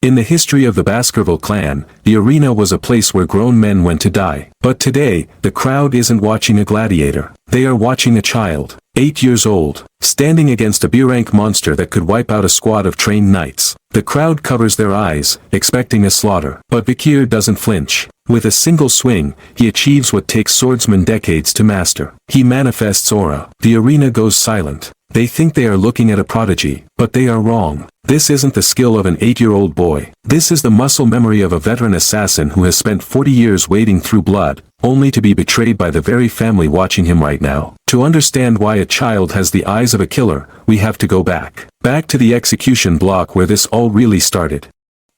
In the history of the Baskerville clan, the arena was a place where grown men went to die. But today, the crowd isn't watching a gladiator. They are watching a child, 8 years old, standing against a B-rank monster that could wipe out a squad of trained knights. The crowd covers their eyes, expecting a slaughter. But Vikir doesn't flinch. With a single swing, he achieves what takes swordsmen decades to master. He manifests aura. The arena goes silent. They think they are looking at a prodigy, but they are wrong. This isn't the skill of an 8-year-old boy. This is the muscle memory of a veteran assassin who has spent 40 years wading through blood, only to be betrayed by the very family watching him right now. To understand why a child has the eyes of a killer, we have to go back. Back to the execution block where this all really started.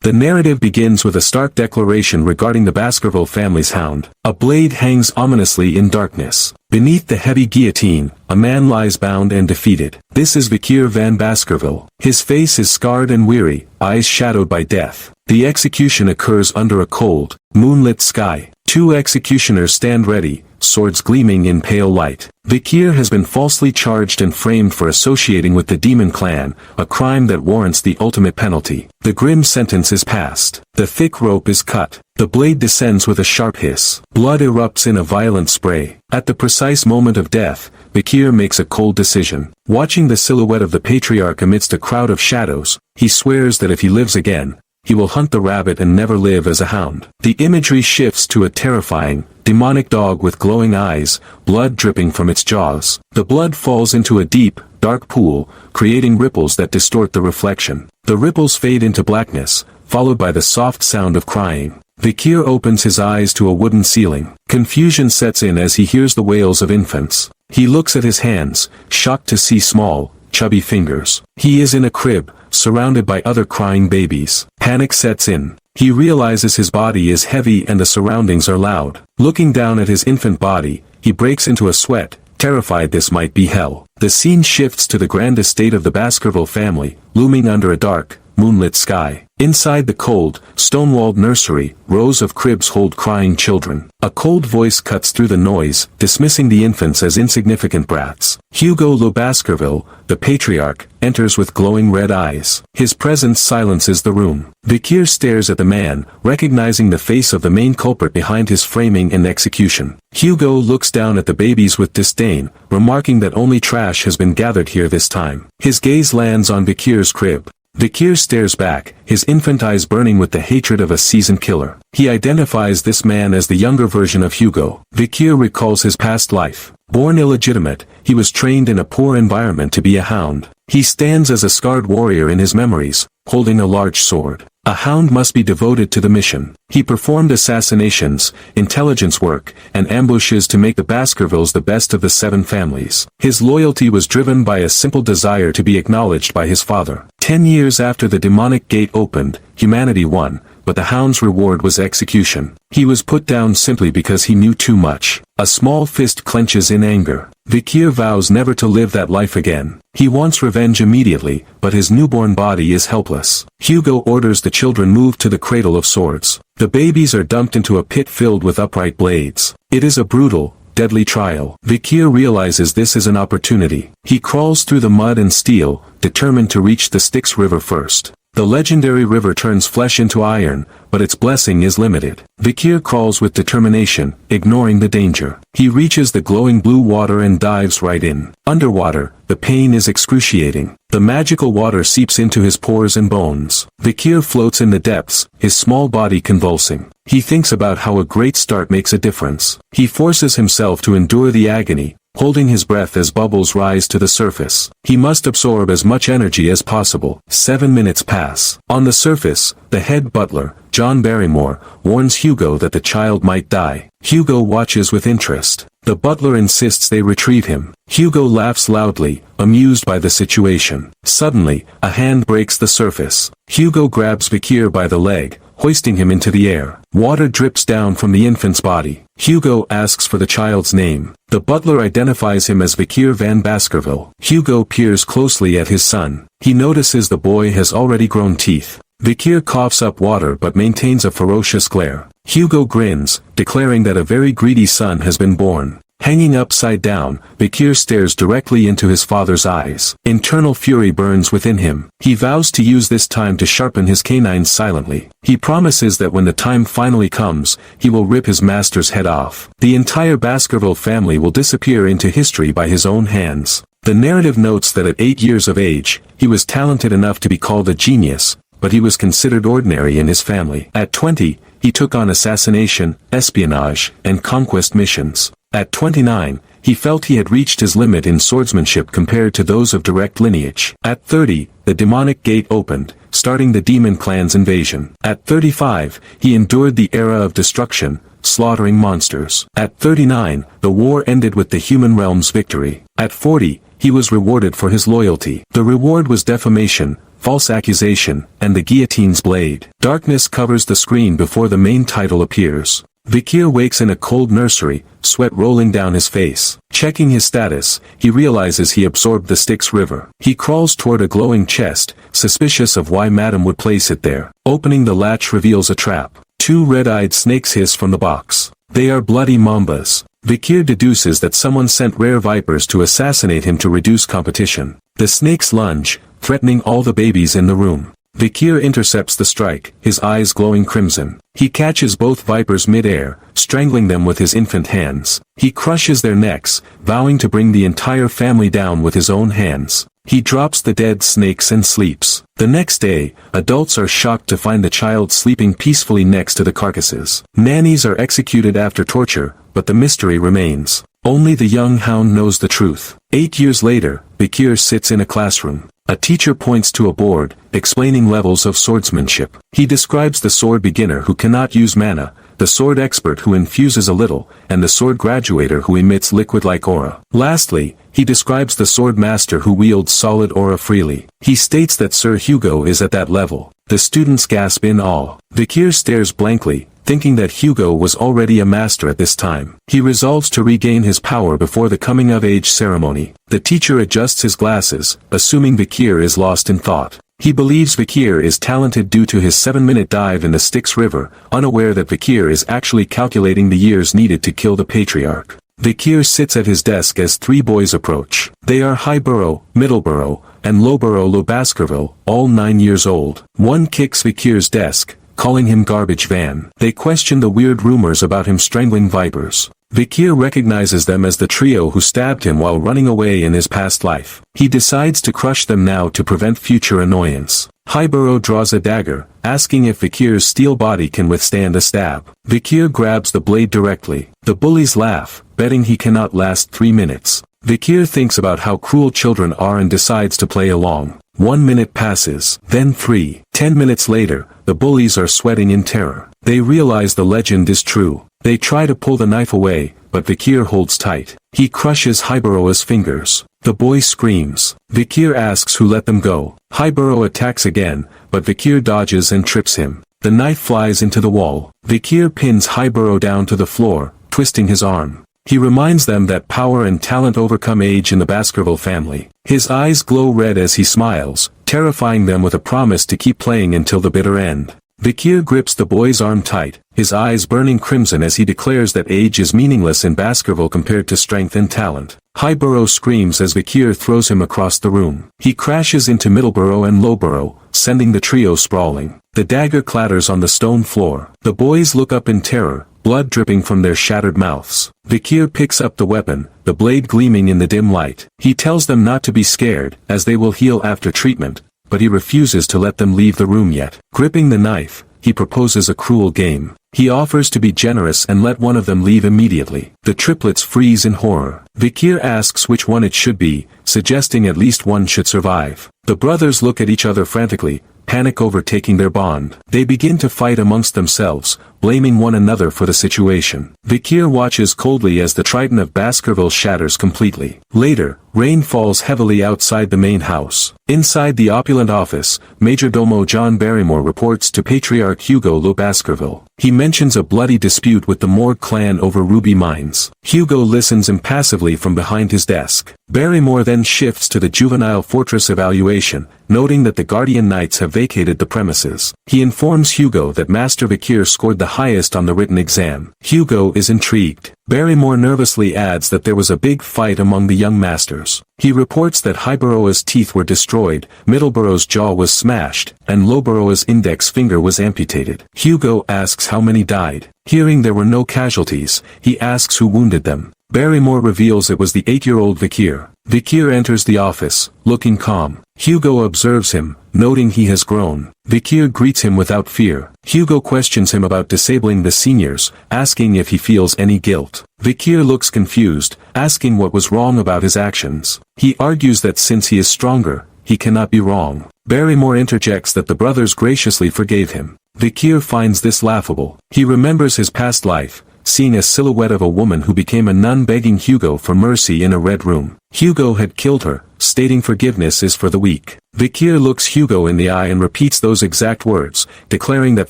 The narrative begins with a stark declaration regarding the Baskerville family's hound. A blade hangs ominously in darkness. Beneath the heavy guillotine, a man lies bound and defeated. This is Vikir van Baskerville. His face is scarred and weary, eyes shadowed by death. The execution occurs under a cold, moonlit sky. 2 executioners stand ready, swords gleaming in pale light. Vikir has been falsely charged and framed for associating with the demon clan, a crime that warrants the ultimate penalty. The grim sentence is passed. The thick rope is cut. The blade descends with a sharp hiss. Blood erupts in a violent spray. At the precise moment of death, Vikir makes a cold decision. Watching the silhouette of the patriarch amidst a crowd of shadows, he swears that if he lives again, he will hunt the rabbit and never live as a hound. The imagery shifts to a terrifying, demonic dog with glowing eyes, blood dripping from its jaws. The blood falls into a deep, dark pool, creating ripples that distort the reflection. The ripples fade into blackness, followed by the soft sound of crying. Vikir opens his eyes to a wooden ceiling. Confusion sets in as he hears the wails of infants. He looks at his hands, shocked to see small, chubby fingers. He is in a crib, surrounded by other crying babies. Panic sets in. He realizes his body is heavy and the surroundings are loud. Looking down at his infant body, he breaks into a sweat, terrified this might be hell. The scene shifts to the grand estate of the Baskerville family, looming under a dark, moonlit sky. Inside the cold, stone-walled nursery, rows of cribs hold crying children. A cold voice cuts through the noise, dismissing the infants as insignificant brats. Hugo Le Baskerville, the patriarch, enters with glowing red eyes. His presence silences the room. Vikir stares at the man, recognizing the face of the main culprit behind his framing and execution. Hugo looks down at the babies with disdain, remarking that only trash has been gathered here this time. His gaze lands on Vikir's crib. Vikir stares back, his infant eyes burning with the hatred of a seasoned killer. He identifies this man as the younger version of Hugo. Vikir recalls his past life. Born illegitimate, he was trained in a poor environment to be a hound. He stands as a scarred warrior in his memories, holding a large sword. A hound must be devoted to the mission. He performed assassinations, intelligence work, and ambushes to make the Baskervilles the best of the 7 families. His loyalty was driven by a simple desire to be acknowledged by his father. 10 years after the demonic gate opened, humanity won, but the hound's reward was execution. He was put down simply because he knew too much. A small fist clenches in anger. Vikir vows never to live that life again. He wants revenge immediately, but his newborn body is helpless. Hugo orders the children moved to the cradle of swords. The babies are dumped into a pit filled with upright blades. It is a brutal, deadly trial. Vikir realizes this is an opportunity. He crawls through the mud and steel, determined to reach the Styx River first. The legendary river turns flesh into iron, but its blessing is limited. Vikir crawls with determination, ignoring the danger. He reaches the glowing blue water and dives right in. Underwater, the pain is excruciating. The magical water seeps into his pores and bones. Vikir floats in the depths, his small body convulsing. He thinks about how a great start makes a difference. He forces himself to endure the agony, holding his breath as bubbles rise to the surface. He must absorb as much energy as possible. 7 minutes pass. On the surface, the head butler, John Barrymore, warns Hugo that the child might die. Hugo watches with interest. The butler insists they retrieve him. Hugo laughs loudly, amused by the situation. Suddenly, a hand breaks the surface. Hugo grabs Vikir by the leg, hoisting him into the air. Water drips down from the infant's body. Hugo asks for the child's name. The butler identifies him as Vikir van Baskerville. Hugo peers closely at his son. He notices the boy has already grown teeth. Vikir coughs up water but maintains a ferocious glare. Hugo grins, declaring that a very greedy son has been born. Hanging upside down, Bakir stares directly into his father's eyes. Internal fury burns within him. He vows to use this time to sharpen his canines silently. He promises that when the time finally comes, he will rip his master's head off. The entire Baskerville family will disappear into history by his own hands. The narrative notes that at 8 years of age, he was talented enough to be called a genius, but he was considered ordinary in his family. At 20, he took on assassination, espionage, and conquest missions. At 29, he felt he had reached his limit in swordsmanship compared to those of direct lineage. At 30, the demonic gate opened, starting the demon clan's invasion. At 35, he endured the era of destruction, slaughtering monsters. At 39, the war ended with the human realm's victory. At 40, he was rewarded for his loyalty. The reward was defamation, false accusation, and the guillotine's blade. Darkness covers the screen before the main title appears. Bakir wakes in a cold nursery, sweat rolling down his face. Checking his status, he realizes he absorbed the Styx River. He crawls toward a glowing chest, suspicious of why Madam would place it there. Opening the latch reveals a trap. 2 red-eyed snakes hiss from the box. They are bloody mambas. Bakir deduces that someone sent rare vipers to assassinate him to reduce competition. The snakes lunge, threatening all the babies in the room. Bakir intercepts the strike, his eyes glowing crimson. He catches both vipers mid-air, strangling them with his infant hands. He crushes their necks, vowing to bring the entire family down with his own hands. He drops the dead snakes and sleeps. The next day, adults are shocked to find the child sleeping peacefully next to the carcasses. Nannies are executed after torture, but the mystery remains. Only the young hound knows the truth. 8 years later, Bakir sits in a classroom. A teacher points to a board, explaining levels of swordsmanship. He describes the sword beginner who cannot use mana, the sword expert who infuses a little, and the sword graduator who emits liquid-like aura. Lastly, he describes the sword master who wields solid aura freely. He states that Sir Hugo is at that level. The students gasp in awe. Bakir stares blankly, thinking that Hugo was already a master at this time. He resolves to regain his power before the coming-of-age ceremony. The teacher adjusts his glasses, assuming Bakir is lost in thought. He believes Bakir is talented due to his 7-minute dive in the Styx River, unaware that Bakir is actually calculating the years needed to kill the patriarch. Bakir sits at his desk as 3 boys approach. They are Highborough, Middleborough, and Lowborough Baskerville, all 9 years old. One kicks Bakir's desk, calling him garbage van. They question the weird rumors about him strangling vipers. Bakir recognizes them as the trio who stabbed him while running away in his past life. He decides to crush them now to prevent future annoyance. Highborough draws a dagger, asking if Bakir's steel body can withstand a stab. Bakir grabs the blade directly. The bullies laugh, betting he cannot last 3 minutes. Bakir thinks about how cruel children are and decides to play along. 1 minute passes, then 3. 10 minutes later, the bullies are sweating in terror. They realize the legend is true. They try to pull the knife away, but Bakir holds tight. He crushes Highborough's fingers. The boy screams. Bakir asks who let them go. Highborough attacks again, but Bakir dodges and trips him. The knife flies into the wall. Bakir pins Highborough down to the floor, twisting his arm. He reminds them that power and talent overcome age in the Baskerville family. His eyes glow red as he smiles, terrifying them with a promise to keep playing until the bitter end. Bakir grips the boy's arm tight, his eyes burning crimson as he declares that age is meaningless in Baskerville compared to strength and talent. Highborough screams as Bakir throws him across the room. He crashes into Middleborough and Lowborough, sending the trio sprawling. The dagger clatters on the stone floor. The boys look up in terror, blood dripping from their shattered mouths. Bakir picks up the weapon, the blade gleaming in the dim light. He tells them not to be scared, as they will heal after treatment, but he refuses to let them leave the room yet. Gripping the knife, he proposes a cruel game. He offers to be generous and let one of them leave immediately. The triplets freeze in horror. Bakir asks which one it should be, suggesting at least one should survive. The brothers look at each other frantically, panic overtaking their bond. They begin to fight amongst themselves, blaming one another for the situation. Bakir watches coldly as the Triton of Baskerville shatters completely. Later, rain falls heavily outside the main house. Inside the opulent office, Majordomo John Barrymore reports to Patriarch Hugo Le Baskerville. He mentions a bloody dispute with the Morgue clan over ruby mines. Hugo listens impassively from behind his desk. Barrymore then shifts to the juvenile fortress evaluation, noting that the Guardian Knights have vacated the premises. He informs Hugo that Master Vikir scored the highest on the written exam. Hugo is intrigued. Barrymore nervously adds that there was a big fight among the young masters. He reports that Highborough's teeth were destroyed, Middleborough's jaw was smashed, and Lowborough's index finger was amputated. Hugo asks how many died. Hearing there were no casualties, he asks who wounded them. Barrymore reveals it was the 8-year-old Vikir. Vikir enters the office, looking calm. Hugo observes him, noting he has grown. Vikir greets him without fear. Hugo questions him about disabling the seniors, asking if he feels any guilt. Vikir looks confused, asking what was wrong about his actions. He argues that since he is stronger, he cannot be wrong. Barrymore interjects that the brothers graciously forgave him. Vikir finds this laughable. He remembers his past life, seeing a silhouette of a woman who became a nun begging Hugo for mercy in a red room. Hugo had killed her, stating forgiveness is for the weak. Vikir looks Hugo in the eye and repeats those exact words, declaring that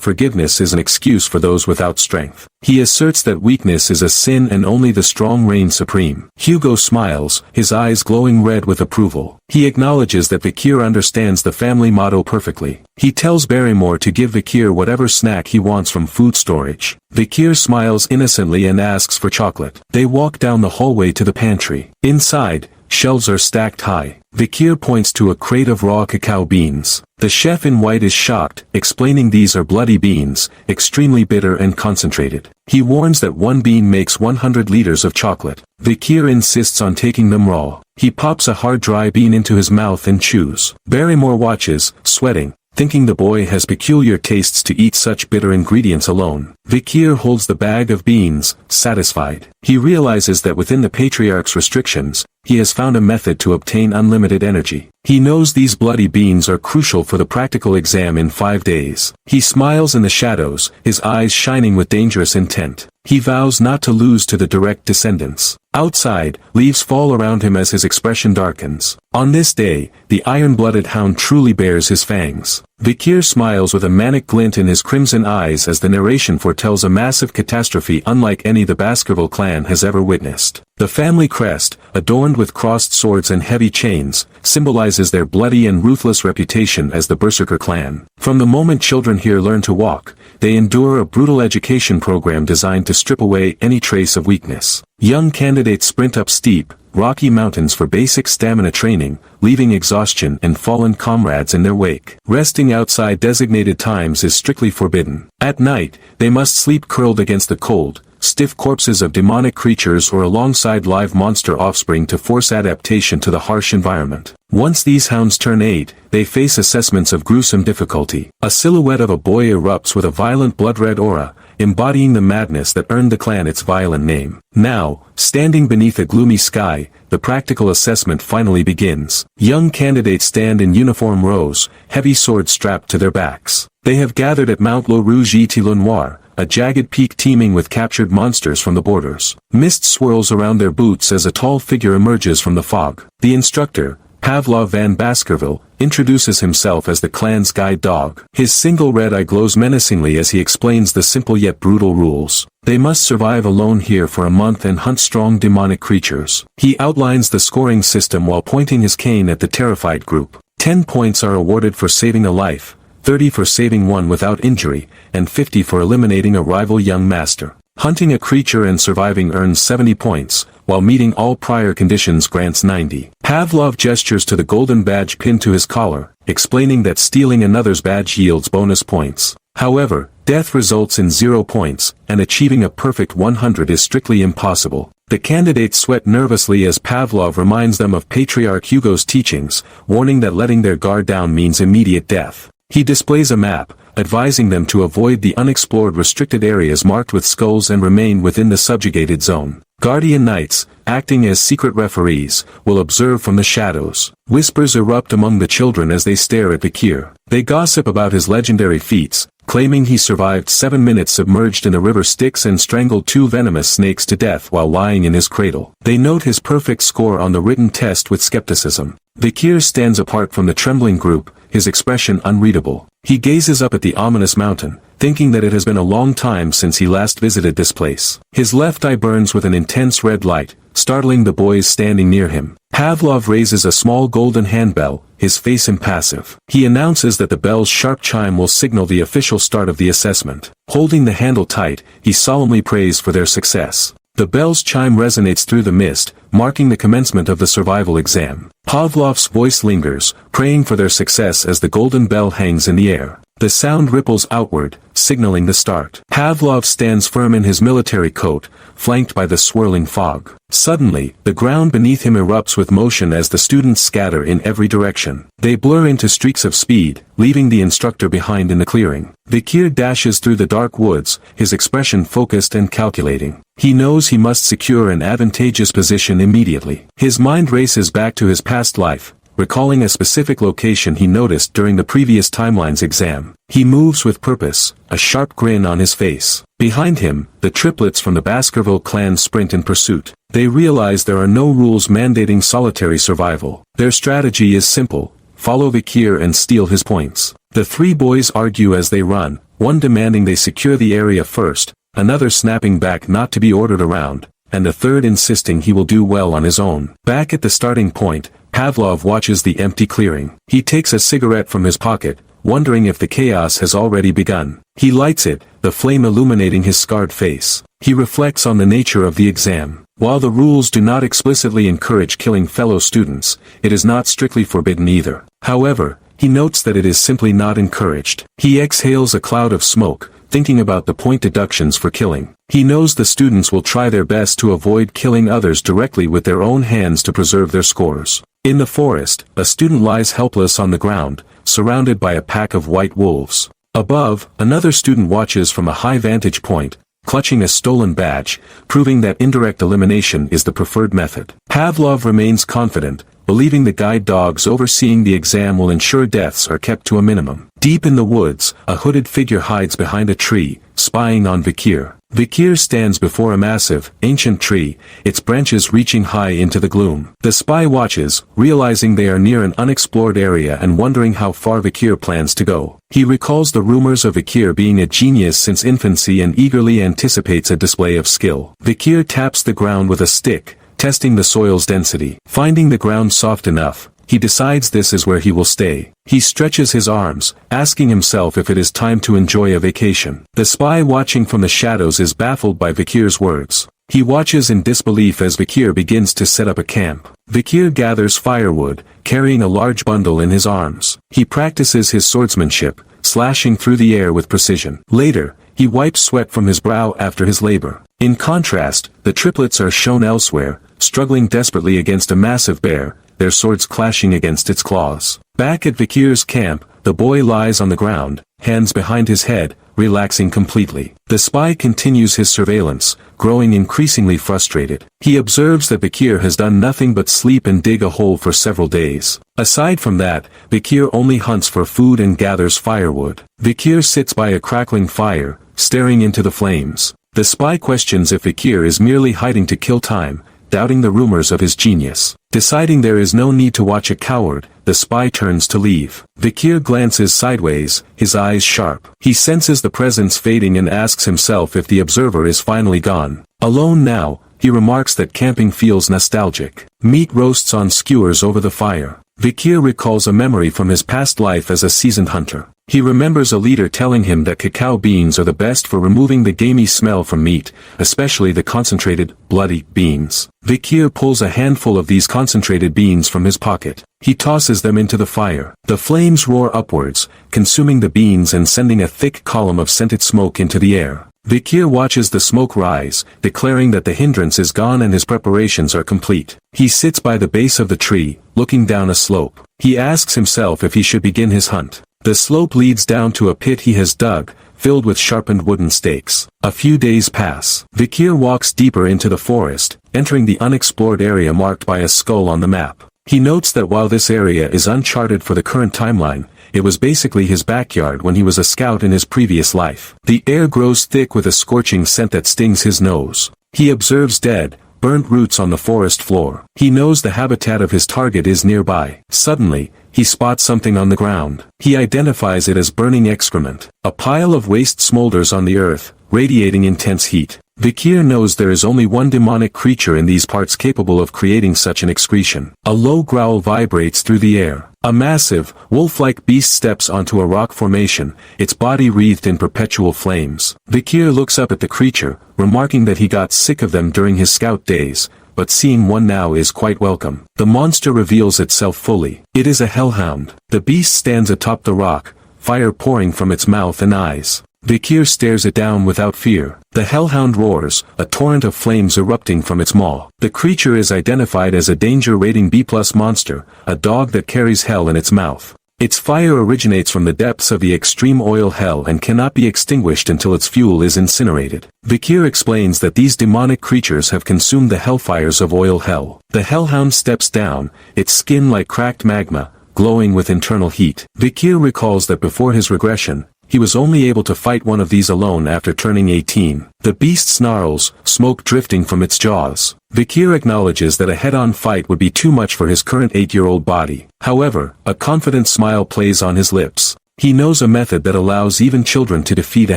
forgiveness is an excuse for those without strength. He asserts that weakness is a sin and only the strong reign supreme. Hugo smiles, his eyes glowing red with approval. He acknowledges that Vikir understands the family motto perfectly. He tells Barrymore to give Vikir whatever snack he wants from food storage. Vikir smiles innocently and asks for chocolate. They walk down the hallway to the pantry. Inside, shelves are stacked high. Vikir points to a crate of raw cacao beans. The chef in white is shocked, explaining these are bloody beans, extremely bitter and concentrated. He warns that one bean makes 100 liters of chocolate. Vikir insists on taking them raw. He pops a hard dry bean into his mouth and chews. Barrymore watches, sweating, thinking the boy has peculiar tastes to eat such bitter ingredients alone. Vikir holds the bag of beans, satisfied. He realizes that within the Patriarch's restrictions, he has found a method to obtain unlimited energy. He knows these bloody beans are crucial for the practical exam in 5 days. He smiles in the shadows, his eyes shining with dangerous intent. He vows not to lose to the direct descendants. Outside, leaves fall around him as his expression darkens. On this day, the iron-blooded hound truly bears his fangs. Vikir smiles with a manic glint in his crimson eyes as the narration foretells a massive catastrophe unlike any the Baskerville clan has ever witnessed. The family crest, adorned with crossed swords and heavy chains, symbolizes their bloody and ruthless reputation as the Berserker clan. From the moment children here learn to walk, they endure a brutal education program designed to strip away any trace of weakness. Young candidates sprint up steep, rocky mountains for basic stamina training, leaving exhaustion and fallen comrades in their wake. Resting outside designated times is strictly forbidden. At night, they must sleep curled against the cold, stiff corpses of demonic creatures or alongside live monster offspring to force adaptation to the harsh environment. Once these hounds turn 8, they face assessments of gruesome difficulty. A silhouette of a boy erupts with a violent blood-red aura, embodying the madness that earned the clan its violent name. Now, standing beneath a gloomy sky, the practical assessment finally begins. Young candidates stand in uniform rows, heavy swords strapped to their backs. They have gathered at Mount Le Rouge-et-le-Noir, a jagged peak teeming with captured monsters from the borders. Mist swirls around their boots as a tall figure emerges from the fog. The instructor, Pavlov van Baskerville, introduces himself as the clan's guide dog. His single red eye glows menacingly as he explains the simple yet brutal rules. They must survive alone here for a month and hunt strong demonic creatures. He outlines the scoring system while pointing his cane at the terrified group. 10 points are awarded for saving a life, 30 for saving one without injury, and 50 for eliminating a rival young master. Hunting a creature and surviving earns 70 points, while meeting all prior conditions grants 90. Pavlov gestures to the golden badge pinned to his collar, explaining that stealing another's badge yields bonus points. However, death results in 0 points, and achieving a perfect 100 is strictly impossible. The candidates sweat nervously as Pavlov reminds them of Patriarch Hugo's teachings, warning that letting their guard down means immediate death. He displays a map, advising them to avoid the unexplored restricted areas marked with skulls and remain within the subjugated zone. Guardian Knights, acting as secret referees, will observe from the shadows. Whispers erupt among the children as they stare at Vikir. They gossip about his legendary feats, claiming he survived 7 minutes submerged in a river Styx and strangled 2 venomous snakes to death while lying in his cradle. They note his perfect score on the written test with skepticism. Vikir stands apart from the trembling group, his expression unreadable. He gazes up at the ominous mountain, thinking that it has been a long time since he last visited this place. His left eye burns with an intense red light, startling the boys standing near him. Pavlov raises a small golden handbell, his face impassive. He announces that the bell's sharp chime will signal the official start of the assessment. Holding the handle tight, he solemnly prays for their success. The bell's chime resonates through the mist, marking the commencement of the survival exam. Pavlov's voice lingers, praying for their success as the golden bell hangs in the air. The sound ripples outward, signaling the start. Pavlov stands firm in his military coat, flanked by the swirling fog. Suddenly, the ground beneath him erupts with motion as the students scatter in every direction. They blur into streaks of speed, leaving the instructor behind in the clearing. Vikir dashes through the dark woods, his expression focused and calculating. He knows he must secure an advantageous position immediately. His mind races back to his past life, recalling a specific location he noticed during the previous timeline's exam. He moves with purpose, a sharp grin on his face. Behind him, the triplets from the Baskerville clan sprint in pursuit. They realize there are no rules mandating solitary survival. Their strategy is simple: follow Vikir and steal his points. The three boys argue as they run, one demanding they secure the area first, another snapping back not to be ordered around, and the third insisting he will do well on his own. Back at the starting point, Pavlov watches the empty clearing. He takes a cigarette from his pocket, wondering if the chaos has already begun. He lights it, the flame illuminating his scarred face. He reflects on the nature of the exam. While the rules do not explicitly encourage killing fellow students, it is not strictly forbidden either. However, he notes that it is simply not encouraged. He exhales a cloud of smoke, thinking about the point deductions for killing. He knows the students will try their best to avoid killing others directly with their own hands to preserve their scores. In the forest, a student lies helpless on the ground, surrounded by a pack of white wolves. Above, another student watches from a high vantage point, clutching a stolen badge, proving that indirect elimination is the preferred method. Pavlov remains confident, believing the guide dogs overseeing the exam will ensure deaths are kept to a minimum. Deep in the woods, a hooded figure hides behind a tree, spying on Vikir. Vikir stands before a massive, ancient tree, its branches reaching high into the gloom. The spy watches, realizing they are near an unexplored area and wondering how far Vikir plans to go. He recalls the rumors of Vikir being a genius since infancy and eagerly anticipates a display of skill. Vikir taps the ground with a stick, testing the soil's density. Finding the ground soft enough, he decides this is where he will stay. He stretches his arms, asking himself if it is time to enjoy a vacation. The spy watching from the shadows is baffled by Vikir's words. He watches in disbelief as Vikir begins to set up a camp. Vikir gathers firewood, carrying a large bundle in his arms. He practices his swordsmanship, slashing through the air with precision. Later, he wipes sweat from his brow after his labor. In contrast, the triplets are shown elsewhere, struggling desperately against a massive bear, their swords clashing against its claws. Back at Vikir's camp, the boy lies on the ground, hands behind his head, relaxing completely. The spy continues his surveillance, growing increasingly frustrated. He observes that Vikir has done nothing but sleep and dig a hole for several days. Aside from that, Vikir only hunts for food and gathers firewood. Vikir sits by a crackling fire, staring into the flames. The spy questions if Vikir is merely hiding to kill time, doubting the rumors of his genius. Deciding there is no need to watch a coward, the spy turns to leave. Vikir glances sideways, his eyes sharp. He senses the presence fading and asks himself if the observer is finally gone. Alone now, he remarks that camping feels nostalgic. Meat roasts on skewers over the fire. Vikir recalls a memory from his past life as a seasoned hunter. He remembers a leader telling him that cacao beans are the best for removing the gamey smell from meat, especially the concentrated, bloody beans. Vikir pulls a handful of these concentrated beans from his pocket. He tosses them into the fire. The flames roar upwards, consuming the beans and sending a thick column of scented smoke into the air. Vikir watches the smoke rise, declaring that the hindrance is gone and his preparations are complete. He sits by the base of the tree, looking down a slope. He asks himself if he should begin his hunt. The slope leads down to a pit he has dug, filled with sharpened wooden stakes. A few days pass. Vikir walks deeper into the forest, entering the unexplored area marked by a skull on the map. He notes that while this area is uncharted for the current timeline, it was basically his backyard when he was a scout in his previous life. The air grows thick with a scorching scent that stings his nose. He observes dead, burnt roots on the forest floor. He knows the habitat of his target is nearby. Suddenly, he spots something on the ground. He identifies it as burning excrement. A pile of waste smolders on the earth, radiating intense heat. Vikir knows there is only one demonic creature in these parts capable of creating such an excretion. A low growl vibrates through the air. A massive, wolf-like beast steps onto a rock formation, its body wreathed in perpetual flames. Vikir looks up at the creature, remarking that he got sick of them during his scout days, but seeing one now is quite welcome. The monster reveals itself fully. It is a hellhound. The beast stands atop the rock, fire pouring from its mouth and eyes. Vikir stares it down without fear. The hellhound roars, a torrent of flames erupting from its maw. The creature is identified as a danger rating B+ monster, a dog that carries hell in its mouth. Its fire originates from the depths of the extreme oil hell and cannot be extinguished until its fuel is incinerated. Vikir explains that these demonic creatures have consumed the hellfires of oil hell. The hellhound steps down, its skin like cracked magma, glowing with internal heat. Vikir recalls that before his regression, he was only able to fight one of these alone after turning 18. The beast snarls, smoke drifting from its jaws. Vikir acknowledges that a head-on fight would be too much for his current 8-year-old body. However, a confident smile plays on his lips. He knows a method that allows even children to defeat a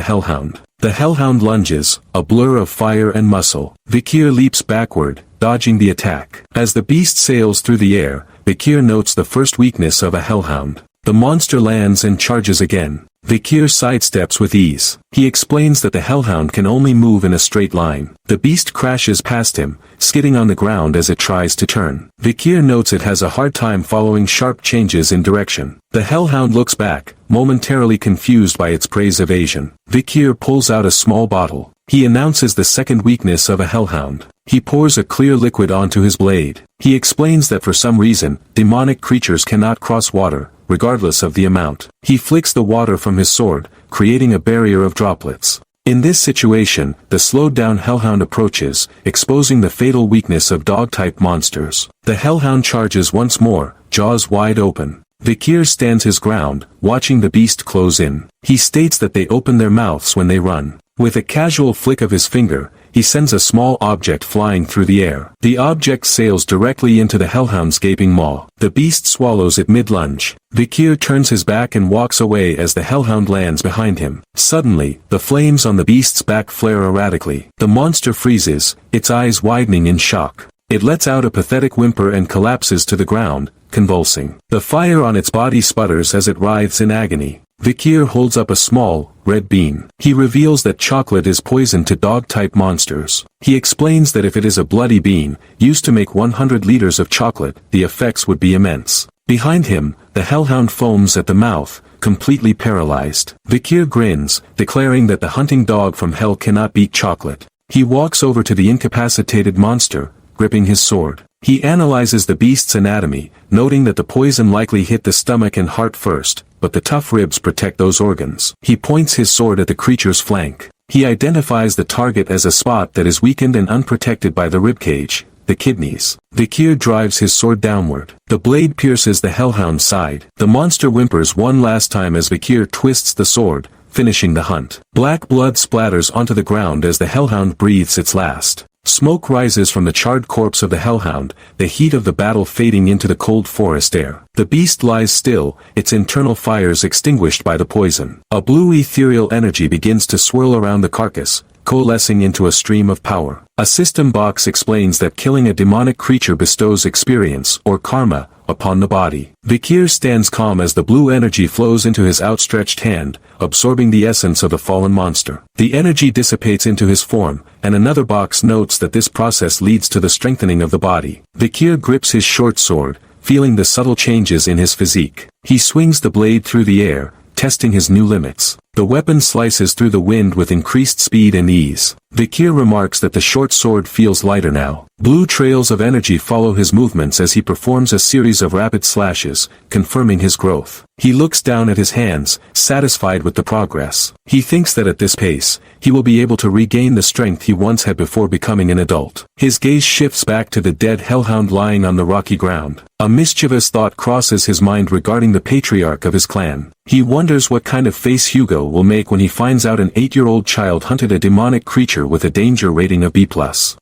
hellhound. The hellhound lunges, a blur of fire and muscle. Vikir leaps backward, dodging the attack. As the beast sails through the air, Vikir notes the first weakness of a hellhound. The monster lands and charges again. Vikir sidesteps with ease. He explains that the hellhound can only move in a straight line. The beast crashes past him, skidding on the ground as it tries to turn. Vikir notes it has a hard time following sharp changes in direction. The hellhound looks back, momentarily confused by its prey's evasion. Vikir pulls out a small bottle. He announces the second weakness of a hellhound. He pours a clear liquid onto his blade. He explains that for some reason, demonic creatures cannot cross water, regardless of the amount. He flicks the water from his sword, creating a barrier of droplets. In this situation, the slowed-down hellhound approaches, exposing the fatal weakness of dog-type monsters. The hellhound charges once more, jaws wide open. Vikir stands his ground, watching the beast close in. He states that they open their mouths when they run. With a casual flick of his finger, he sends a small object flying through the air. The object sails directly into the hellhound's gaping maw. The beast swallows it mid-lunge. Vikir turns his back and walks away as the hellhound lands behind him. Suddenly, the flames on the beast's back flare erratically. The monster freezes, its eyes widening in shock. It lets out a pathetic whimper and collapses to the ground, convulsing. The fire on its body sputters as it writhes in agony. Vikir holds up a small, red bean. He reveals that chocolate is poison to dog-type monsters. He explains that if it is a bloody bean, used to make 100 liters of chocolate, the effects would be immense. Behind him, the hellhound foams at the mouth, completely paralyzed. Vikir grins, declaring that the hunting dog from hell cannot beat chocolate. He walks over to the incapacitated monster, gripping his sword. He analyzes the beast's anatomy, noting that the poison likely hit the stomach and heart first, but the tough ribs protect those organs. He points his sword at the creature's flank. He identifies the target as a spot that is weakened and unprotected by the ribcage, the kidneys. Vikir drives his sword downward. The blade pierces the hellhound's side. The monster whimpers one last time as Vikir twists the sword, finishing the hunt. Black blood splatters onto the ground as the hellhound breathes its last. Smoke rises from the charred corpse of the hellhound, the heat of the battle fading into the cold forest air. The beast lies still, its internal fires extinguished by the poison. A blue ethereal energy begins to swirl around the carcass, coalescing into a stream of power. A system box explains that killing a demonic creature bestows experience, or karma, upon the body. Vikir stands calm as the blue energy flows into his outstretched hand, absorbing the essence of the fallen monster. The energy dissipates into his form, and another box notes that this process leads to the strengthening of the body. Vikir grips his short sword, feeling the subtle changes in his physique. He swings the blade through the air, testing his new limits. The weapon slices through the wind with increased speed and ease. Vikir remarks that the short sword feels lighter now. Blue trails of energy follow his movements as he performs a series of rapid slashes, confirming his growth. He looks down at his hands, satisfied with the progress. He thinks that at this pace, he will be able to regain the strength he once had before becoming an adult. His gaze shifts back to the dead hellhound lying on the rocky ground. A mischievous thought crosses his mind regarding the patriarch of his clan. He wonders what kind of face Hugo will make when he finds out an 8-year-old child hunted a demonic creature with a danger rating of B+.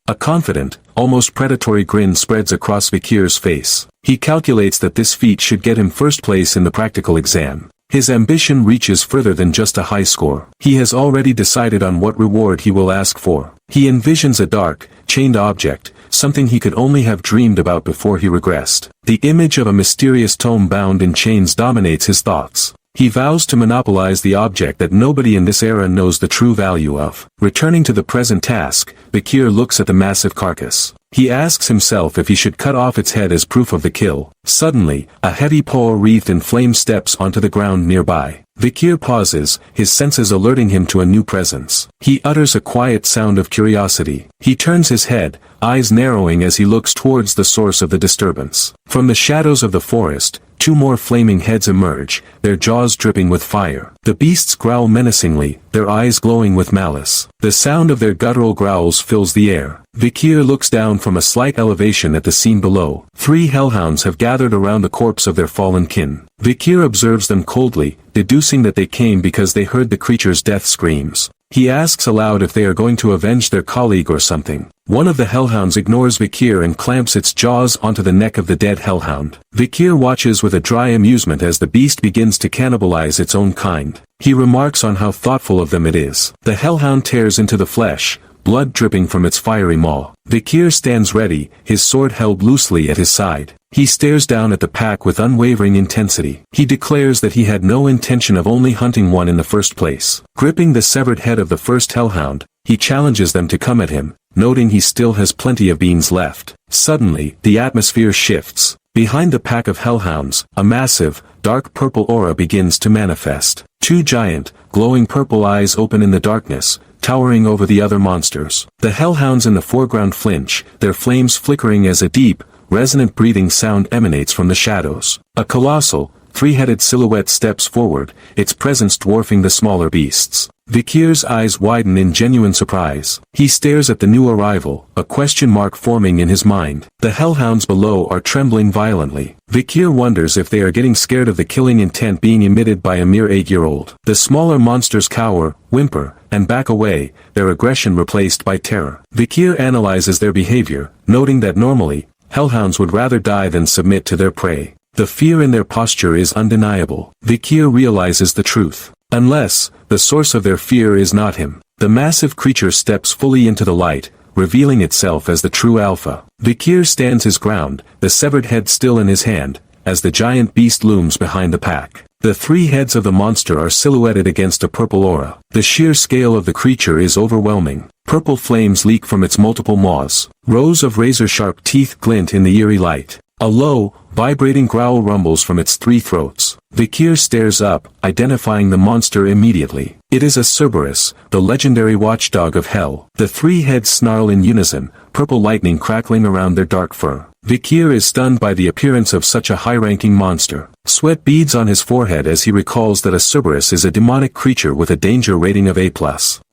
A confident, almost predatory grin spreads across Vikir's face. He calculates that this feat should get him first place in the practical exam. His ambition reaches further than just a high score. He has already decided on what reward he will ask for. He envisions a dark, chained object, something he could only have dreamed about before he regressed. The image of a mysterious tome bound in chains dominates his thoughts. He vows to monopolize the object that nobody in this era knows the true value of. Returning to the present task, Bakir looks at the massive carcass. He asks himself if he should cut off its head as proof of the kill. Suddenly, a heavy paw wreathed in flame steps onto the ground nearby. Bakir pauses, his senses alerting him to a new presence. He utters a quiet sound of curiosity. He turns his head, eyes narrowing as he looks towards the source of the disturbance. From the shadows of the forest, two more flaming heads emerge, their jaws dripping with fire. The beasts growl menacingly, their eyes glowing with malice. The sound of their guttural growls fills the air. Bakir looks down from a slight elevation at the scene below. 3 hellhounds have gathered around the corpse of their fallen kin. Bakir observes them coldly, deducing that they came because they heard the creature's death screams. He asks aloud if they are going to avenge their colleague or something. One of the hellhounds ignores Bakir and clamps its jaws onto the neck of the dead hellhound. Bakir watches with a dry amusement as the beast begins to cannibalize its own kind. He remarks on how thoughtful of them it is. The hellhound tears into the flesh, blood dripping from its fiery maw. Bakir stands ready, his sword held loosely at his side. He stares down at the pack with unwavering intensity. He declares that he had no intention of only hunting one in the first place. Gripping the severed head of the first hellhound, he challenges them to come at him, noting he still has plenty of beans left. Suddenly, the atmosphere shifts. Behind the pack of hellhounds, a massive, dark purple aura begins to manifest. 2 giant, glowing purple eyes open in the darkness, towering over the other monsters. The hellhounds in the foreground flinch, their flames flickering as a deep, resonant breathing sound emanates from the shadows. A colossal, 3-headed silhouette steps forward, its presence dwarfing the smaller beasts. Bakir's eyes widen in genuine surprise. He stares at the new arrival, a question mark forming in his mind. The hellhounds below are trembling violently. Bakir wonders if they are getting scared of the killing intent being emitted by a mere 8-year-old. The smaller monsters cower, whimper, and back away, their aggression replaced by terror. Bakir analyzes their behavior, noting that normally, hellhounds would rather die than submit to their prey. The fear in their posture is undeniable. Bakir realizes the truth. Unless, the source of their fear is not him. The massive creature steps fully into the light, revealing itself as the true alpha. Bakir stands his ground, the severed head still in his hand, as the giant beast looms behind the pack. The 3 heads of the monster are silhouetted against a purple aura. The sheer scale of the creature is overwhelming. Purple flames leak from its multiple maws. Rows of razor-sharp teeth glint in the eerie light. A low, vibrating growl rumbles from its 3 throats. Bakir stares up, identifying the monster immediately. It is a Cerberus, the legendary watchdog of hell. The 3 heads snarl in unison, purple lightning crackling around their dark fur. Bakir is stunned by the appearance of such a high-ranking monster. Sweat beads on his forehead as he recalls that a Cerberus is a demonic creature with a danger rating of A+.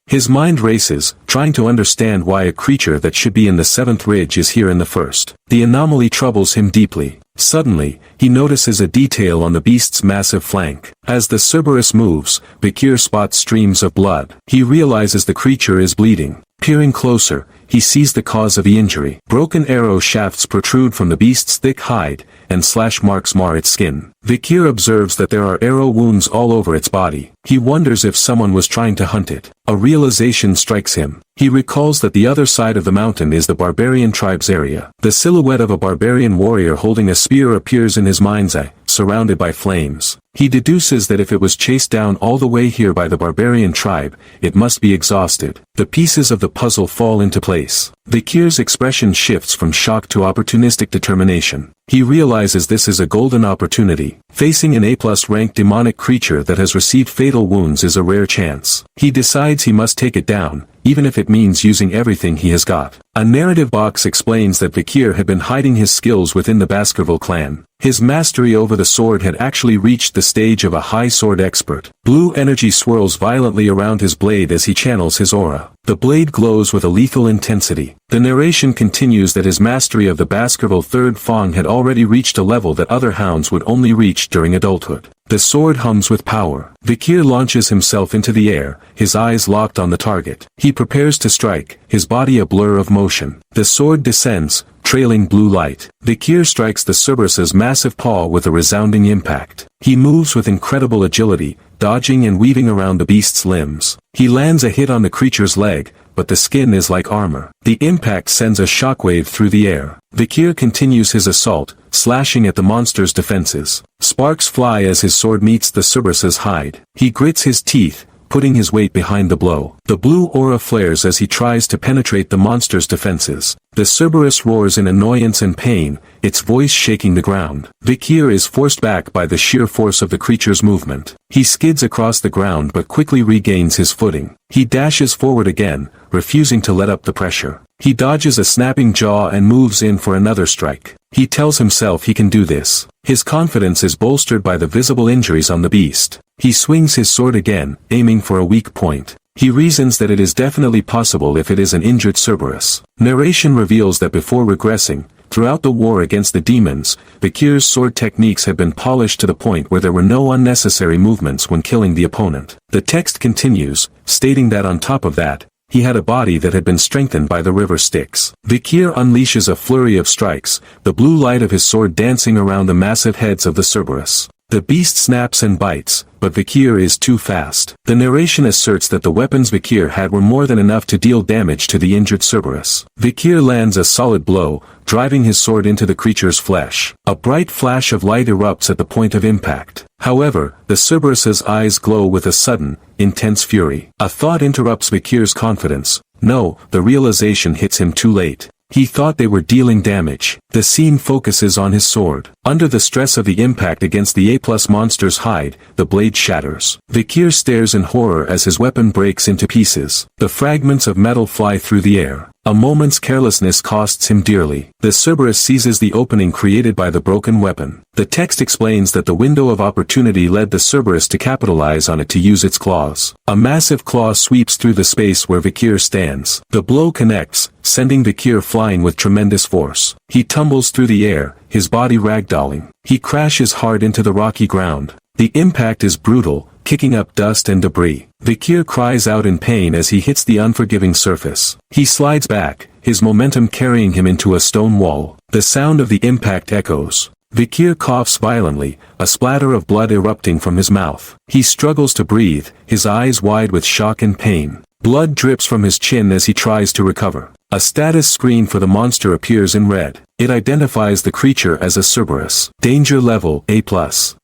His mind races, trying to understand why a creature that should be in the 7th ridge is here in the 1st. The anomaly troubles him deeply. Suddenly, he notices a detail on the beast's massive flank. As the Cerberus moves, Bakir spots streams of blood. He realizes the creature is bleeding. Peering closer, he sees the cause of the injury. Broken arrow shafts protrude from the beast's thick hide, and slash marks mar its skin. Bakir observes that there are arrow wounds all over its body. He wonders if someone was trying to hunt it. A realization strikes him. He recalls that the other side of the mountain is the barbarian tribe's area. The silhouette of a barbarian warrior holding a spear appears in his mind's eye, surrounded by flames. He deduces that if it was chased down all the way here by the barbarian tribe, it must be exhausted. The pieces of the puzzle fall into place. Bakir's expression shifts from shock to opportunistic determination. He realizes this is a golden opportunity. Facing an A+ ranked demonic creature that has received fatal wounds is a rare chance. He decides he must take it down, even if it means using everything he has got. A narrative box explains that Bakir had been hiding his skills within the Baskerville clan. His mastery over the sword had actually reached the stage of a high sword expert. Blue energy swirls violently around his blade as he channels his aura. The blade glows with a lethal intensity. The narration continues that his mastery of the Baskerville third Fong had already reached a level that other hounds would only reach during adulthood. The sword hums with power. Bakir launches himself into the air, his eyes locked on the target. He prepares to strike, his body a blur of motion. The sword descends, trailing blue light. Bakir strikes the Cerberus's massive paw with a resounding impact. He moves with incredible agility, dodging and weaving around the beast's limbs. He lands a hit on the creature's leg, but the skin is like armor. The impact sends a shockwave through the air. Vikir continues his assault, slashing at the monster's defenses. Sparks fly as his sword meets the Cerberus's hide. He grits his teeth, putting his weight behind the blow. The blue aura flares as he tries to penetrate the monster's defenses. The Cerberus roars in annoyance and pain, its voice shaking the ground. Vikir is forced back by the sheer force of the creature's movement. He skids across the ground but quickly regains his footing. He dashes forward again, refusing to let up the pressure. He dodges a snapping jaw and moves in for another strike. He tells himself he can do this. His confidence is bolstered by the visible injuries on the beast. He swings his sword again, aiming for a weak point. He reasons that it is definitely possible if it is an injured Cerberus. Narration reveals that before regressing, throughout the war against the demons, Vikir's sword techniques had been polished to the point where there were no unnecessary movements when killing the opponent. The text continues, stating that on top of that, he had a body that had been strengthened by the river Styx. Vikir unleashes a flurry of strikes, the blue light of his sword dancing around the massive heads of the Cerberus. The beast snaps and bites, but Vikir is too fast. The narration asserts that the weapons Vikir had were more than enough to deal damage to the injured Cerberus. Vikir lands a solid blow, driving his sword into the creature's flesh. A bright flash of light erupts at the point of impact. However, the Cerberus's eyes glow with a sudden, intense fury. A thought interrupts Vikir's confidence. No, the realization hits him too late. He thought they were dealing damage. The scene focuses on his sword. Under the stress of the impact against the A+ monster's hide, the blade shatters. Vikir stares in horror as his weapon breaks into pieces. The fragments of metal fly through the air. A moment's carelessness costs him dearly. The Cerberus seizes the opening created by the broken weapon. The text explains that the window of opportunity led the Cerberus to capitalize on it to use its claws. A massive claw sweeps through the space where Vikir stands. The blow connects, sending Vikir flying with tremendous force. He tumbles through the air, his body ragdolling. He crashes hard into the rocky ground. The impact is brutal, kicking up dust and debris. Vikir cries out in pain as he hits the unforgiving surface. He slides back, his momentum carrying him into a stone wall. The sound of the impact echoes. Vikir coughs violently, a splatter of blood erupting from his mouth. He struggles to breathe, his eyes wide with shock and pain. Blood drips from his chin as he tries to recover. A status screen for the monster appears in red. It identifies the creature as a Cerberus. Danger level A+.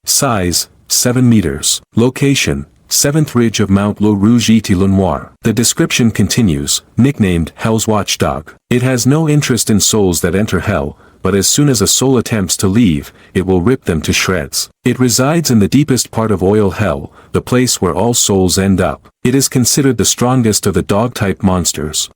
Size 7 meters. Location 7th ridge of Mount Le Rouge et Le Noir. The description continues, nicknamed Hell's Watchdog. It has no interest in souls that enter hell, but as soon as a soul attempts to leave, it will rip them to shreds. It resides in the deepest part of Oil Hell, the place where all souls end up. It is considered the strongest of the dog-type monsters.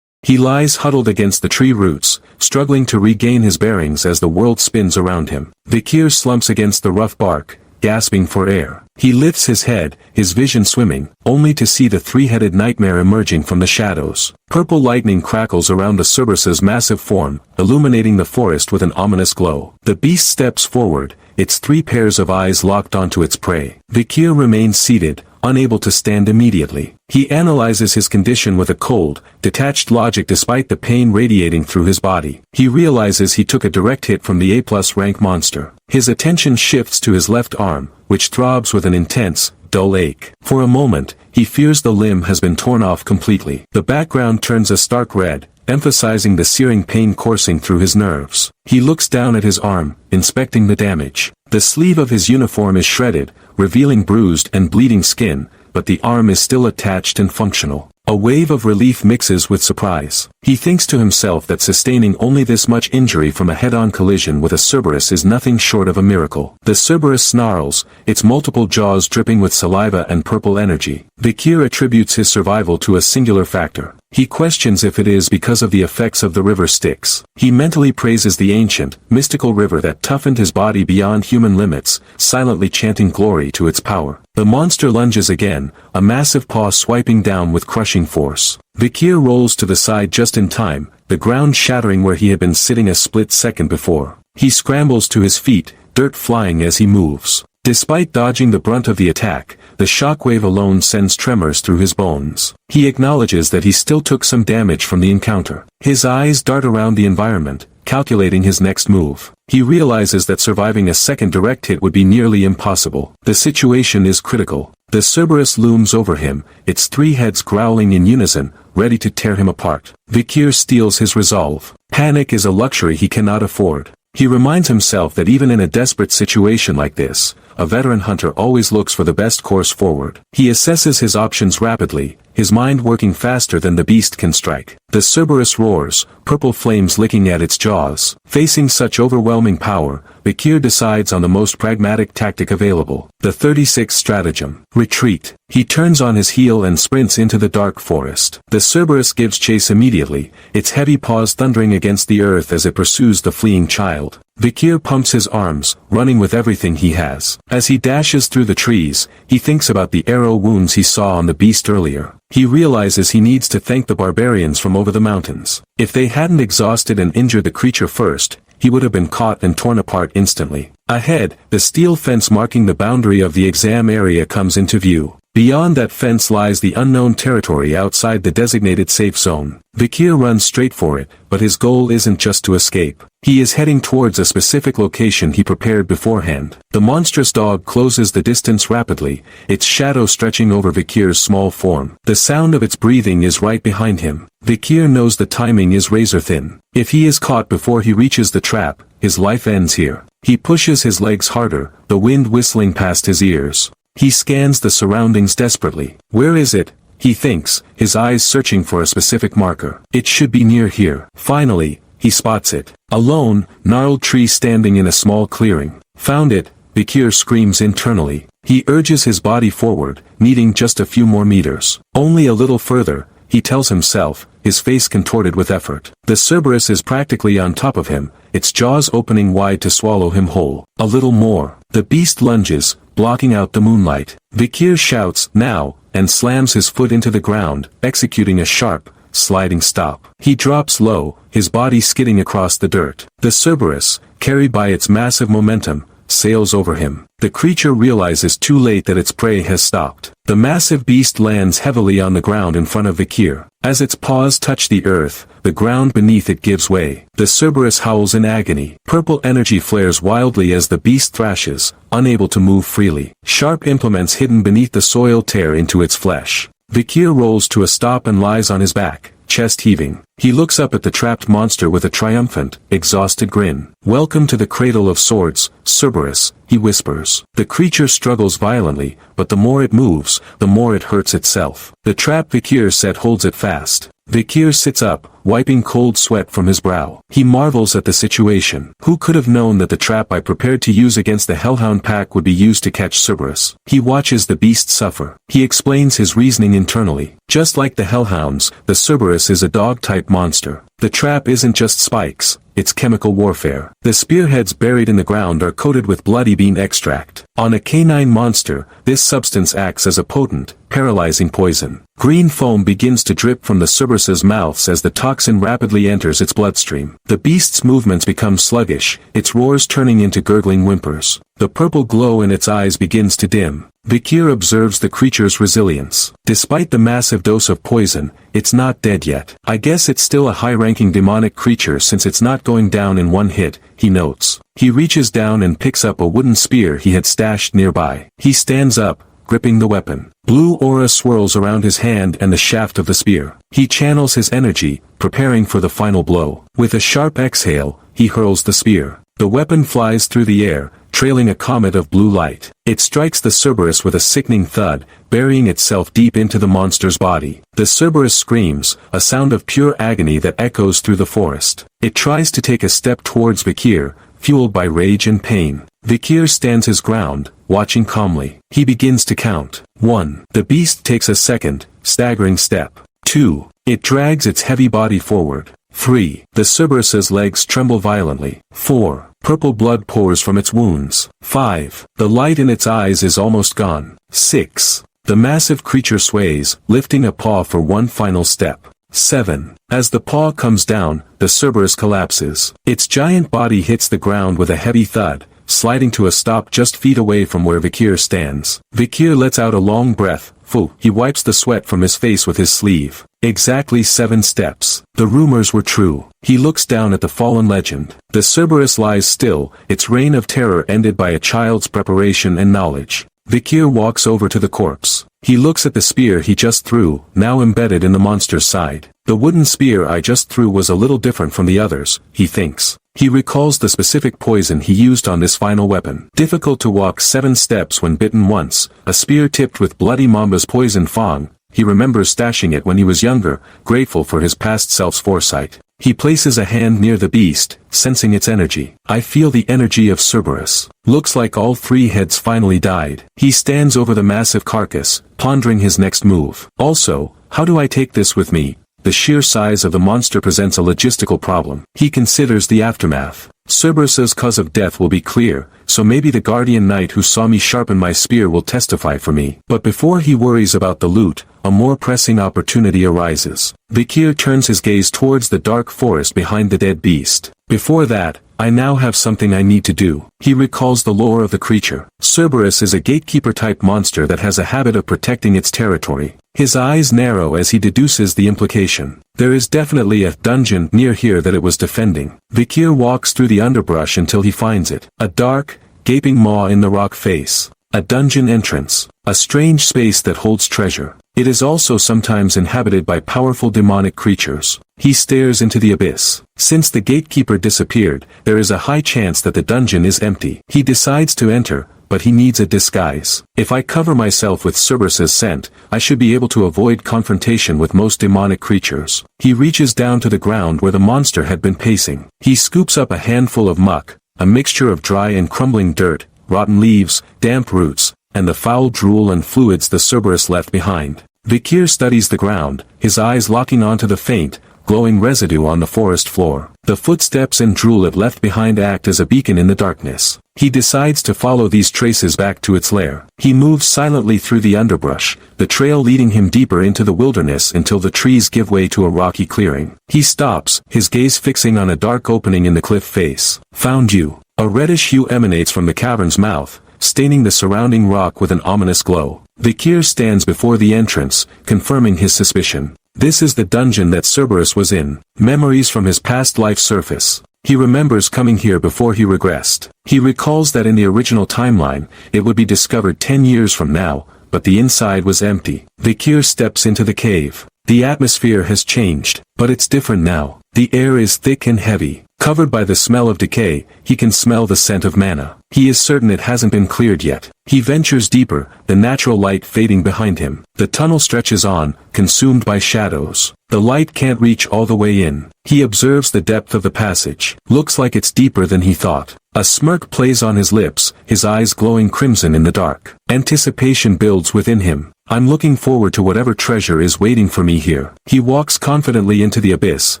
He lies huddled against the tree roots, struggling to regain his bearings as the world spins around him. Vikir slumps against the rough bark, gasping for air. He lifts his head, his vision swimming, only to see the three-headed nightmare emerging from the shadows. Purple lightning crackles around the Cerberus's massive form, illuminating the forest with an ominous glow. The beast steps forward, its 3 pairs of eyes locked onto its prey. Vikir remains seated, unable to stand immediately. He analyzes his condition with a cold, detached logic despite the pain radiating through his body. He realizes he took a direct hit from the A+ rank monster. His attention shifts to his left arm, which throbs with an intense, dull ache. For a moment, he fears the limb has been torn off completely. The background turns a stark red, emphasizing the searing pain coursing through his nerves. He looks down at his arm, inspecting the damage. The sleeve of his uniform is shredded, revealing bruised and bleeding skin, but the arm is still attached and functional. A wave of relief mixes with surprise. He thinks to himself that sustaining only this much injury from a head-on collision with a Cerberus is nothing short of a miracle. The Cerberus snarls, its multiple jaws dripping with saliva and purple energy. Vikir attributes his survival to a singular factor. He questions if it is because of the effects of the river Styx. He mentally praises the ancient, mystical river that toughened his body beyond human limits, silently chanting glory to its power. The monster lunges again, a massive paw swiping down with crushing force. Vikir rolls to the side just in time, the ground shattering where he had been sitting a split second before. He scrambles to his feet, dirt flying as he moves. Despite dodging the brunt of the attack, the shockwave alone sends tremors through his bones. He acknowledges that he still took some damage from the encounter. His eyes dart around the environment, calculating his next move. He realizes that surviving a second direct hit would be nearly impossible. The situation is critical. The Cerberus looms over him, its 3 heads growling in unison, ready to tear him apart. Vikir steals his resolve. Panic is a luxury he cannot afford. He reminds himself that even in a desperate situation like this, a veteran hunter always looks for the best course forward. He assesses his options rapidly, his mind working faster than the beast can strike. The Cerberus roars, purple flames licking at its jaws. Facing such overwhelming power, Vikir decides on the most pragmatic tactic available. The 36th stratagem. Retreat. He turns on his heel and sprints into the dark forest. The Cerberus gives chase immediately, its heavy paws thundering against the earth as it pursues the fleeing child. Vikir pumps his arms, running with everything he has. As he dashes through the trees, he thinks about the arrow wounds he saw on the beast earlier. He realizes he needs to thank the barbarians from over the mountains. If they hadn't exhausted and injured the creature first, he would have been caught and torn apart instantly. Ahead, the steel fence marking the boundary of the exam area comes into view. Beyond that fence lies the unknown territory outside the designated safe zone. Vikir runs straight for it, but his goal isn't just to escape. He is heading towards a specific location he prepared beforehand. The monstrous dog closes the distance rapidly, its shadow stretching over Vikir's small form. The sound of its breathing is right behind him. Vikir knows the timing is razor thin. If he is caught before he reaches the trap, his life ends here. He pushes his legs harder, the wind whistling past his ears. He scans the surroundings desperately. Where is it? He thinks, his eyes searching for a specific marker. It should be near here. Finally, he spots it. A lone, gnarled tree standing in a small clearing. Found it, Vikir screams internally. He urges his body forward, needing just a few more meters. Only a little further, he tells himself, his face contorted with effort. The Cerberus is practically on top of him, its jaws opening wide to swallow him whole. A little more. The beast lunges, blocking out the moonlight. Vikir shouts, now, and slams his foot into the ground, executing a sharp, sliding stop. He drops low, his body skidding across the dirt. The Cerberus, carried by its massive momentum, sails over him. The creature realizes too late that its prey has stopped. The massive beast lands heavily on the ground in front of Vikir. As its paws touch the earth, the ground beneath it gives way. The Cerberus howls in agony. Purple energy flares wildly as the beast thrashes, unable to move freely. Sharp implements hidden beneath the soil tear into its flesh. Vikir rolls to a stop and lies on his back, chest heaving. He looks up at the trapped monster with a triumphant, exhausted grin. Welcome to the cradle of swords, Cerberus, he whispers. The creature struggles violently, but the more it moves, the more it hurts itself. The trap Vikir set holds it fast. Vikir sits up, wiping cold sweat from his brow. He marvels at the situation. Who could have known that the trap I prepared to use against the Hellhound pack would be used to catch Cerberus? He watches the beast suffer. He explains his reasoning internally. Just like the Hellhounds, the Cerberus is a dog-type monster. The trap isn't just spikes, it's chemical warfare. The spearheads buried in the ground are coated with bloody bean extract. On a canine monster, this substance acts as a potent, paralyzing poison. Green foam begins to drip from the Cerberus's mouths as the toxin rapidly enters its bloodstream. The beast's movements become sluggish, its roars turning into gurgling whimpers. The purple glow in its eyes begins to dim. Vikir observes the creature's resilience. Despite the massive dose of poison, it's not dead yet. I guess it's still a high-ranking demonic creature since it's not going down in one hit, he notes. He reaches down and picks up a wooden spear he had stashed nearby. He stands up, gripping the weapon. Blue aura swirls around his hand and the shaft of the spear. He channels his energy, preparing for the final blow. With a sharp exhale, he hurls the spear. The weapon flies through the air, trailing a comet of blue light. It strikes the Cerberus with a sickening thud, burying itself deep into the monster's body. The Cerberus screams, a sound of pure agony that echoes through the forest. It tries to take a step towards Vikir, fueled by rage and pain. Vikir stands his ground, watching calmly. He begins to count. 1. The beast takes a second, staggering step. 2. It drags its heavy body forward. 3. The Cerberus's legs tremble violently. 4. Purple blood pours from its wounds. 5. The light in its eyes is almost gone. 6. The massive creature sways, lifting a paw for one final step. 7. As the paw comes down, the Cerberus collapses. Its giant body hits the ground with a heavy thud, sliding to a stop just feet away from where Vikir stands. Vikir lets out a long breath. He wipes the sweat from his face with his sleeve. Exactly 7 steps. The rumors were true. He looks down at the fallen legend. The Cerberus lies still, its reign of terror ended by a child's preparation and knowledge. Vikir walks over to the corpse. He looks at the spear he just threw, now embedded in the monster's side. The wooden spear I just threw was a little different from the others, he thinks. He recalls the specific poison he used on this final weapon. Difficult to walk 7 steps when bitten once, a spear tipped with bloody Mamba's poison fang. He remembers stashing it when he was younger, grateful for his past self's foresight. He places a hand near the beast, sensing its energy. I feel the energy of Cerberus. Looks like all 3 heads finally died. He stands over the massive carcass, pondering his next move. Also, how do I take this with me? The sheer size of the monster presents a logistical problem. He considers the aftermath. Cerberus's cause of death will be clear, so maybe the guardian knight who saw me sharpen my spear will testify for me. But before he worries about the loot, a more pressing opportunity arises. Vikir turns his gaze towards the dark forest behind the dead beast. Before that, I now have something I need to do. He recalls the lore of the creature. Cerberus is a gatekeeper-type monster that has a habit of protecting its territory. His eyes narrow as he deduces the implication. There is definitely a dungeon near here that it was defending. Vikir walks through the underbrush until he finds it. A dark, gaping maw in the rock face. A dungeon entrance. A strange space that holds treasure. It is also sometimes inhabited by powerful demonic creatures. He stares into the abyss. Since the gatekeeper disappeared, there is a high chance that the dungeon is empty. He decides to enter, but he needs a disguise. If I cover myself with Cerberus's scent, I should be able to avoid confrontation with most demonic creatures. He reaches down to the ground where the monster had been pacing. He scoops up a handful of muck, a mixture of dry and crumbling dirt, rotten leaves, damp roots, and the foul drool and fluids the Cerberus left behind. Vikir studies the ground, his eyes locking onto the faint, glowing residue on the forest floor. The footsteps and drool it left behind act as a beacon in the darkness. He decides to follow these traces back to its lair. He moves silently through the underbrush, the trail leading him deeper into the wilderness until the trees give way to a rocky clearing. He stops, his gaze fixing on a dark opening in the cliff face. Found you. A reddish hue emanates from the cavern's mouth, staining the surrounding rock with an ominous glow. Vikir stands before the entrance, confirming his suspicion. This is the dungeon that Cerberus was in. Memories from his past life surface. He remembers coming here before he regressed. He recalls that in the original timeline, it would be discovered 10 years from now, but the inside was empty. Vikir steps into the cave. The atmosphere has changed, but it's different now. The air is thick and heavy. Covered by the smell of decay, he can smell the scent of mana. He is certain it hasn't been cleared yet. He ventures deeper, the natural light fading behind him. The tunnel stretches on, consumed by shadows. The light can't reach all the way in. He observes the depth of the passage. Looks like it's deeper than he thought. A smirk plays on his lips, his eyes glowing crimson in the dark. Anticipation builds within him. I'm looking forward to whatever treasure is waiting for me here. He walks confidently into the abyss,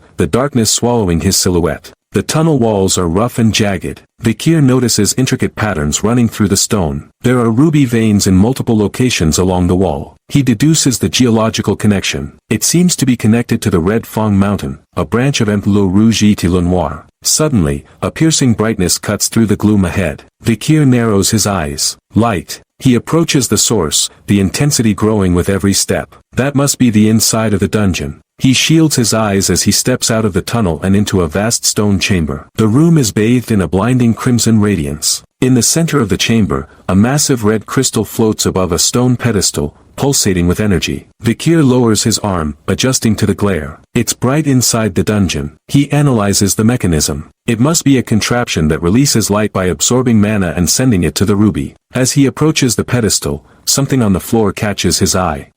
the darkness swallowing his silhouette. The tunnel walls are rough and jagged. Vikir notices intricate patterns running through the stone. There are ruby veins in multiple locations along the wall. He deduces the geological connection. It seems to be connected to the Red Fang Mountain, a branch of Le Rouge et le Noir. Suddenly, a piercing brightness cuts through the gloom ahead. Vikir narrows his eyes. Light. He approaches the source, the intensity growing with every step. That must be the inside of the dungeon. He shields his eyes as he steps out of the tunnel and into a vast stone chamber. The room is bathed in a blinding crimson radiance. In the center of the chamber, a massive red crystal floats above a stone pedestal, pulsating with energy. Vikir lowers his arm, adjusting to the glare. It's bright inside the dungeon. He analyzes the mechanism. It must be a contraption that releases light by absorbing mana and sending it to the ruby. As he approaches the pedestal, something on the floor catches his eye.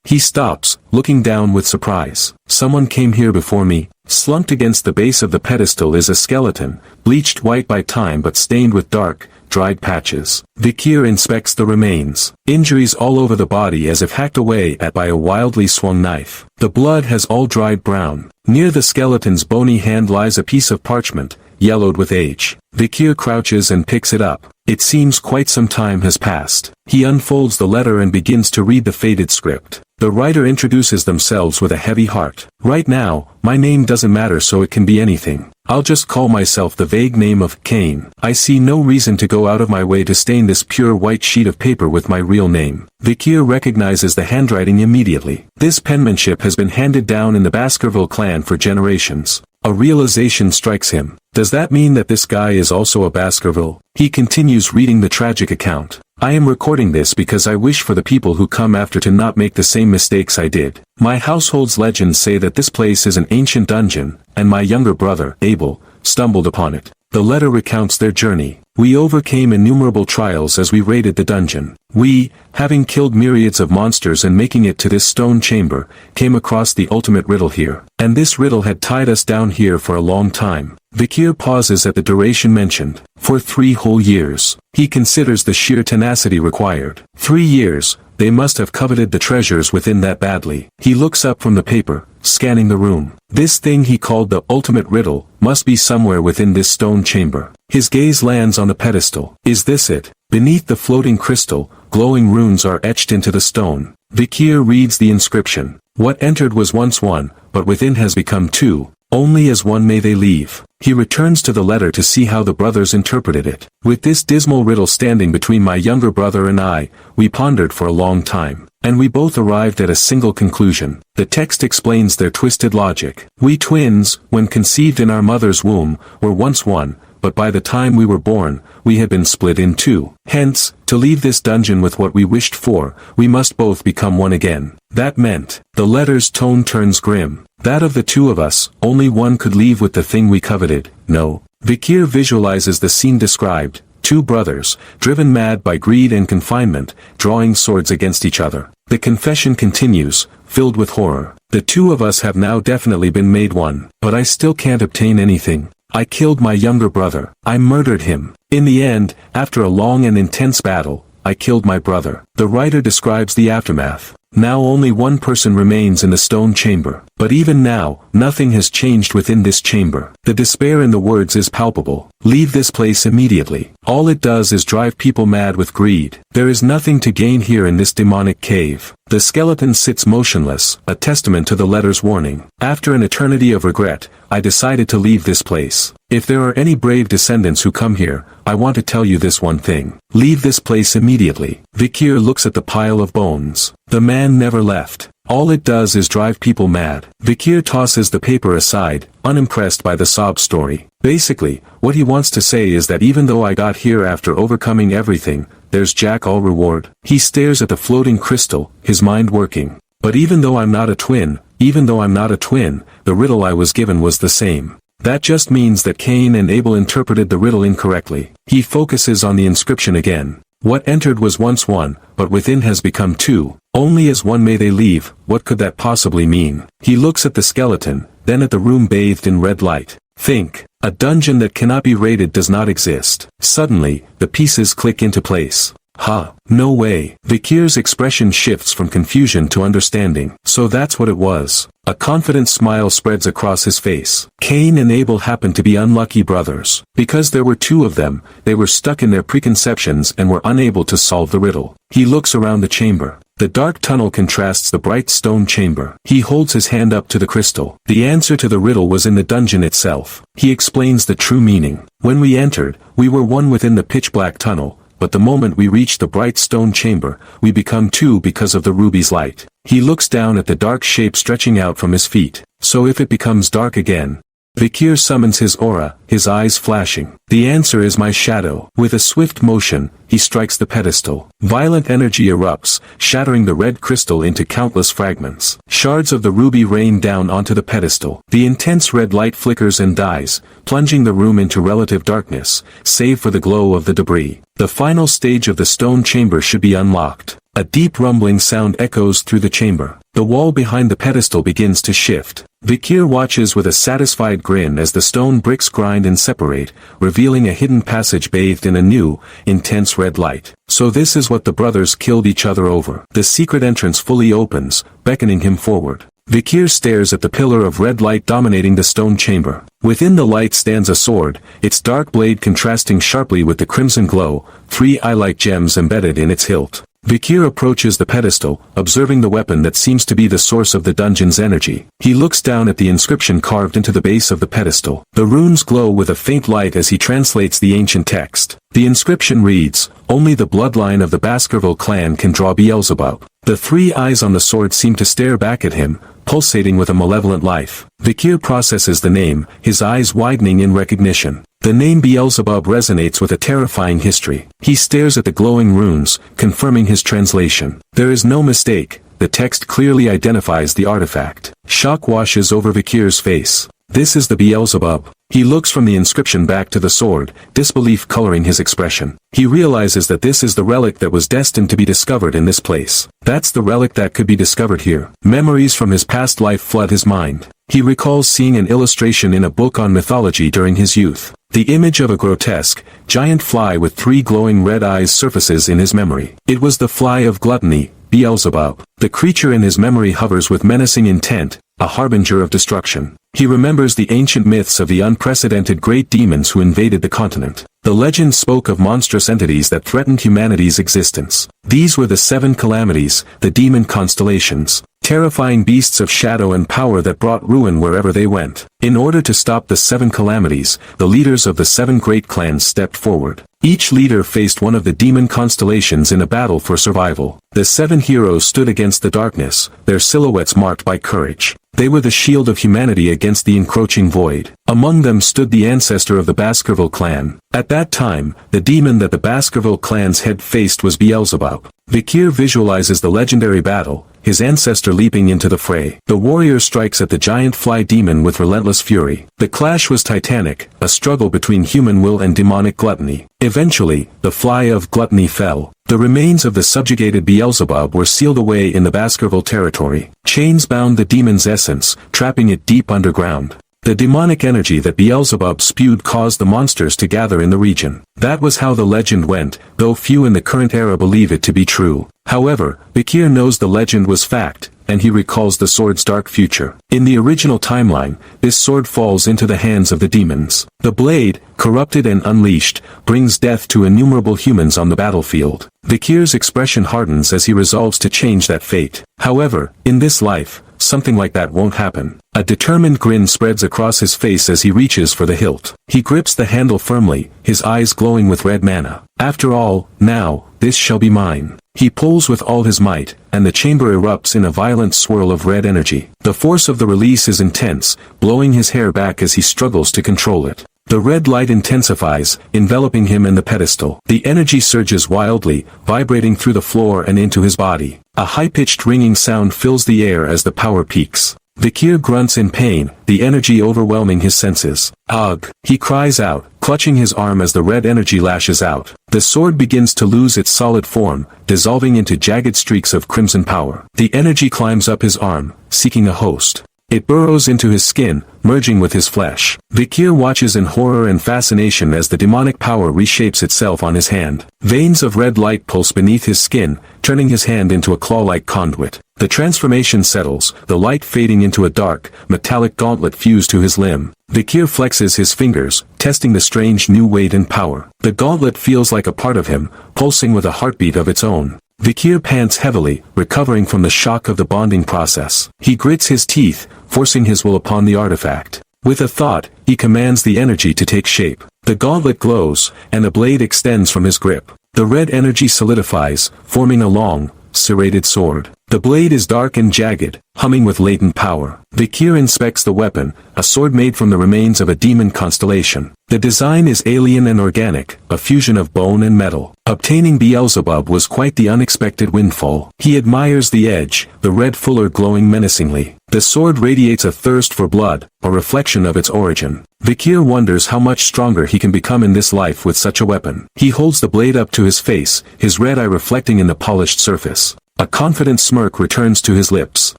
He stops, looking down with surprise. Someone came here before me. Slumped against the base of the pedestal is a skeleton, bleached white by time but stained with dark, dried patches. Vikir inspects the remains. Injuries all over the body as if hacked away at by a wildly swung knife. The blood has all dried brown. Near the skeleton's bony hand lies a piece of parchment, yellowed with age. Vikir crouches and picks it up. It seems quite some time has passed. He unfolds the letter and begins to read the faded script. The writer introduces themselves with a heavy heart. Right now, my name doesn't matter, so it can be anything. I'll just call myself the vague name of Cain. I see no reason to go out of my way to stain this pure white sheet of paper with my real name. Vikir recognizes the handwriting immediately. This penmanship has been handed down in the Baskerville clan for generations. A realization strikes him. Does that mean that this guy is also a Baskerville? He continues reading the tragic account. I am recording this because I wish for the people who come after to not make the same mistakes I did. My household's legends say that this place is an ancient dungeon, and my younger brother, Abel, stumbled upon it. The letter recounts their journey. We overcame innumerable trials as we raided the dungeon. We, having killed myriads of monsters and making it to this stone chamber, came across the ultimate riddle here. And this riddle had tied us down here for a long time. Vikir pauses at the duration mentioned. For 3 whole years. He considers the sheer tenacity required. 3 years, they must have coveted the treasures within that badly. He looks up from the paper, scanning the room. This thing he called the ultimate riddle, must be somewhere within this stone chamber. His gaze lands on the pedestal. Is this it? Beneath the floating crystal, glowing runes are etched into the stone. Vikir reads the inscription. What entered was once 1, but within has become 2. Only as 1 may they leave. He returns to the letter to see how the brothers interpreted it. With this dismal riddle standing between my younger brother and I, we pondered for a long time. And we both arrived at a single conclusion. The text explains their twisted logic. We twins, when conceived in our mother's womb, were once 1, but by the time we were born, we had been split in 2. Hence, to leave this dungeon with what we wished for, we must both become 1 again. That meant, the letter's tone turns grim. That of the 2 of us, only 1 could leave with the thing we coveted. No. Vikir visualizes the scene described. 2 brothers, driven mad by greed and confinement, drawing swords against each other. The confession continues, filled with horror. The 2 of us have now definitely been made 1, but I still can't obtain anything. I killed my younger brother. I murdered him. In the end, after a long and intense battle, I killed my brother. The writer describes the aftermath. Now only 1 person remains in the stone chamber. But even now, nothing has changed within this chamber. The despair in the words is palpable. Leave this place immediately. All it does is drive people mad with greed. There is nothing to gain here in this demonic cave. The skeleton sits motionless, a testament to the letter's warning. After an eternity of regret, I decided to leave this place. If there are any brave descendants who come here, I want to tell you this one thing. Leave this place immediately. Vikir looks at the pile of bones. The man never left. All it does is drive people mad. Vikir tosses the paper aside, unimpressed by the sob story. Basically, what he wants to say is that even though I got here after overcoming everything, there's Jack all reward. He stares at the floating crystal, his mind working. But even though I'm not a twin, the riddle I was given was the same. That just means that Cain and Abel interpreted the riddle incorrectly. He focuses on the inscription again. What entered was once 1, but within has become 2. Only as 1 may they leave. What could that possibly mean? He looks at the skeleton, then at the room bathed in red light. Think. A dungeon that cannot be raided does not exist. Suddenly, the pieces click into place. Ha, no way. Vikir's expression shifts from confusion to understanding. So that's what it was. A confident smile spreads across his face. Cain and Abel happened to be unlucky brothers. Because there were 2 of them, they were stuck in their preconceptions and were unable to solve the riddle. He looks around the chamber. The dark tunnel contrasts the bright stone chamber. He holds his hand up to the crystal. The answer to the riddle was in the dungeon itself. He explains the true meaning. When we entered, we were 1 within the pitch-black tunnel. But the moment we reach the bright stone chamber, we become 2 because of the ruby's light. He looks down at the dark shape stretching out from his feet. So if it becomes dark again, Vikir summons his aura, his eyes flashing. The answer is my shadow. With a swift motion, he strikes the pedestal. Violent energy erupts, shattering the red crystal into countless fragments. Shards of the ruby rain down onto the pedestal. The intense red light flickers and dies, plunging the room into relative darkness, save for the glow of the debris. The final stage of the stone chamber should be unlocked. A deep rumbling sound echoes through the chamber. The wall behind the pedestal begins to shift. Vikir watches with a satisfied grin as the stone bricks grind and separate, revealing a hidden passage bathed in a new, intense red light. So this is what the brothers killed each other over. The secret entrance fully opens, beckoning him forward. Vikir stares at the pillar of red light dominating the stone chamber. Within the light stands a sword, its dark blade contrasting sharply with the crimson glow, 3 eye-like gems embedded in its hilt. Vikir approaches the pedestal, observing the weapon that seems to be the source of the dungeon's energy. He looks down at the inscription carved into the base of the pedestal. The runes glow with a faint light as he translates the ancient text. The inscription reads, "Only the bloodline of the Baskerville clan can draw Beelzebub." The 3 eyes on the sword seem to stare back at him, pulsating with a malevolent life. Vikir processes the name, his eyes widening in recognition. The name Beelzebub resonates with a terrifying history. He stares at the glowing runes, confirming his translation. There is no mistake, the text clearly identifies the artifact. Shock washes over Vikir's face. This is the Beelzebub. He looks from the inscription back to the sword, disbelief coloring his expression. He realizes that this is the relic that was destined to be discovered in this place. That's the relic that could be discovered here. Memories from his past life flood his mind. He recalls seeing an illustration in a book on mythology during his youth. The image of a grotesque, giant fly with 3 glowing red eyes surfaces in his memory. It was the fly of gluttony, Beelzebub. The creature in his memory hovers with menacing intent, a harbinger of destruction. He remembers the ancient myths of the unprecedented great demons who invaded the continent. The legend spoke of monstrous entities that threatened humanity's existence. These were the 7 calamities, the demon constellations. Terrifying beasts of shadow and power that brought ruin wherever they went. In order to stop the 7 calamities, the leaders of the 7 great clans stepped forward. Each leader faced one of the demon constellations in a battle for survival. The 7 heroes stood against the darkness, their silhouettes marked by courage. They were the shield of humanity against the encroaching void. Among them stood the ancestor of the Baskerville clan. At that time, the demon that the Baskerville clan's head faced was Beelzebub. Vikir visualizes the legendary battle, his ancestor leaping into the fray. The warrior strikes at the giant fly demon with relentless fury. The clash was titanic, a struggle between human will and demonic gluttony. Eventually, the fly of gluttony fell. The remains of the subjugated Beelzebub were sealed away in the Baskerville territory. Chains bound the demon's essence, trapping it deep underground. The demonic energy that Beelzebub spewed caused the monsters to gather in the region. That was how the legend went, though few in the current era believe it to be true. However, Vikir knows the legend was fact, and he recalls the sword's dark future. In the original timeline, this sword falls into the hands of the demons. The blade, corrupted and unleashed, brings death to innumerable humans on the battlefield. Vikir's expression hardens as he resolves to change that fate. However, in this life, something like that won't happen. A determined grin spreads across his face as he reaches for the hilt. He grips the handle firmly, his eyes glowing with red mana. After all, now, this shall be mine. He pulls with all his might, and the chamber erupts in a violent swirl of red energy. The force of the release is intense, blowing his hair back as he struggles to control it. The red light intensifies, enveloping him and the pedestal. The energy surges wildly, vibrating through the floor and into his body. A high-pitched ringing sound fills the air as the power peaks. Vikir grunts in pain, the energy overwhelming his senses. Ugh! He cries out, clutching his arm as the red energy lashes out. The sword begins to lose its solid form, dissolving into jagged streaks of crimson power. The energy climbs up his arm, seeking a host. It burrows into his skin, merging with his flesh. Vikir watches in horror and fascination as the demonic power reshapes itself on his hand. Veins of red light pulse beneath his skin, turning his hand into a claw-like conduit. The transformation settles, the light fading into a dark, metallic gauntlet fused to his limb. Vikir flexes his fingers, testing the strange new weight and power. The gauntlet feels like a part of him, pulsing with a heartbeat of its own. Vikir pants heavily, recovering from the shock of the bonding process. He grits his teeth, forcing his will upon the artifact. With a thought, he commands the energy to take shape. The gauntlet glows, and the blade extends from his grip. The red energy solidifies, forming a long, serrated sword. The blade is dark and jagged, humming with latent power. Vikir inspects the weapon, a sword made from the remains of a demon constellation. The design is alien and organic, a fusion of bone and metal. Obtaining Beelzebub was quite the unexpected windfall. He admires the edge, the red fuller glowing menacingly. The sword radiates a thirst for blood, a reflection of its origin. Vikir wonders how much stronger he can become in this life with such a weapon. He holds the blade up to his face, his red eye reflecting in the polished surface. A confident smirk returns to his lips.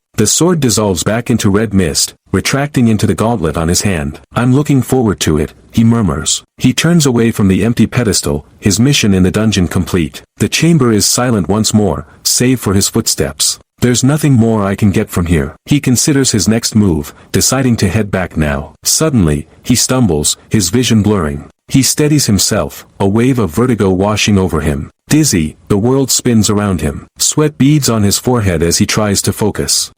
The sword dissolves back into red mist, retracting into the gauntlet on his hand. "I'm looking forward to it," he murmurs. He turns away from the empty pedestal, his mission in the dungeon complete. The chamber is silent once more, save for his footsteps. There's nothing more I can get from here. He considers his next move, deciding to head back now. Suddenly, he stumbles, his vision blurring. He steadies himself, a wave of vertigo washing over him. Dizzy, the world spins around him. Sweat beads on his forehead as he tries to focus.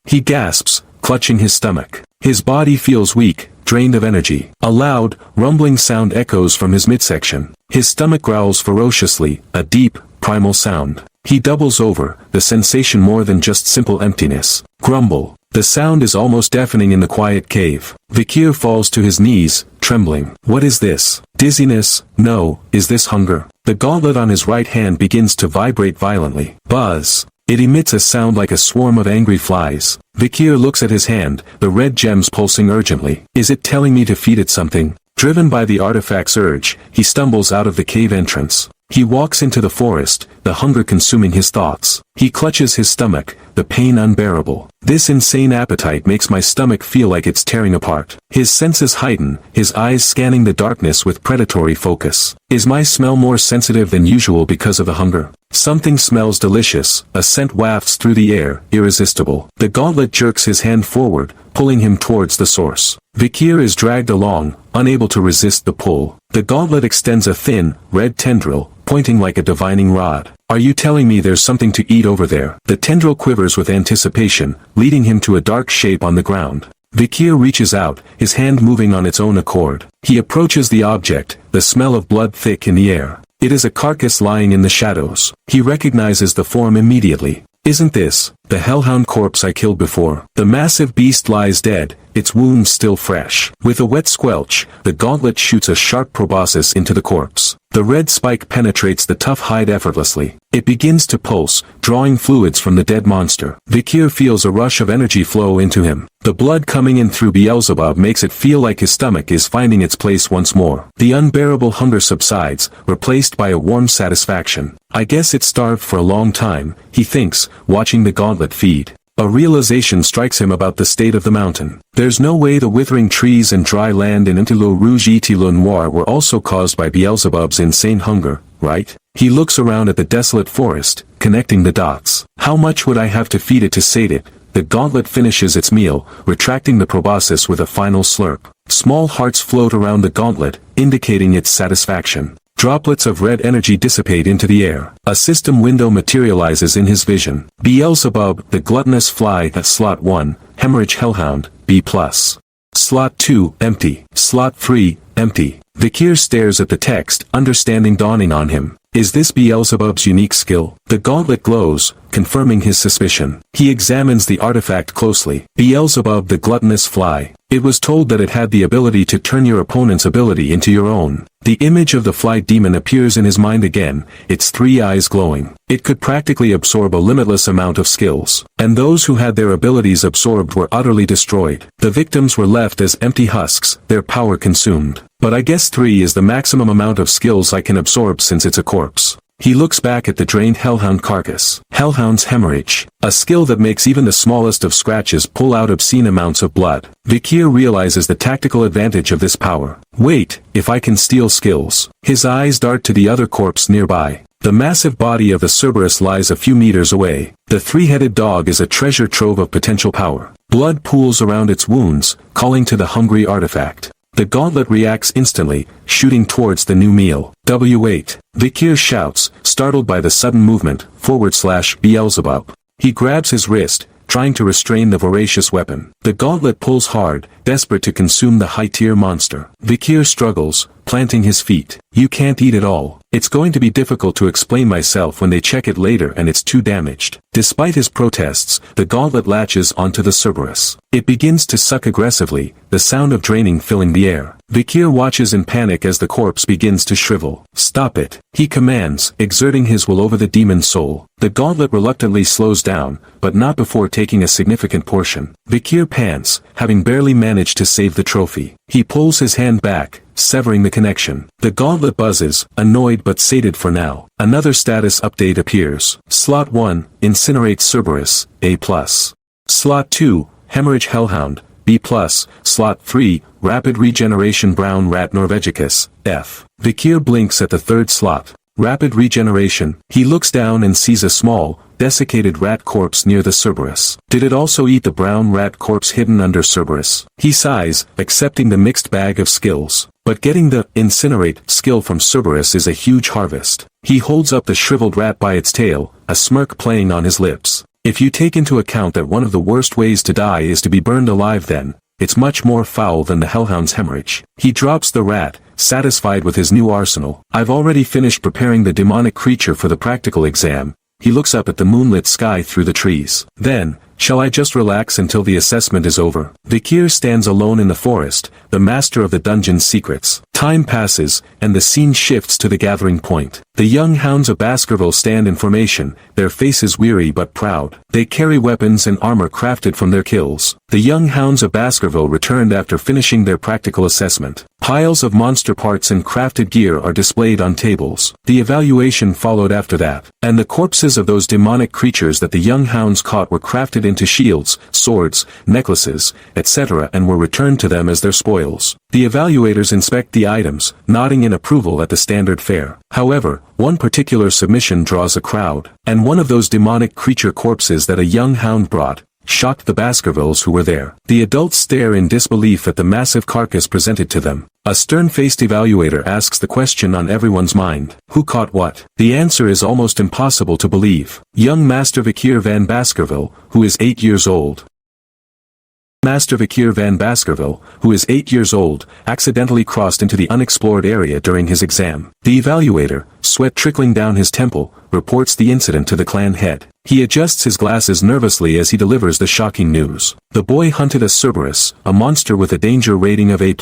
He gasps, clutching his stomach. His body feels weak, drained of energy. A loud, rumbling sound echoes from his midsection. His stomach growls ferociously, a deep, primal sound. He doubles over, the sensation more than just simple emptiness. Grumble. The sound is almost deafening in the quiet cave. Vikir falls to his knees, trembling. What is this? Dizziness? No, is this hunger? The gauntlet on his right hand begins to vibrate violently. Buzz. It emits a sound like a swarm of angry flies. Vikir looks at his hand, the red gems pulsing urgently. Is it telling me to feed it something? Driven by the artifact's urge, he stumbles out of the cave entrance. He walks into the forest, the hunger consuming his thoughts. He clutches his stomach, the pain unbearable. This insane appetite makes my stomach feel like it's tearing apart. His senses heighten, his eyes scanning the darkness with predatory focus. Is my smell more sensitive than usual because of the hunger? Something smells delicious, a scent wafts through the air, irresistible. The gauntlet jerks his hand forward, pulling him towards the source. Vikir is dragged along, unable to resist the pull. The gauntlet extends a thin, red tendril, pointing like a divining rod. Are you telling me there's something to eat over there? The tendril quivers with anticipation, leading him to a dark shape on the ground. Vikir reaches out, his hand moving on its own accord. He approaches the object, the smell of blood thick in the air. It is a carcass lying in the shadows. He recognizes the form immediately. Isn't this the hellhound corpse I killed before? The massive beast lies dead, its wounds still fresh. With a wet squelch, the gauntlet shoots a sharp proboscis into the corpse. The red spike penetrates the tough hide effortlessly. It begins to pulse, drawing fluids from the dead monster. Vikir feels a rush of energy flow into him. The blood coming in through Beelzebub makes it feel like his stomach is finding its place once more. The unbearable hunger subsides, replaced by a warm satisfaction. I guess it starved for a long time, he thinks, watching the gauntlet feed. A realization strikes him about the state of the mountain. There's no way the withering trees and dry land in Intilo Rouge et Le Noir were also caused by Beelzebub's insane hunger, right? He looks around at the desolate forest, connecting the dots. How much would I have to feed it to sate it? The gauntlet finishes its meal, retracting the proboscis with a final slurp. Small hearts float around the gauntlet, indicating its satisfaction. Droplets of red energy dissipate into the air. A system window materializes in his vision. Beelzebub, the gluttonous fly at slot 1, hemorrhage hellhound, B+. Slot 2, empty. Slot 3, empty. Vikir stares at the text, understanding dawning on him. Is this Beelzebub's unique skill? The gauntlet glows, confirming his suspicion. He examines the artifact closely. Beelzebub, the gluttonous fly. It was told that it had the ability to turn your opponent's ability into your own. The image of the fly demon appears in his mind again, its three eyes glowing. It could practically absorb a limitless amount of skills. And those who had their abilities absorbed were utterly destroyed. The victims were left as empty husks, their power consumed. But I guess 3 is the maximum amount of skills I can absorb since it's a corpse. He looks back at the drained hellhound carcass. Hellhound's hemorrhage. A skill that makes even the smallest of scratches pull out obscene amounts of blood. Vikir realizes the tactical advantage of this power. Wait, if I can steal skills. His eyes dart to the other corpse nearby. The massive body of the Cerberus lies a few meters away. The three-headed dog is a treasure trove of potential power. Blood pools around its wounds, calling to the hungry artifact. The gauntlet reacts instantly, shooting towards the new meal. W8. Vikir shouts, startled by the sudden movement, /Beelzebub. He grabs his wrist, trying to restrain the voracious weapon. The gauntlet pulls hard, desperate to consume the high-tier monster. Vikir struggles, planting his feet. You can't eat it all. It's going to be difficult to explain myself when they check it later and it's too damaged. Despite his protests, the gauntlet latches onto the Cerberus. It begins to suck aggressively, the sound of draining filling the air. Vikir watches in panic as the corpse begins to shrivel. Stop it, he commands, exerting his will over the demon's soul. The gauntlet reluctantly slows down, but not before taking a significant portion. Vikir pants, having barely managed to save the trophy. He pulls his hand back, severing the connection. The gauntlet buzzes, annoyed but sated for now. Another status update appears. Slot 1, incinerate Cerberus, A+. Slot 2, hemorrhage hellhound, B+. Slot 3, rapid regeneration brown rat norvegicus, F. Vikir blinks at the third slot. Rapid regeneration. He looks down and sees a small, desiccated rat corpse near the Cerberus. Did it also eat the brown rat corpse hidden under Cerberus? He sighs, accepting the mixed bag of skills. But getting the incinerate skill from Cerberus is a huge harvest. He holds up the shriveled rat by its tail, a smirk playing on his lips. If you take into account that one of the worst ways to die is to be burned alive, then it's much more foul than the hellhound's hemorrhage. He drops the rat, satisfied with his new arsenal. I've already finished preparing the demonic creature for the practical exam. he looks up at the moonlit sky through the trees. Then, shall I just relax until the assessment is over? Vikir stands alone in the forest, the master of the dungeon's secrets. Time passes, and the scene shifts to the gathering point. The young hounds of Baskerville stand in formation, their faces weary but proud. They carry weapons and armor crafted from their kills. The young hounds of Baskerville returned after finishing their practical assessment. Piles of monster parts and crafted gear are displayed on tables. The evaluation followed after that, and the corpses of those demonic creatures that the young hounds caught were crafted into shields, swords, necklaces, etc. and were returned to them as their spoils. The evaluators inspect the items, nodding in approval at the standard fare. However, one particular submission draws a crowd, and one of those demonic creature corpses that a young hound brought shocked the Baskervilles who were there. The adults stare in disbelief at the massive carcass presented to them. A stern-faced evaluator asks the question on everyone's mind. Who caught what? The answer is almost impossible to believe. Young Master Vikir van Baskerville, who is 8 years old. Master Vikir van Baskerville, who is 8 years old, accidentally crossed into the unexplored area during his exam. The evaluator, sweat trickling down his temple, reports the incident to the clan head. He adjusts his glasses nervously as he delivers the shocking news. The boy hunted a Cerberus, a monster with a danger rating of A+.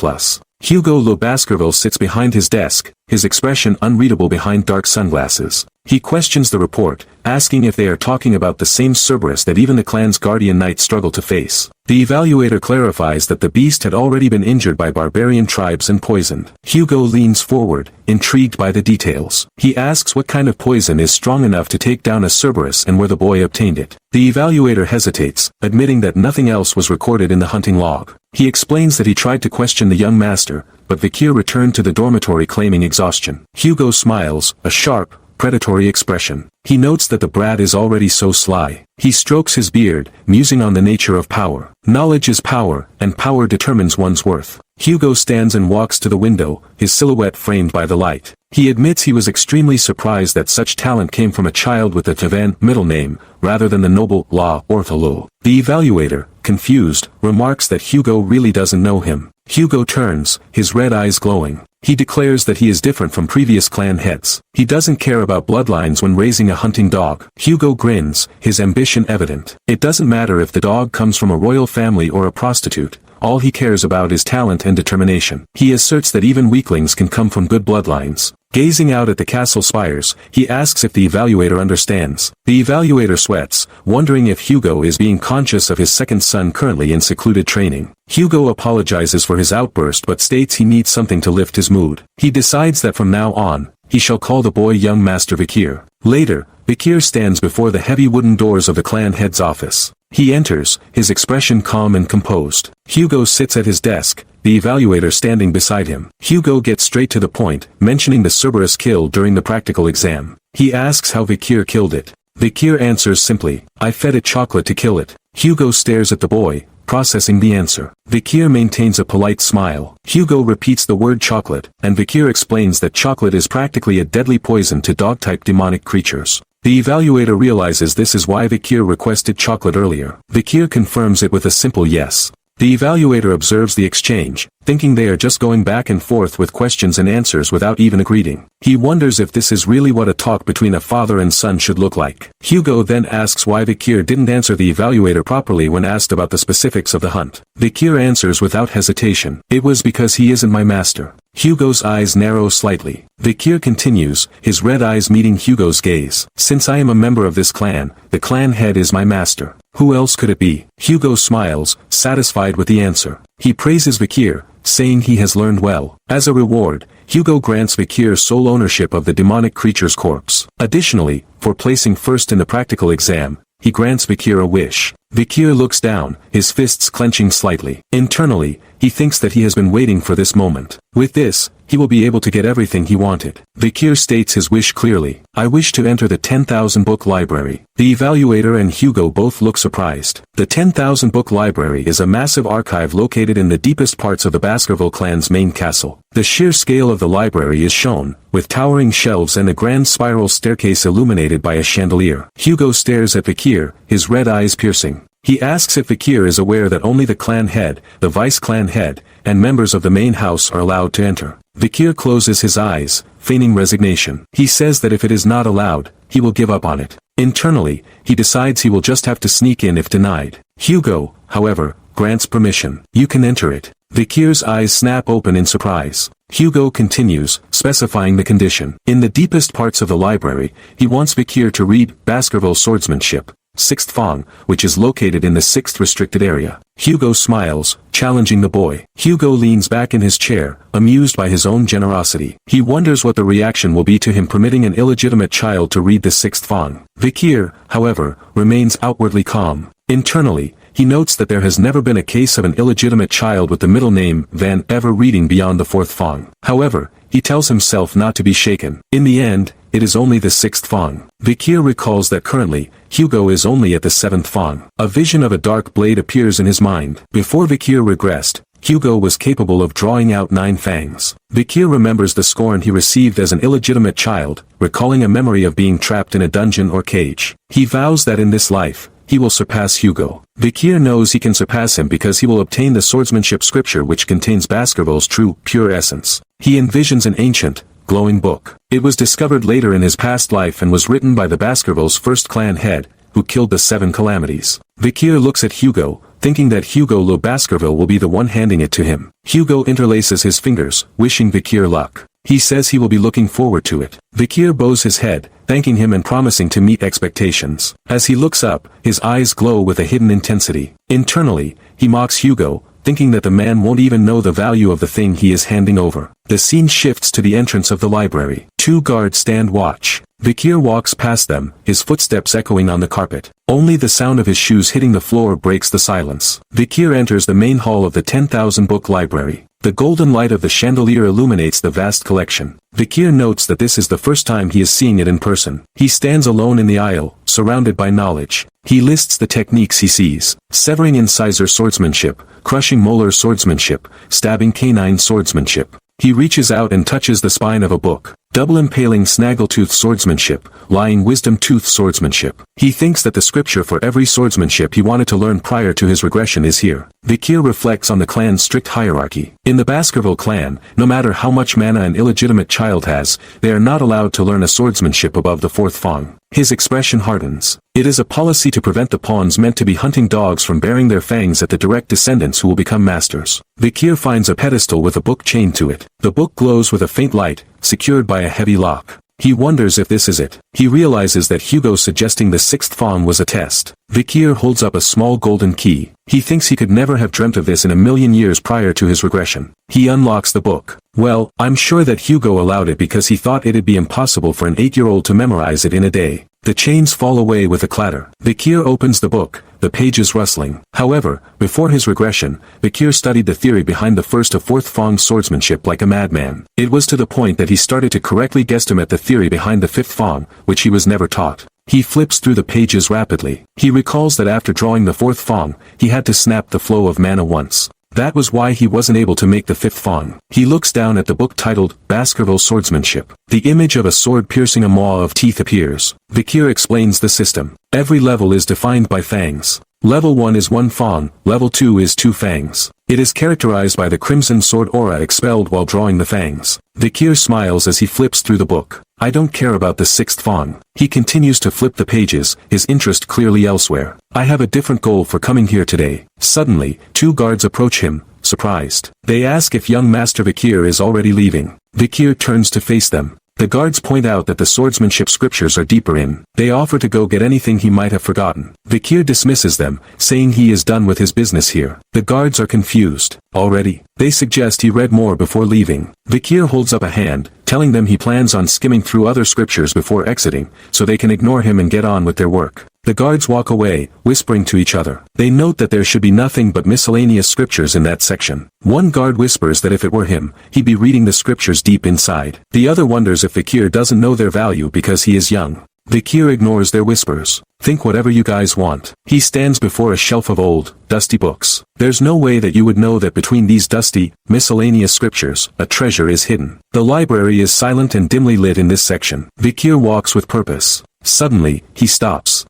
Hugo Le Baskerville sits behind his desk, his expression unreadable behind dark sunglasses. He questions the report, asking if they are talking about the same Cerberus that even the clan's guardian knight struggled to face. The evaluator clarifies that the beast had already been injured by barbarian tribes and poisoned. Hugo leans forward, intrigued by the details. He asks what kind of poison is strong enough to take down a Cerberus and where the boy obtained it. The evaluator hesitates, admitting that nothing else was recorded in the hunting log. He explains that he tried to question the young master, but Vikir returned to the dormitory claiming exhaustion. Hugo smiles, a sharp, predatory expression. He notes that the brat is already so sly. He strokes his beard, musing on the nature of power. Knowledge is power, and power determines one's worth. Hugo stands and walks to the window, his silhouette framed by the light. He admits he was extremely surprised that such talent came from a child with the Tavan middle name, rather than the noble La Ortholo. The evaluator, confused, remarks that Hugo really doesn't know him. Hugo turns, his red eyes glowing. He declares that he is different from previous clan heads. He doesn't care about bloodlines when raising a hunting dog. Hugo grins, his ambition evident. It doesn't matter if the dog comes from a royal family or a prostitute. All he cares about is talent and determination. He asserts that even weaklings can come from good bloodlines. Gazing out at the castle spires, he asks if the evaluator understands. The evaluator sweats, wondering if Hugo is being conscious of his second son currently in secluded training. Hugo apologizes for his outburst but states he needs something to lift his mood. He decides that from now on, he shall call the boy young Master Vikir. Later, Vikir stands before the heavy wooden doors of the clan head's office. He enters, his expression calm and composed. Hugo sits at his desk, the evaluator standing beside him. Hugo gets straight to the point, mentioning the Cerberus kill during the practical exam. He asks how Vikir killed it. Vikir answers simply, "I fed it chocolate to kill it." Hugo stares at the boy, processing the answer. Vikir maintains a polite smile. Hugo repeats the word chocolate, and Vikir explains that chocolate is practically a deadly poison to dog-type demonic creatures. The evaluator realizes this is why Vikir requested chocolate earlier. Vikir confirms it with a simple yes. The evaluator observes the exchange, thinking they are just going back and forth with questions and answers without even agreeing. He wonders if this is really what a talk between a father and son should look like. Hugo then asks why Vikir didn't answer the evaluator properly when asked about the specifics of the hunt. Vikir answers without hesitation, "It was because he isn't my master." Hugo's eyes narrow slightly. Vikir continues, his red eyes meeting Hugo's gaze. "Since I am a member of this clan, the clan head is my master. Who else could it be?" Hugo smiles, satisfied with the answer. He praises Vikir, saying he has learned well. As a reward, Hugo grants Vikir sole ownership of the demonic creature's corpse. Additionally, for placing first in the practical exam, he grants Vikir a wish. Vikir looks down, his fists clenching slightly. Internally, he thinks that he has been waiting for this moment. With this, he will be able to get everything he wanted. Vikir states his wish clearly. "I wish to enter the 10,000 book library." The evaluator and Hugo both look surprised. The 10,000 book library is a massive archive located in the deepest parts of the Baskerville clan's main castle. The sheer scale of the library is shown, with towering shelves and a grand spiral staircase illuminated by a chandelier. Hugo stares at Vikir, his red eyes piercing. He asks if Vikir is aware that only the clan head, the vice-clan head, and members of the main house are allowed to enter. Vikir closes his eyes, feigning resignation. He says that if it is not allowed, he will give up on it. Internally, he decides he will just have to sneak in if denied. Hugo, however, grants permission. You can enter it. Vikir's eyes snap open in surprise. Hugo continues, specifying the condition. In the deepest parts of the library, he wants Vikir to read Baskerville Swordsmanship, 6th Fong, which is located in the 6th restricted area. Hugo smiles, challenging the boy. Hugo leans back in his chair, amused by his own generosity. He wonders what the reaction will be to him permitting an illegitimate child to read the 6th Fong. Vikir, however, remains outwardly calm. Internally, he notes that there has never been a case of an illegitimate child with the middle name Van ever reading beyond the 4th Fong. However, he tells himself not to be shaken. In the end, it is only the 6th Fong. Vikir recalls that currently, Hugo is only at the 7th Fong. A vision of a dark blade appears in his mind. Before Vikir regressed, Hugo was capable of drawing out 9 fangs. Vikir remembers the scorn he received as an illegitimate child, recalling a memory of being trapped in a dungeon or cage. He vows that in this life, he will surpass Hugo. Vikir knows he can surpass him because he will obtain the swordsmanship scripture which contains Baskerville's true, pure essence. He envisions an ancient, glowing book. It was discovered later in his past life and was written by the Baskerville's first clan head, who killed the 7 calamities. Vikir looks at Hugo, thinking that Hugo Le Baskerville will be the one handing it to him. Hugo interlaces his fingers, wishing Vikir luck. He says he will be looking forward to it. Vikir bows his head, thanking him and promising to meet expectations. As he looks up, his eyes glow with a hidden intensity. Internally, he mocks Hugo, thinking that the man won't even know the value of the thing he is handing over. The scene shifts to the entrance of the library. 2 guards stand watch. Vikir walks past them, his footsteps echoing on the carpet. Only the sound of his shoes hitting the floor breaks the silence. Vikir enters the main hall of the 10,000 book library. The golden light of the chandelier illuminates the vast collection. Vikir notes that this is the first time he is seeing it in person. He stands alone in the aisle, surrounded by knowledge. He lists the techniques he sees: severing incisor swordsmanship, crushing molar swordsmanship, stabbing canine swordsmanship. He reaches out and touches the spine of a book. Double impaling snaggletooth swordsmanship, lying wisdom tooth swordsmanship. He thinks that the scripture for every swordsmanship he wanted to learn prior to his regression is here. Vikir reflects on the clan's strict hierarchy. In the Baskerville clan, no matter how much mana an illegitimate child has, they are not allowed to learn a swordsmanship above the 4th Fong. His expression hardens. It is a policy to prevent the pawns meant to be hunting dogs from bearing their fangs at the direct descendants who will become masters. Vikir finds a pedestal with a book chained to it. The book glows with a faint light, secured by a heavy lock. He wonders if this is it. He realizes that Hugo suggesting the 6th Fong was a test. Vikir holds up a small golden key. He thinks he could never have dreamt of this in a million years prior to his regression. He unlocks the book. Well, I'm sure that Hugo allowed it because he thought it'd be impossible for an 8-year-old to memorize it in a day. The chains fall away with a clatter. Vikir opens the book, the pages rustling. However, before his regression, Vikir studied the theory behind the 1st to 4th Fong swordsmanship like a madman. It was to the point that he started to correctly guesstimate the theory behind the 5th Fong, which he was never taught. He flips through the pages rapidly. He recalls that after drawing the 4th Fong, he had to snap the flow of mana once. That was why he wasn't able to make the 5th Fong. He looks down at the book titled, Baskerville Swordsmanship. The image of a sword piercing a maw of teeth appears. Vikir explains the system. Every level is defined by fangs. Level 1 is 1 Fong, level 2 is 2 fangs. It is characterized by the crimson sword aura expelled while drawing the fangs. Vikir smiles as he flips through the book. I don't care about the 6th Fong. He continues to flip the pages, his interest clearly elsewhere. I have a different goal for coming here today. Suddenly, 2 guards approach him, surprised. They ask if young Master Vikir is already leaving. Vikir turns to face them. The guards point out that the swordsmanship scriptures are deeper in. They offer to go get anything he might have forgotten. Vikir dismisses them, saying he is done with his business here. The guards are confused. Already? They suggest he read more before leaving. Vikir holds up a hand, telling them he plans on skimming through other scriptures before exiting, so they can ignore him and get on with their work. The guards walk away, whispering to each other. They note that there should be nothing but miscellaneous scriptures in that section. One guard whispers that if it were him, he'd be reading the scriptures deep inside. The other wonders if Vikir doesn't know their value because he is young. Vikir ignores their whispers. Think whatever you guys want. He stands before a shelf of old, dusty books. There's no way that you would know that between these dusty, miscellaneous scriptures, a treasure is hidden. The library is silent and dimly lit in this section. Vikir walks with purpose. Suddenly, he stops.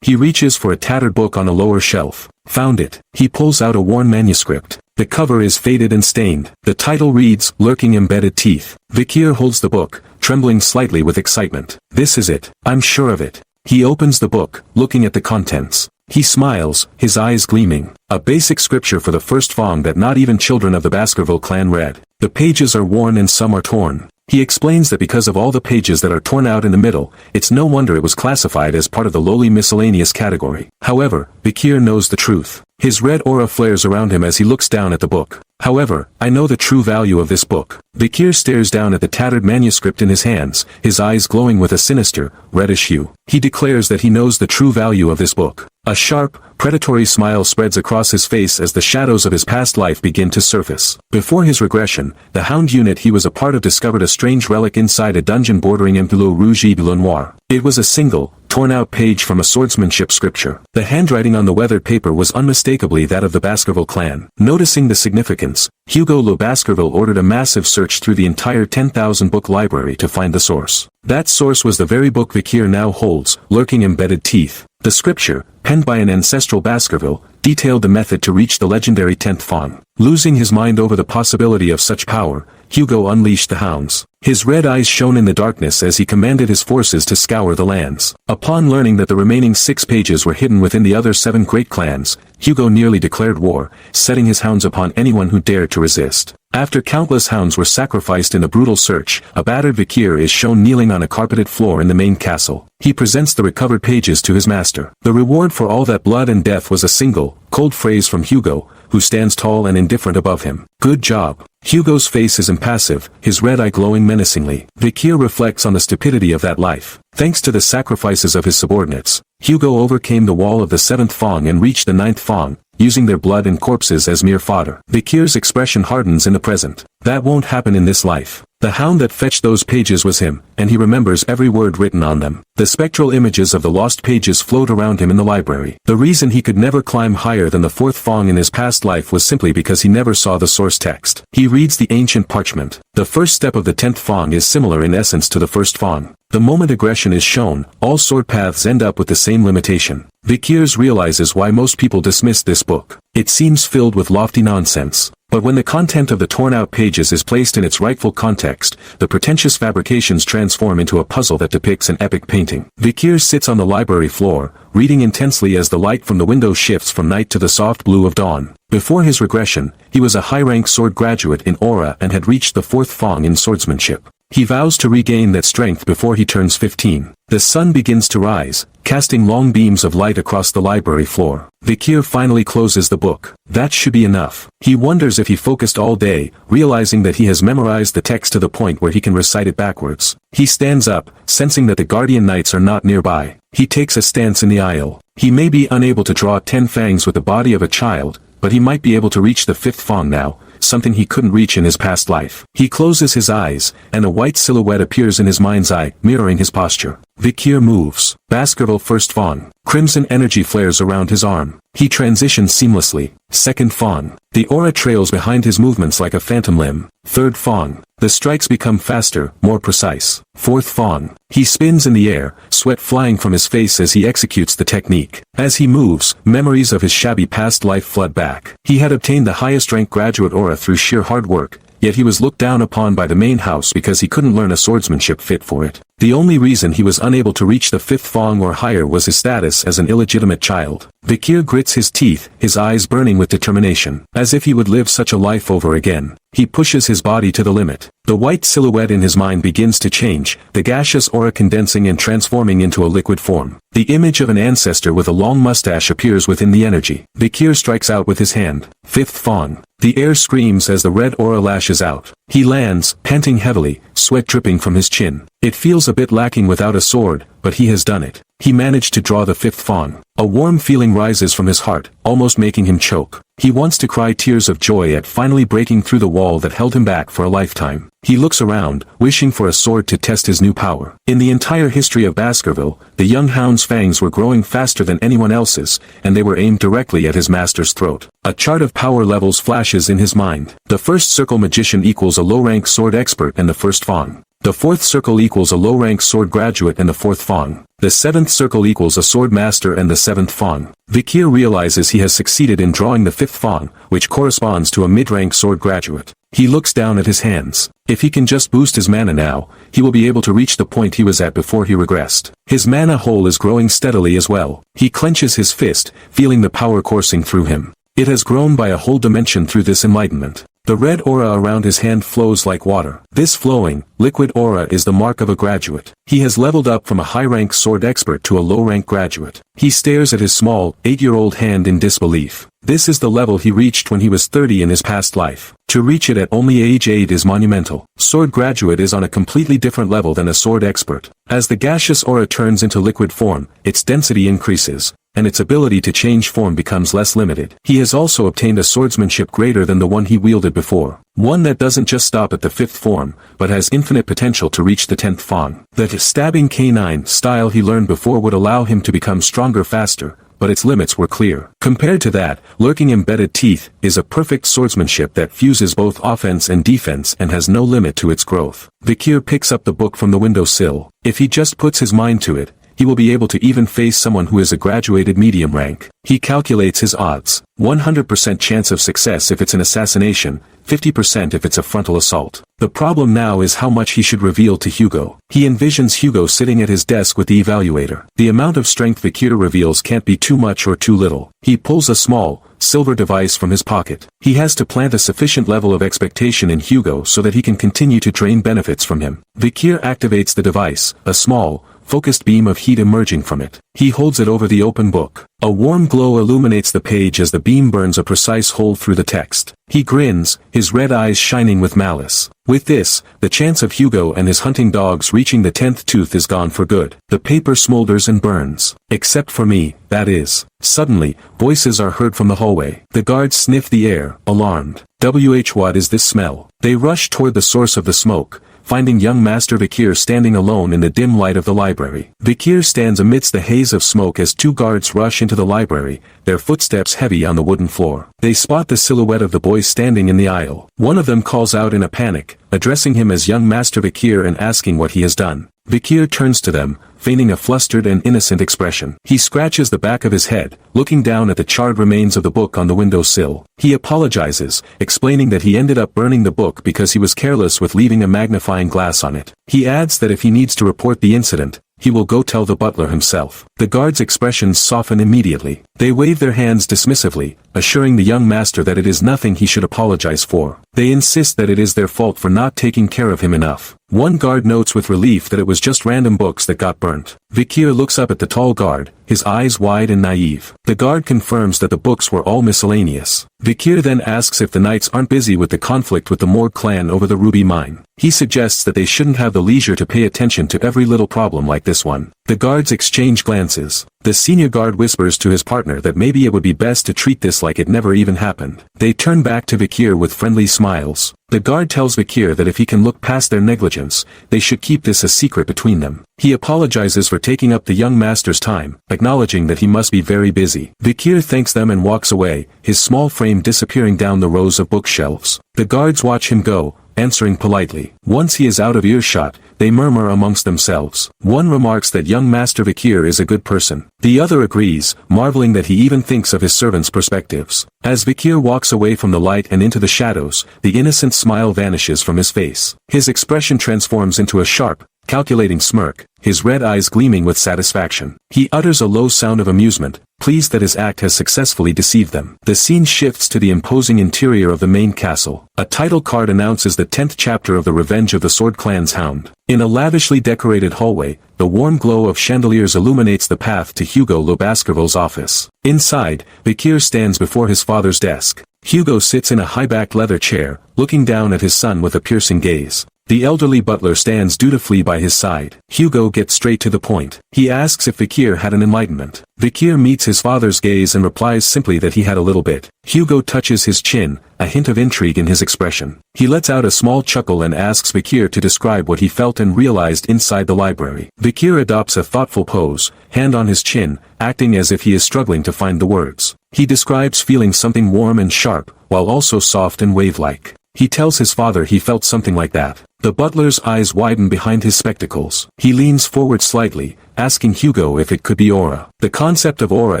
He reaches for a tattered book on a lower shelf. Found it. He pulls out a worn manuscript. The cover is faded and stained. The title reads, Lurking Embedded Teeth. Vikir holds the book, trembling slightly with excitement. This is it. I'm sure of it. He opens the book, looking at the contents. He smiles, his eyes gleaming. A basic scripture for the first Fong that not even children of the Baskerville clan read. The pages are worn and some are torn. He explains that because of all the pages that are torn out in the middle, it's no wonder it was classified as part of the lowly miscellaneous category. However, Bakir knows the truth. His red aura flares around him as he looks down at the book. However, I know the true value of this book. Bakir stares down at the tattered manuscript in his hands, his eyes glowing with a sinister, reddish hue. He declares that he knows the true value of this book. A sharp, predatory smile spreads across his face as the shadows of his past life begin to surface. Before his regression, the hound unit he was a part of discovered a strange relic inside a dungeon bordering Empilo Rouge et Bleu Noir. It was a single, torn-out page from a swordsmanship scripture. The handwriting on the weathered paper was unmistakably that of the Baskerville clan. Noticing the significance, Hugo Le Baskerville ordered a massive search through the entire 10,000-book library to find the source. That source was the very book Bakir now holds, lurking embedded teeth. The scripture, penned by an ancestral Baskerville, detailed the method to reach the legendary 10th Fong. Losing his mind over the possibility of such power, Hugo unleashed the hounds. His red eyes shone in the darkness as he commanded his forces to scour the lands. Upon learning that the remaining 6 pages were hidden within the other 7 great clans, Hugo nearly declared war, setting his hounds upon anyone who dared to resist. After countless hounds were sacrificed in a brutal search, a battered Bakir is shown kneeling on a carpeted floor in the main castle. He presents the recovered pages to his master. The reward for all that blood and death was a single, cold phrase from Hugo, who stands tall and indifferent above him. Good job. Hugo's face is impassive, his red eye glowing menacingly. Bakir reflects on the stupidity of that life. Thanks to the sacrifices of his subordinates, Hugo overcame the wall of the 7th Fong and reached the 9th Fong, using their blood and corpses as mere fodder. Bakir's expression hardens in the present. That won't happen in this life. The hound that fetched those pages was him, and he remembers every word written on them. The spectral images of the lost pages float around him in the library. The reason he could never climb higher than the 4th Fong in his past life was simply because he never saw the source text. He reads the ancient parchment. The first step of the 10th Fong is similar in essence to the first Fong. The moment aggression is shown, all sword paths end up with the same limitation. Bakir realizes why most people dismiss this book. It seems filled with lofty nonsense. But when the content of the torn-out pages is placed in its rightful context, the pretentious fabrications transform into a puzzle that depicts an epic painting. Bakir sits on the library floor, reading intensely as the light from the window shifts from night to the soft blue of dawn. Before his regression, he was a high-rank sword graduate in aura and had reached the 4th Fong in swordsmanship. He vows to regain that strength before he turns 15. The sun begins to rise, casting long beams of light across the library floor. Bakir finally closes the book. That should be enough. He wonders if he focused all day, realizing that he has memorized the text to the point where he can recite it backwards. He stands up, sensing that the guardian knights are not nearby. He takes a stance in the aisle. He may be unable to draw 10 fangs with the body of a child, but he might be able to reach the 5th Fong now, something he couldn't reach in his past life. He closes his eyes, and a white silhouette appears in his mind's eye, mirroring his posture. Bakir moves. Baskerville 1st Fong. Crimson energy flares around his arm. He transitions seamlessly. 2nd Fong. The aura trails behind his movements like a phantom limb. 3rd Fong. The strikes become faster, more precise. 4th Fong. He spins in the air, sweat flying from his face as he executes the technique. As he moves, memories of his shabby past life flood back. He had obtained the highest rank graduate aura through sheer hard work, yet he was looked down upon by the main house because he couldn't learn a swordsmanship fit for it. The only reason he was unable to reach the 5th Fong or higher was his status as an illegitimate child. Bakir grits his teeth, his eyes burning with determination. As if he would live such a life over again, he pushes his body to the limit. The white silhouette in his mind begins to change, the gaseous aura condensing and transforming into a liquid form. The image of an ancestor with a long mustache appears within the energy. Bakir strikes out with his hand. 5th Fong. The air screams as the red aura lashes out. He lands, panting heavily, sweat dripping from his chin. It feels a bit lacking without a sword, but he has done it. He managed to draw the 5th Fong. A warm feeling rises from his heart, almost making him choke. He wants to cry tears of joy at finally breaking through the wall that held him back for a lifetime. He looks around, wishing for a sword to test his new power. In the entire history of Baskerville, the young hound's fangs were growing faster than anyone else's, and they were aimed directly at his master's throat. A chart of power levels flashes in his mind. The 1st circle magician equals a low-rank sword expert and the 1st Fong. The 4th circle equals a low-rank sword graduate and the 4th Fong. The 7th circle equals a sword master and the 7th Fong. Bakir realizes he has succeeded in drawing the 5th Fong, which corresponds to a mid-rank sword graduate. He looks down at his hands. If he can just boost his mana now, he will be able to reach the point he was at before he regressed. His mana hole is growing steadily as well. He clenches his fist, feeling the power coursing through him. It has grown by a whole dimension through this enlightenment. The red aura around his hand flows like water. This flowing, liquid aura is the mark of a graduate. He has leveled up from a high-rank sword expert to a low-rank graduate. He stares at his small, 8-year-old hand in disbelief. This is the level he reached when he was 30 in his past life. To reach it at only age 8 is monumental. Sword graduate is on a completely different level than a sword expert. As the gaseous aura turns into liquid form, its density increases, and its ability to change form becomes less limited. He has also obtained a swordsmanship greater than the one he wielded before. One that doesn't just stop at the 5th form, but has infinite potential to reach the 10th form. The stabbing canine style he learned before would allow him to become stronger faster, but its limits were clear. Compared to that, lurking embedded teeth is a perfect swordsmanship that fuses both offense and defense and has no limit to its growth. Vikir picks up the book from the windowsill. If he just puts his mind to it, he will be able to even face someone who is a graduated medium rank. He calculates his odds. 100% chance of success if it's an assassination, 50% if it's a frontal assault. The problem now is how much he should reveal to Hugo. He envisions Hugo sitting at his desk with the evaluator. The amount of strength Vikir reveals can't be too much or too little. He pulls a small, silver device from his pocket. He has to plant a sufficient level of expectation in Hugo so that he can continue to drain benefits from him. Vikir activates the device, a small, focused beam of heat emerging from it. He holds it over the open book. A warm glow illuminates the page as the beam burns a precise hole through the text. He grins, his red eyes shining with malice. With this, the chance of Hugo and his hunting dogs reaching the 10th tooth is gone for good. The paper smolders and burns. Except for me, that is. Suddenly, voices are heard from the hallway. The guards sniff the air, alarmed. What is this smell? They rush toward the source of the smoke, finding young Master Vikir standing alone in the dim light of the library. Vikir stands amidst the haze of smoke as 2 guards rush into the library, their footsteps heavy on the wooden floor. They spot the silhouette of the boy standing in the aisle. One of them calls out in a panic, addressing him as young Master Vikir and asking what he has done. Vikir turns to them, feigning a flustered and innocent expression. He scratches the back of his head, looking down at the charred remains of the book on the windowsill. He apologizes, explaining that he ended up burning the book because he was careless with leaving a magnifying glass on it. He adds that if he needs to report the incident, he will go tell the butler himself. The guards' expressions soften immediately. They wave their hands dismissively, assuring the young master that it is nothing he should apologize for. They insist that it is their fault for not taking care of him enough. One guard notes with relief that it was just random books that got burnt. Vikir looks up at the tall guard, his eyes wide and naive. The guard confirms that the books were all miscellaneous. Vikir then asks if the knights aren't busy with the conflict with the Morg clan over the ruby mine. He suggests that they shouldn't have the leisure to pay attention to every little problem like this one. The guards exchange glances. The senior guard whispers to his partner that maybe it would be best to treat this like it never even happened. They turn back to Vikir with friendly smiles. The guard tells Vikir that if he can look past their negligence, they should keep this a secret between them. He apologizes for taking up the young master's time, acknowledging that he must be very busy. Vikir thanks them and walks away, his small frame disappearing down the rows of bookshelves. The guards watch him go, answering politely. Once he is out of earshot, they murmur amongst themselves. One remarks that young Master Vikir is a good person. The other agrees, marveling that he even thinks of his servants' perspectives. As Vikir walks away from the light and into the shadows, the innocent smile vanishes from his face. His expression transforms into a sharp, calculating smirk, his red eyes gleaming with satisfaction. He utters a low sound of amusement, pleased that his act has successfully deceived them. The scene shifts to the imposing interior of the main castle. A title card announces the 10th chapter of the Revenge of the Sword Clan's Hound. In a lavishly decorated hallway, the warm glow of chandeliers illuminates the path to Hugo Le Baskerville's office. Inside, Vikir stands before his father's desk. Hugo sits in a high-backed leather chair, looking down at his son with a piercing gaze. The elderly butler stands dutifully by his side. Hugo gets straight to the point. He asks if Vikir had an enlightenment. Vikir meets his father's gaze and replies simply that he had a little bit. Hugo touches his chin, a hint of intrigue in his expression. He lets out a small chuckle and asks Vikir to describe what he felt and realized inside the library. Vikir adopts a thoughtful pose, hand on his chin, acting as if he is struggling to find the words. He describes feeling something warm and sharp, while also soft and wave-like. He tells his father he felt something like that. The butler's eyes widen behind his spectacles. He leans forward slightly, asking Hugo if it could be aura. The concept of aura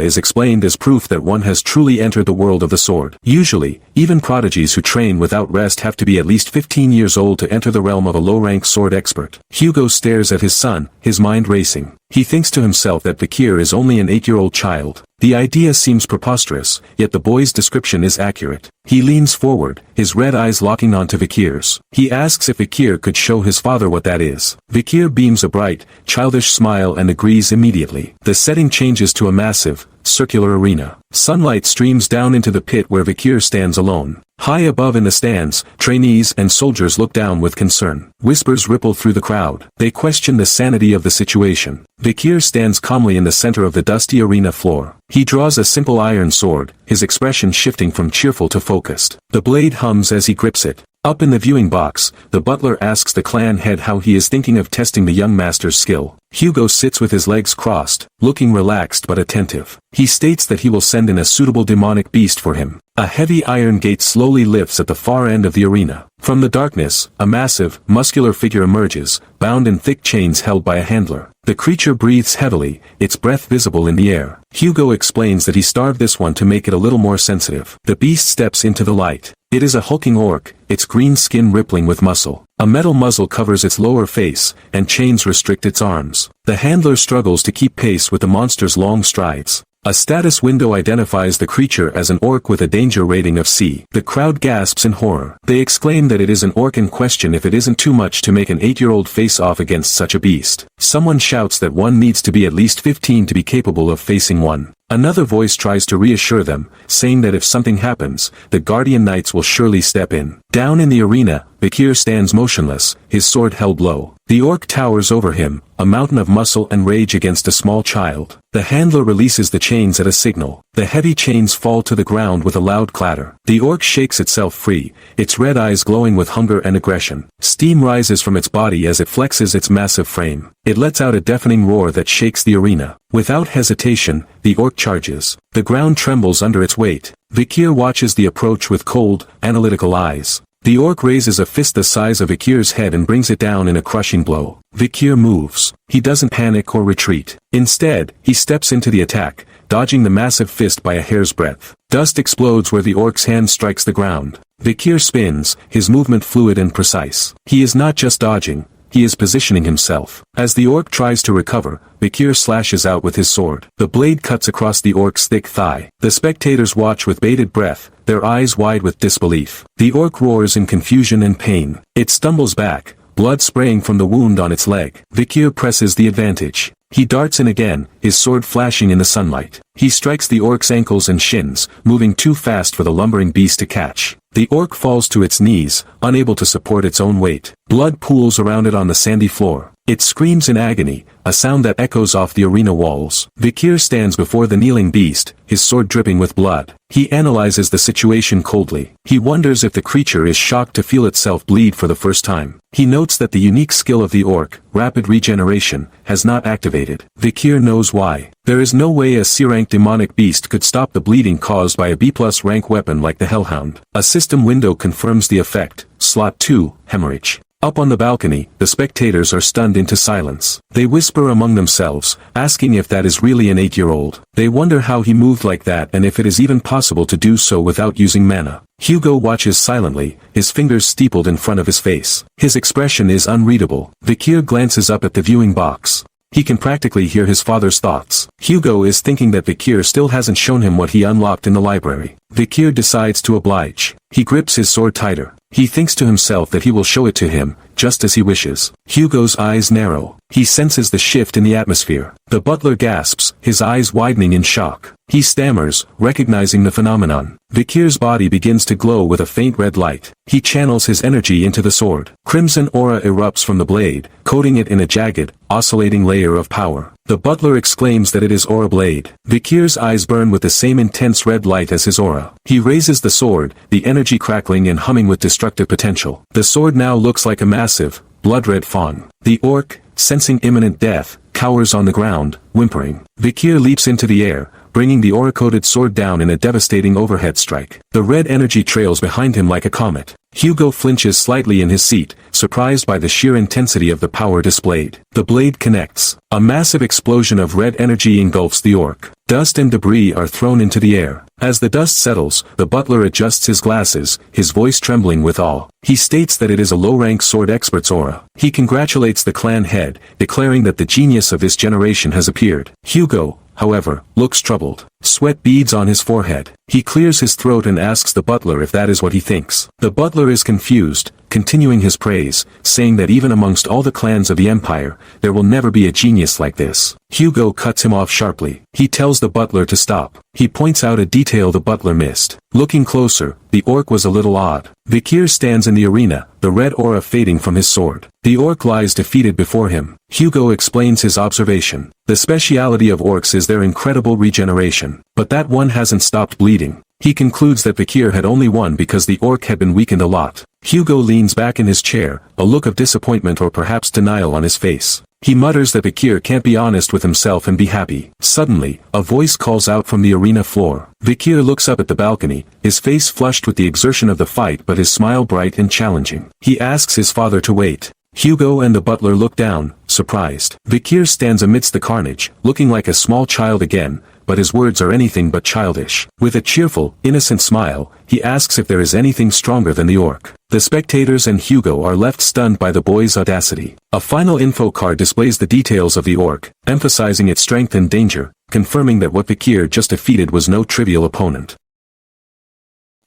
is explained as proof that one has truly entered the world of the sword. Usually, Even prodigies who train without rest have to be at least 15 years old to enter the realm of a low-rank sword expert. Hugo stares at his son, his mind racing. He thinks to himself that Vikir is only an 8-year-old child. The idea seems preposterous, yet the boy's description is accurate. He leans forward, his red eyes locking onto Vikir's. He asks if Vikir could show his father what that is. Vikir beams a bright, childish smile and agrees immediately. The setting changes to a massive, circular arena. Sunlight streams down into the pit where Vikir stands alone. High above in the stands, trainees and soldiers look down with concern. Whispers ripple through the crowd. They question the sanity of the situation. Vikir stands calmly in the center of the dusty arena floor. He draws a simple iron sword, his expression shifting from cheerful to focused. The blade hums as he grips it. Up in the viewing box, the butler asks the clan head how he is thinking of testing the young master's skill. Hugo sits with his legs crossed, looking relaxed but attentive. He states that he will send in a suitable demonic beast for him. A heavy iron gate slowly lifts at the far end of the arena. From the darkness, a massive, muscular figure emerges, bound in thick chains held by a handler. The creature breathes heavily, its breath visible in the air. Hugo explains that he starved this one to make it a little more sensitive. The beast steps into the light. It is a hulking orc, its green skin rippling with muscle. A metal muzzle covers its lower face, and chains restrict its arms. The handler struggles to keep pace with the monster's long strides. A status window identifies the creature as an orc with a danger rating of C. The crowd gasps in horror. They exclaim that it is an orc and question if it isn't too much to make an 8-year-old face off against such a beast. Someone shouts that one needs to be at least 15 to be capable of facing one. Another voice tries to reassure them, saying that if something happens, the Guardian Knights will surely step in. Down in the arena, Vikir stands motionless, his sword held low. The orc towers over him, a mountain of muscle and rage against a small child. The handler releases the chains at a signal. The heavy chains fall to the ground with a loud clatter. The orc shakes itself free, its red eyes glowing with hunger and aggression. Steam rises from its body as it flexes its massive frame. It lets out a deafening roar that shakes the arena. Without hesitation, the orc charges. The ground trembles under its weight. Vikir watches the approach with cold, analytical eyes. The orc raises a fist the size of Vikir's head and brings it down in a crushing blow. Vikir moves. He doesn't panic or retreat. Instead, he steps into the attack, dodging the massive fist by a hair's breadth. Dust explodes where the orc's hand strikes the ground. Vikir spins, his movement fluid and precise. He is not just dodging, he is positioning himself. As the orc tries to recover, Vikir slashes out with his sword. The blade cuts across the orc's thick thigh. The spectators watch with bated breath, their eyes wide with disbelief. The orc roars in confusion and pain. It stumbles back, blood spraying from the wound on its leg. Vikir presses the advantage. He darts in again, his sword flashing in the sunlight. He strikes the orc's ankles and shins, moving too fast for the lumbering beast to catch. The orc falls to its knees, unable to support its own weight. Blood pools around it on the sandy floor. It screams in agony, a sound that echoes off the arena walls. Vikir stands before the kneeling beast, his sword dripping with blood. He analyzes the situation coldly. He wonders if the creature is shocked to feel itself bleed for the first time. He notes that the unique skill of the orc, rapid regeneration, has not activated. Vikir knows why. There is no way a C-rank demonic beast could stop the bleeding caused by a B+ rank weapon like the Hellhound. A system window confirms the effect. Slot 2, hemorrhage. Up on the balcony, the spectators are stunned into silence. They whisper among themselves, asking if that is really an 8-year-old. They wonder how he moved like that and if it is even possible to do so without using mana. Hugo watches silently, his fingers steepled in front of his face. His expression is unreadable. Vikir glances up at the viewing box. He can practically hear his father's thoughts. Hugo is thinking that Vikir still hasn't shown him what he unlocked in the library. Vikir decides to oblige. He grips his sword tighter. He thinks to himself that he will show it to him, just as he wishes. Hugo's eyes narrow. He senses the shift in the atmosphere. The butler gasps, his eyes widening in shock. He stammers, recognizing the phenomenon. Vikir's body begins to glow with a faint red light. He channels his energy into the sword. Crimson aura erupts from the blade, coating it in a jagged, oscillating layer of power. The butler exclaims that it is Aura Blade. Vikir's eyes burn with the same intense red light as his aura. He raises the sword, the energy crackling and humming with destructive potential. The sword now looks like a massive, blood-red fawn. The orc, sensing imminent death, cowers on the ground, whimpering. Vikir leaps into the air, bringing the aura-coated sword down in a devastating overhead strike. The red energy trails behind him like a comet. Hugo flinches slightly in his seat, surprised by the sheer intensity of the power displayed. The blade connects. A massive explosion of red energy engulfs the orc. Dust and debris are thrown into the air. As the dust settles, the butler adjusts his glasses, his voice trembling with awe. He states that it is a low-rank sword expert's aura. He congratulates the clan head, declaring that the genius of this generation has appeared. Hugo, however, looks troubled. Sweat beads on his forehead. He clears his throat and asks the butler if that is what he thinks. The butler is confused, continuing his praise, saying that even amongst all the clans of the empire, there will never be a genius like this. Hugo cuts him off sharply. He tells the butler to stop. He points out a detail the butler missed. Looking closer, the orc was a little odd. Vikir stands in the arena, the red aura fading from his sword. The orc lies defeated before him. Hugo explains his observation. The speciality of orcs is their incredible regeneration, but that one hasn't stopped bleeding. He concludes that Vikir had only won because the orc had been weakened a lot. Hugo leans back in his chair, a look of disappointment or perhaps denial on his face. He mutters that Vikir can't be honest with himself and be happy. Suddenly, a voice calls out from the arena floor. Vikir looks up at the balcony, his face flushed with the exertion of the fight but his smile bright and challenging. He asks his father to wait. Hugo and the butler look down, surprised. Vikir stands amidst the carnage, looking like a small child again, but his words are anything but childish. With a cheerful, innocent smile, he asks if there is anything stronger than the orc. The spectators and Hugo are left stunned by the boy's audacity. A final info card displays the details of the orc, emphasizing its strength and danger, confirming that what Vikir just defeated was no trivial opponent.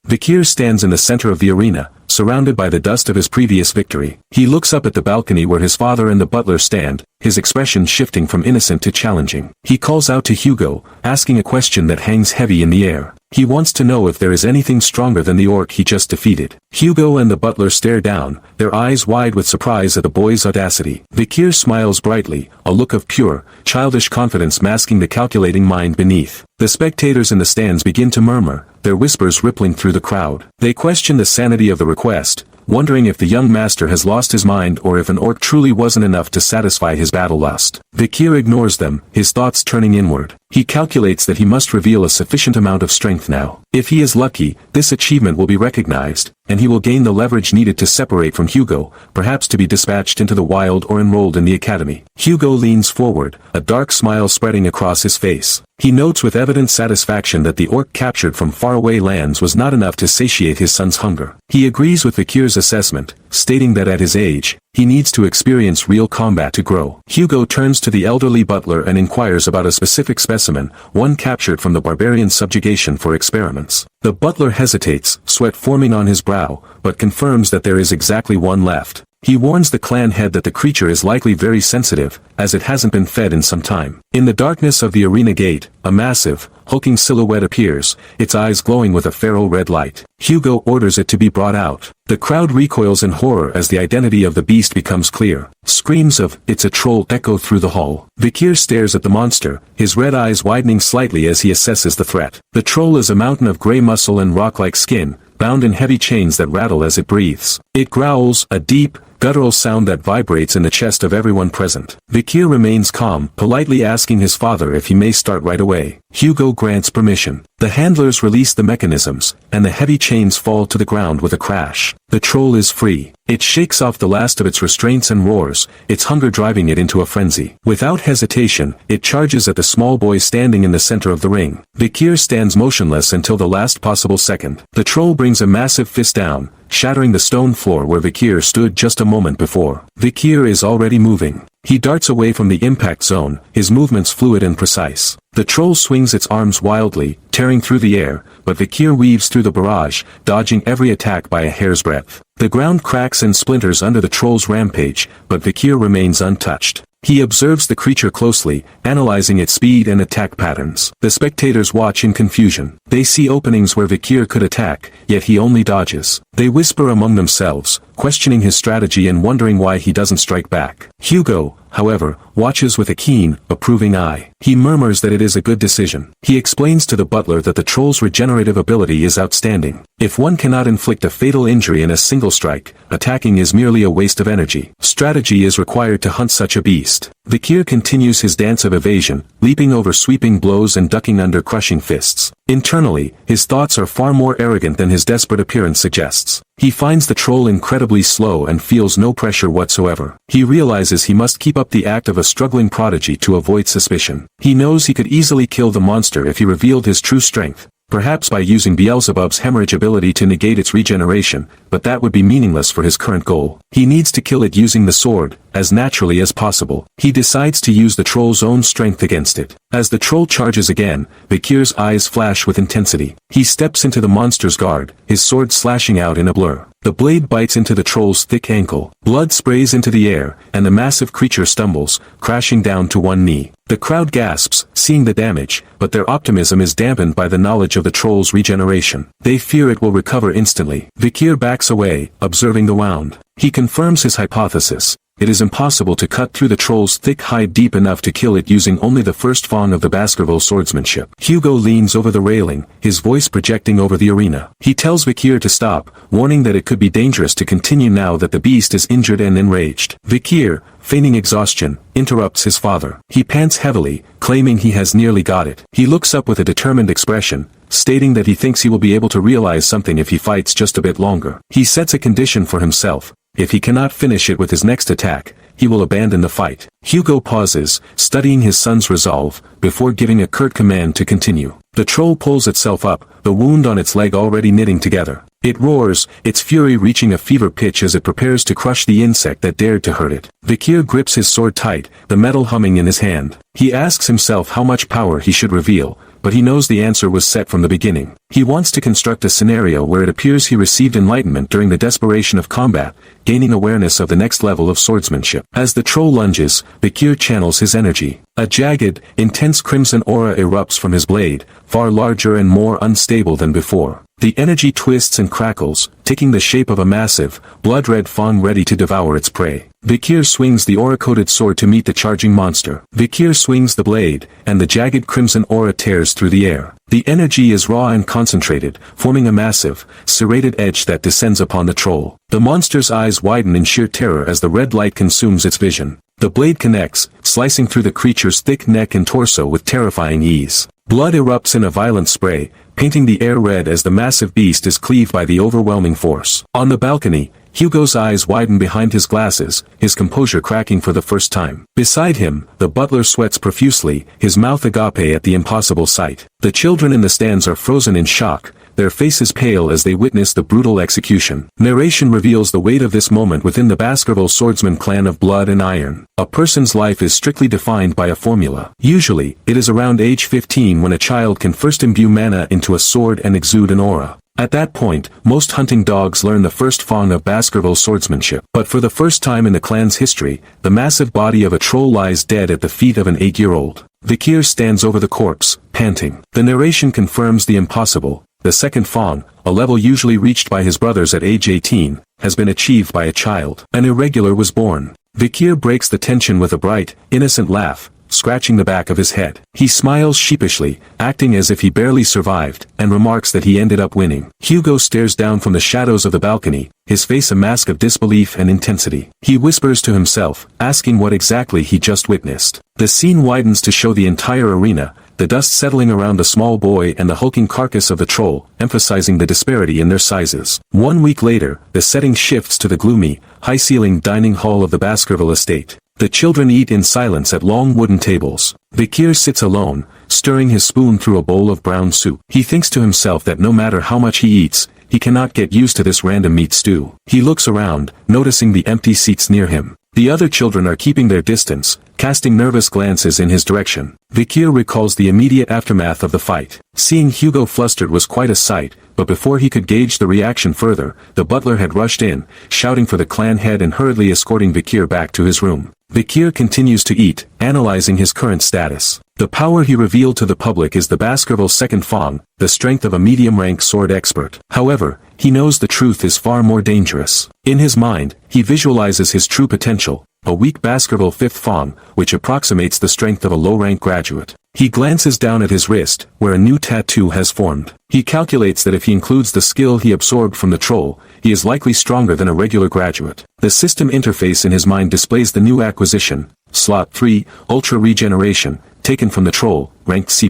Vikir stands in the center of the arena, surrounded by the dust of his previous victory. He looks up at the balcony where his father and the butler stand, his expression shifting from innocent to challenging. He calls out to Hugo, asking a question that hangs heavy in the air. He wants to know if there is anything stronger than the orc he just defeated. Hugo and the butler stare down, their eyes wide with surprise at the boy's audacity. Vikir smiles brightly, a look of pure, childish confidence masking the calculating mind beneath. The spectators in the stands begin to murmur, their whispers rippling through the crowd. They question the sanity of the request, wondering if the young master has lost his mind or if an orc truly wasn't enough to satisfy his battle lust. Vikir ignores them, his thoughts turning inward. He calculates that he must reveal a sufficient amount of strength now. If he is lucky, this achievement will be recognized, and he will gain the leverage needed to separate from Hugo, perhaps to be dispatched into the wild or enrolled in the academy. Hugo leans forward, a dark smile spreading across his face. He notes with evident satisfaction that the orc captured from faraway lands was not enough to satiate his son's hunger. He agrees with Vikir's assessment, stating that at his age, he needs to experience real combat to grow. Hugo turns to the elderly butler and inquires about a specific specimen, one captured from the barbarian subjugation for experiments. The butler hesitates, sweat forming on his brow, but confirms that there is exactly one left. He warns the clan head that the creature is likely very sensitive, as it hasn't been fed in some time. In the darkness of the arena gate, a massive, hulking silhouette appears, its eyes glowing with a feral red light. Hugo orders it to be brought out. The crowd recoils in horror as the identity of the beast becomes clear. Screams of, "It's a troll," echo through the hall. Vikir stares at the monster, his red eyes widening slightly as he assesses the threat. The troll is a mountain of gray muscle and rock-like skin, bound in heavy chains that rattle as it breathes. It growls, a deep, guttural sound that vibrates in the chest of everyone present. Vikir remains calm, politely asking his father if he may start right away. Hugo grants permission. The handlers release the mechanisms, and the heavy chains fall to the ground with a crash. The troll is free. It shakes off the last of its restraints and roars, its hunger driving it into a frenzy. Without hesitation, it charges at the small boy standing in the center of the ring. Vikir stands motionless until the last possible second. The troll brings a massive fist down, shattering the stone floor where Vikir stood just a moment before. Vikir is already moving. He darts away from the impact zone, his movements fluid and precise. The troll swings its arms wildly, tearing through the air, but Vikir weaves through the barrage, dodging every attack by a hair's breadth. The ground cracks and splinters under the troll's rampage, but Vikir remains untouched. He observes the creature closely, analyzing its speed and attack patterns. The spectators watch in confusion. They see openings where Vikir could attack, yet he only dodges. They whisper among themselves, questioning his strategy and wondering why he doesn't strike back. Hugo, however, watches with a keen, approving eye. He murmurs that it is a good decision. He explains to the butler that the troll's regenerative ability is outstanding. If one cannot inflict a fatal injury in a single strike, attacking is merely a waste of energy. Strategy is required to hunt such a beast. Vikir continues his dance of evasion, leaping over sweeping blows and ducking under crushing fists. Internally, his thoughts are far more arrogant than his desperate appearance suggests. He finds the troll incredibly slow and feels no pressure whatsoever. He realizes he must keep up the act of a struggling prodigy to avoid suspicion. He knows he could easily kill the monster if he revealed his true strength, perhaps by using Beelzebub's hemorrhage ability to negate its regeneration, but that would be meaningless for his current goal. He needs to kill it using the sword, as naturally as possible. He decides to use the troll's own strength against it. As the troll charges again, Vikir's eyes flash with intensity. He steps into the monster's guard, his sword slashing out in a blur. The blade bites into the troll's thick ankle, blood sprays into the air, and the massive creature stumbles, crashing down to one knee. The crowd gasps, seeing the damage, but their optimism is dampened by the knowledge of the troll's regeneration. They fear it will recover instantly. Vikir backs away, observing the wound. He confirms his hypothesis. It is impossible to cut through the troll's thick hide deep enough to kill it using only the first fong of the Baskerville swordsmanship. Hugo leans over the railing, his voice projecting over the arena. He tells Vikir to stop, warning that it could be dangerous to continue now that the beast is injured and enraged. Vikir, feigning exhaustion, interrupts his father. He pants heavily, claiming he has nearly got it. He looks up with a determined expression, stating that he thinks he will be able to realize something if he fights just a bit longer. He sets a condition for himself. If he cannot finish it with his next attack, he will abandon the fight. Hugo pauses, studying his son's resolve, before giving a curt command to continue. The troll pulls itself up, the wound on its leg already knitting together. It roars, its fury reaching a fever pitch as it prepares to crush the insect that dared to hurt it. Vikir grips his sword tight, the metal humming in his hand. He asks himself how much power he should reveal, but he knows the answer was set from the beginning. He wants to construct a scenario where it appears he received enlightenment during the desperation of combat, gaining awareness of the next level of swordsmanship. As the troll lunges, Vikir channels his energy. A jagged, intense crimson aura erupts from his blade, far larger and more unstable than before. The energy twists and crackles, taking the shape of a massive, blood-red fawn ready to devour its prey. Vikir swings the aura-coated sword to meet the charging monster. Vikir swings the blade, and the jagged crimson aura tears through the air. The energy is raw and concentrated, forming a massive, serrated edge that descends upon the troll. The monster's eyes widen in sheer terror as the red light consumes its vision. The blade connects, slicing through the creature's thick neck and torso with terrifying ease. Blood erupts in a violent spray, painting the air red as the massive beast is cleaved by the overwhelming force. On the balcony, Hugo's eyes widen behind his glasses, his composure cracking for the first time. Beside him, the butler sweats profusely, his mouth agape at the impossible sight. The children in the stands are frozen in shock, their faces pale as they witness the brutal execution. Narration reveals the weight of this moment within the Baskerville swordsman clan of blood and iron. A person's life is strictly defined by a formula. Usually, it is around age 15 when a child can first imbue mana into a sword and exude an aura. At that point, most hunting dogs learn the first fong of Baskerville swordsmanship. But for the first time in the clan's history, the massive body of a troll lies dead at the feet of an 8-year-old. Vikir stands over the corpse, panting. The narration confirms the impossible. The second fong, a level usually reached by his brothers at age 18, has been achieved by a child. An irregular was born. Vikir breaks the tension with a bright, innocent laugh, scratching the back of his head. He smiles sheepishly, acting as if he barely survived, and remarks that he ended up winning. Hugo stares down from the shadows of the balcony, his face a mask of disbelief and intensity. He whispers to himself, asking what exactly he just witnessed. The scene widens to show the entire arena, the dust settling around the small boy and the hulking carcass of the troll, emphasizing the disparity in their sizes. 1 week later, the setting shifts to the gloomy, high-ceilinged dining hall of the Baskerville estate. The children eat in silence at long wooden tables. Vikir sits alone, stirring his spoon through a bowl of brown soup. He thinks to himself that no matter how much he eats, he cannot get used to this random meat stew. He looks around, noticing the empty seats near him. The other children are keeping their distance, casting nervous glances in his direction. Vikir recalls the immediate aftermath of the fight. Seeing Hugo flustered was quite a sight, but before he could gauge the reaction further, the butler had rushed in, shouting for the clan head and hurriedly escorting Vikir back to his room. Vikir continues to eat, analyzing his current status. The power he revealed to the public is the Baskerville second fong, the strength of a medium-rank sword expert. However, he knows the truth is far more dangerous. In his mind, he visualizes his true potential, a weak Baskerville fifth fong, which approximates the strength of a low-rank graduate. He glances down at his wrist, where a new tattoo has formed. He calculates that if he includes the skill he absorbed from the troll, he is likely stronger than a regular graduate. The system interface in his mind displays the new acquisition, Slot 3, Ultra Regeneration, taken from the troll, ranked C+.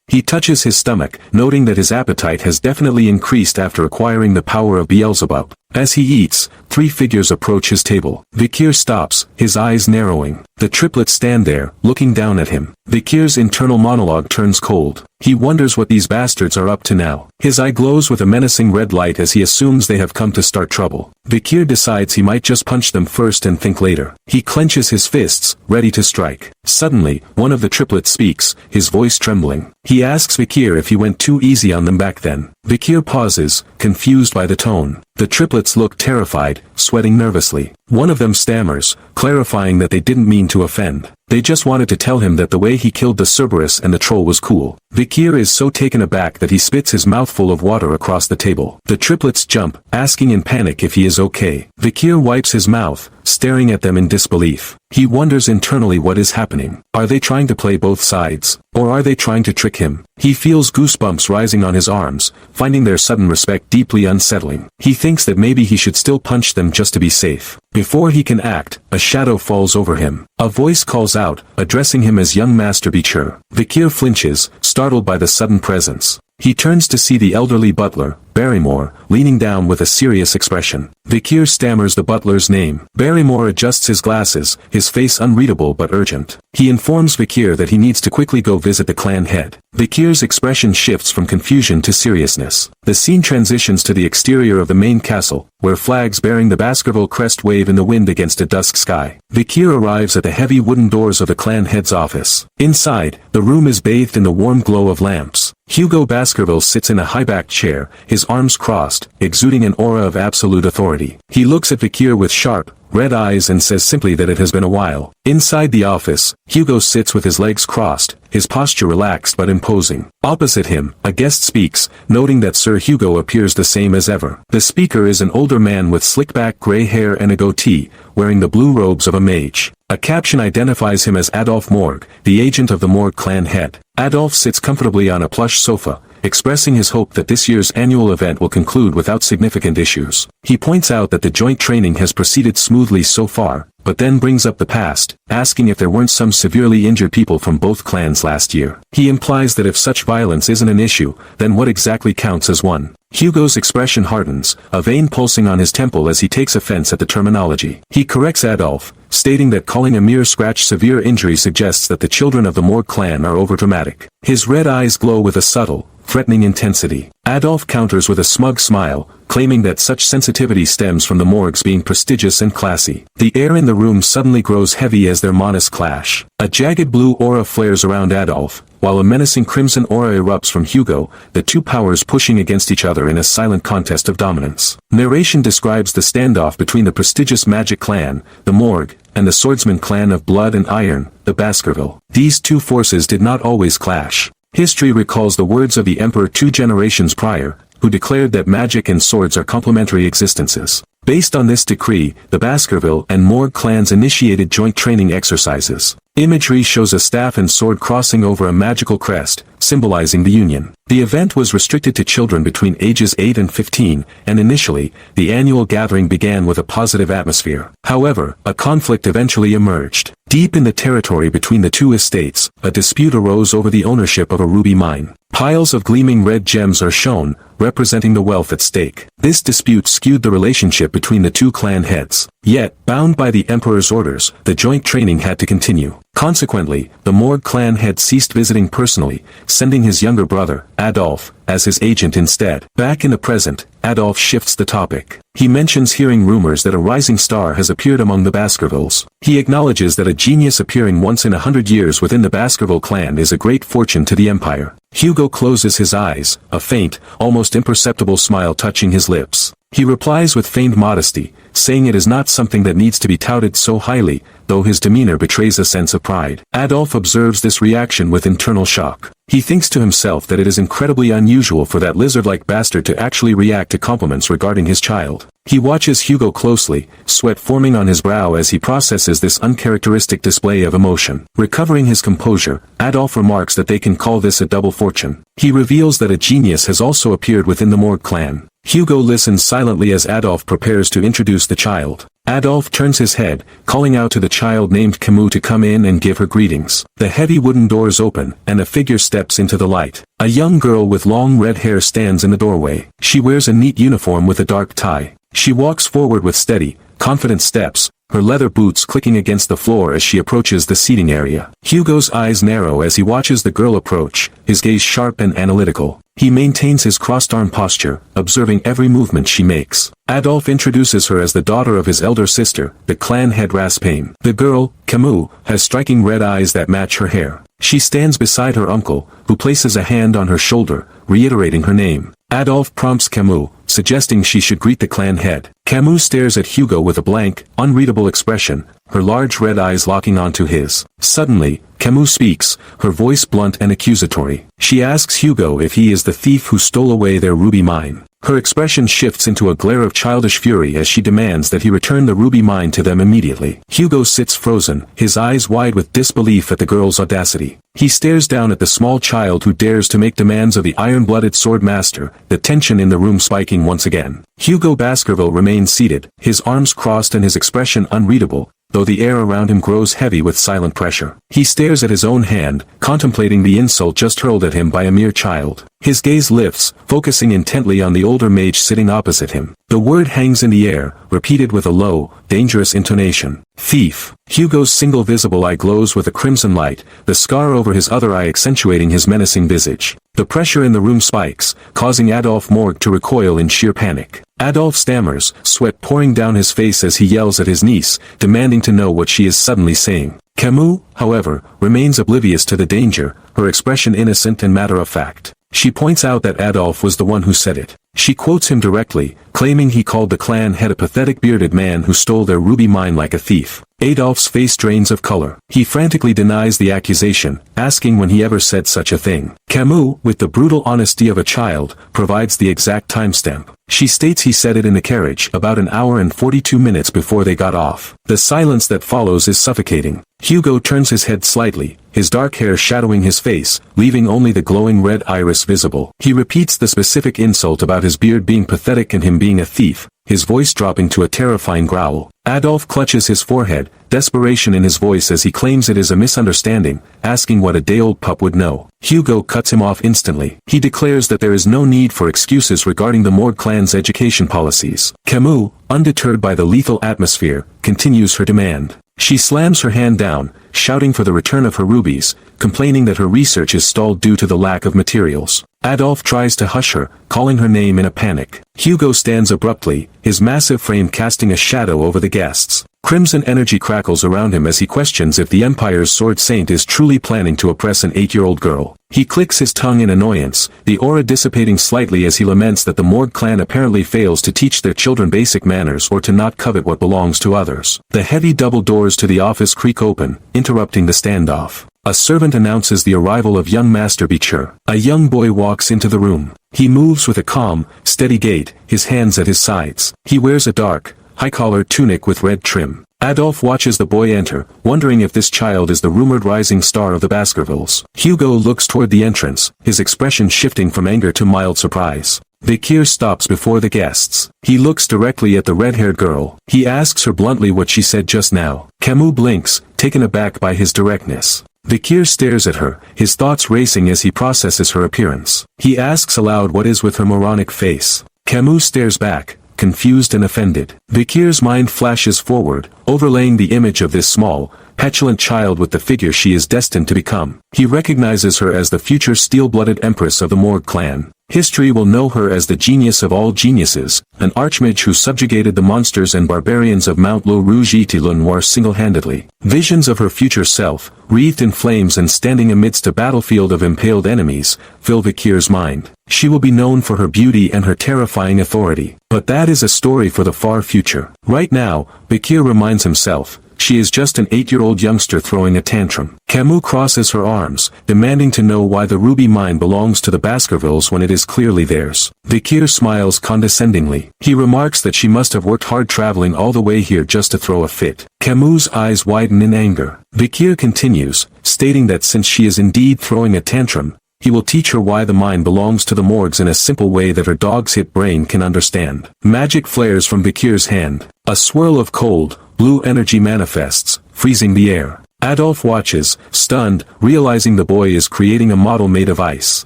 He touches his stomach, noting that his appetite has definitely increased after acquiring the power of Beelzebub. As he eats, 3 figures approach his table. Vikir stops, his eyes narrowing. The triplets stand there, looking down at him. Vikir's internal monologue turns cold. He wonders what these bastards are up to now. His eye glows with a menacing red light as he assumes they have come to start trouble. Vikir decides he might just punch them first and think later. He clenches his fists, ready to strike. Suddenly, one of the triplets speaks, his voice trembling. He asks Vikir if he went too easy on them back then. Vikir pauses, confused by the tone. The triplets look terrified, sweating nervously. One of them stammers, clarifying that they didn't mean to offend. They just wanted to tell him that the way he killed the Cerberus and the troll was cool. Vikir is so taken aback that he spits his mouth full of water across the table. The triplets jump, asking in panic if he is okay. Vikir wipes his mouth, staring at them in disbelief. He wonders internally what is happening. Are they trying to play both sides? Or are they trying to trick him? He feels goosebumps rising on his arms, finding their sudden respect deeply unsettling. He thinks that maybe he should still punch them just to be safe. Before he can act, a shadow falls over him. A voice calls out, addressing him as young Master Beecher. Vikir flinches, startled by the sudden presence. He turns to see the elderly butler, Barrymore, leaning down with a serious expression. Vikir stammers the butler's name. Barrymore adjusts his glasses, his face unreadable but urgent. He informs Vikir that he needs to quickly go visit the clan head. Vikir's expression shifts from confusion to seriousness. The scene transitions to the exterior of the main castle, where flags bearing the Baskerville crest wave in the wind against a dusk sky. Vikir arrives at the heavy wooden doors of the clan head's office. Inside, the room is bathed in the warm glow of lamps. Hugo Baskerville sits in a high-backed chair, his arms crossed, exuding an aura of absolute authority. He looks at Vikir with sharp, red eyes and says simply that it has been a while. Inside the office, Hugo sits with his legs crossed, his posture relaxed but imposing. Opposite him, a guest speaks, noting that Sir Hugo appears the same as ever. The speaker is an older man with slick-back gray hair and a goatee, wearing the blue robes of a mage. A caption identifies him as Adolphe Morgue, the agent of the Morgue clan head. Adolphe sits comfortably on a plush sofa, expressing his hope that this year's annual event will conclude without significant issues. He points out that the joint training has proceeded smoothly so far, but then brings up the past, asking if there weren't some severely injured people from both clans last year. He implies that if such violence isn't an issue, then what exactly counts as one? Hugo's expression hardens, a vein pulsing on his temple as he takes offense at the terminology. He corrects Adolphe, stating that calling a mere scratch severe injury suggests that the children of the Morgue clan are overdramatic. His red eyes glow with a subtle, threatening intensity. Adolphe counters with a smug smile, claiming that such sensitivity stems from the Morgues being prestigious and classy. The air in the room suddenly grows heavy as their manas clash. A jagged blue aura flares around Adolphe, while a menacing crimson aura erupts from Hugo, the two powers pushing against each other in a silent contest of dominance. Narration describes the standoff between the prestigious magic clan, the Morgue, and the swordsman clan of blood and iron, the Baskerville. These two forces did not always clash. History recalls the words of the Emperor 2 generations prior, who declared that magic and swords are complementary existences. Based on this decree, the Baskerville and Morgue clans initiated joint training exercises. Imagery shows a staff and sword crossing over a magical crest, symbolizing the union. The event was restricted to children between ages 8 and 15, and initially, the annual gathering began with a positive atmosphere. However, a conflict eventually emerged. Deep in the territory between the two estates, a dispute arose over the ownership of a ruby mine. Piles of gleaming red gems are shown, representing the wealth at stake. This dispute skewed the relationship between the two clan heads. Yet, bound by the Emperor's orders, the joint training had to continue. Consequently, the Morgue clan head ceased visiting personally, sending his younger brother, Adolphe, as his agent instead. Back in the present, Adolphe shifts the topic. He mentions hearing rumors that a rising star has appeared among the Baskervilles. He acknowledges that a genius appearing once in 100 years within the Baskerville clan is a great fortune to the empire. Hugo closes his eyes, a faint, almost imperceptible smile touching his lips. He replies with feigned modesty, saying it is not something that needs to be touted so highly, though his demeanor betrays a sense of pride. Adolphe observes this reaction with internal shock. He thinks to himself that it is incredibly unusual for that lizard-like bastard to actually react to compliments regarding his child. He watches Hugo closely, sweat forming on his brow as he processes this uncharacteristic display of emotion. Recovering his composure, Adolphe remarks that they can call this a double fortune. He reveals that a genius has also appeared within the Morgue clan. Hugo listens silently as Adolphe prepares to introduce the child. Adolphe turns his head, calling out to the child named Camus to come in and give her greetings. The heavy wooden doors open, and a figure steps into the light. A young girl with long red hair stands in the doorway. She wears a neat uniform with a dark tie. She walks forward with steady, confident steps, her leather boots clicking against the floor as she approaches the seating area. Hugo's eyes narrow as he watches the girl approach, his gaze sharp and analytical. He maintains his crossed-arm posture, observing every movement she makes. Adolphe introduces her as the daughter of his elder sister, the clan head Raspain. The girl, Camus, has striking red eyes that match her hair. She stands beside her uncle, who places a hand on her shoulder, reiterating her name. Adolphe prompts Camus, suggesting she should greet the clan head. Camus stares at Hugo with a blank, unreadable expression, her large red eyes locking onto his. Suddenly, Camus speaks, her voice blunt and accusatory. She asks Hugo if he is the thief who stole away their ruby mine. Her expression shifts into a glare of childish fury as she demands that he return the ruby mine to them immediately. Hugo sits frozen, his eyes wide with disbelief at the girl's audacity. He stares down at the small child who dares to make demands of the iron-blooded sword master, the tension in the room spiking once again. Hugo Baskerville remains seated, his arms crossed and his expression unreadable, though the air around him grows heavy with silent pressure. He stares at his own hand, contemplating the insult just hurled at him by a mere child. His gaze lifts, focusing intently on the older mage sitting opposite him. The word hangs in the air, repeated with a low, dangerous intonation. Thief. Hugo's single visible eye glows with a crimson light, the scar over his other eye accentuating his menacing visage. The pressure in the room spikes, causing Adolphe Morgue to recoil in sheer panic. Adolphe stammers, sweat pouring down his face as he yells at his niece, demanding to know what she is suddenly saying. Camus, however, remains oblivious to the danger, her expression innocent and matter-of-fact. She points out that Adolphe was the one who said it. She quotes him directly, claiming he called the clan head a pathetic bearded man who stole their ruby mine like a thief. Adolphe's face drains of color. He frantically denies the accusation, asking when he ever said such a thing. Camus, with the brutal honesty of a child, provides the exact timestamp. She states he said it in the carriage about an hour and 42 minutes before they got off. The silence that follows is suffocating. Hugo turns his head slightly, his dark hair shadowing his face, leaving only the glowing red iris visible. He repeats the specific insult about his beard being pathetic and him being a thief, his voice dropping to a terrifying growl. Adolphe clutches his forehead, desperation in his voice as he claims it is a misunderstanding, asking what a day-old pup would know. Hugo cuts him off instantly. He declares that there is no need for excuses regarding the Morgue clan's education policies. Camus, undeterred by the lethal atmosphere, continues her demand. She slams her hand down, shouting for the return of her rubies, complaining that her research is stalled due to the lack of materials. Adolphe tries to hush her, calling her name in a panic. Hugo stands abruptly, his massive frame casting a shadow over the guests. Crimson energy crackles around him as he questions if the Empire's Sword Saint is truly planning to oppress an 8-year-old girl. He clicks his tongue in annoyance, the aura dissipating slightly as he laments that the Morgue clan apparently fails to teach their children basic manners or to not covet what belongs to others. The heavy double doors to the office creak open, interrupting the standoff. A servant announces the arrival of young Master Bichir. A young boy walks into the room. He moves with a calm, steady gait, his hands at his sides. He wears a dark, high-collared tunic with red trim. Adolphe watches the boy enter, wondering if this child is the rumored rising star of the Baskervilles. Hugo looks toward the entrance, his expression shifting from anger to mild surprise. Bichir stops before the guests. He looks directly at the red-haired girl. He asks her bluntly what she said just now. Camus blinks, taken aback by his directness. Bichir stares at her, his thoughts racing as he processes her appearance. He asks aloud what is with her moronic face. Camus stares back, confused and offended. Bichir's mind flashes forward, overlaying the image of this small, petulant child with the figure she is destined to become. He recognizes her as the future steel-blooded empress of the Morgue clan. History will know her as the genius of all geniuses, an archmage who subjugated the monsters and barbarians of Mount Le Rouge-et-le-Noir single-handedly. Visions of her future self, wreathed in flames and standing amidst a battlefield of impaled enemies, fill Bichir's mind. She will be known for her beauty and her terrifying authority. But that is a story for the far future. Right now, Bichir reminds himself, she is just an 8-year-old youngster throwing a tantrum. Camus crosses her arms, demanding to know why the ruby mine belongs to the Baskervilles when it is clearly theirs. Bichir smiles condescendingly. He remarks that she must have worked hard traveling all the way here just to throw a fit. Camus' eyes widen in anger. Bichir continues, stating that since she is indeed throwing a tantrum, he will teach her why the mine belongs to the Morgues in a simple way that her dog's hit brain can understand. Magic flares from Bichir's hand. A swirl of cold, blue energy manifests, freezing the air. Adolf watches, stunned, realizing the boy is creating a model made of ice.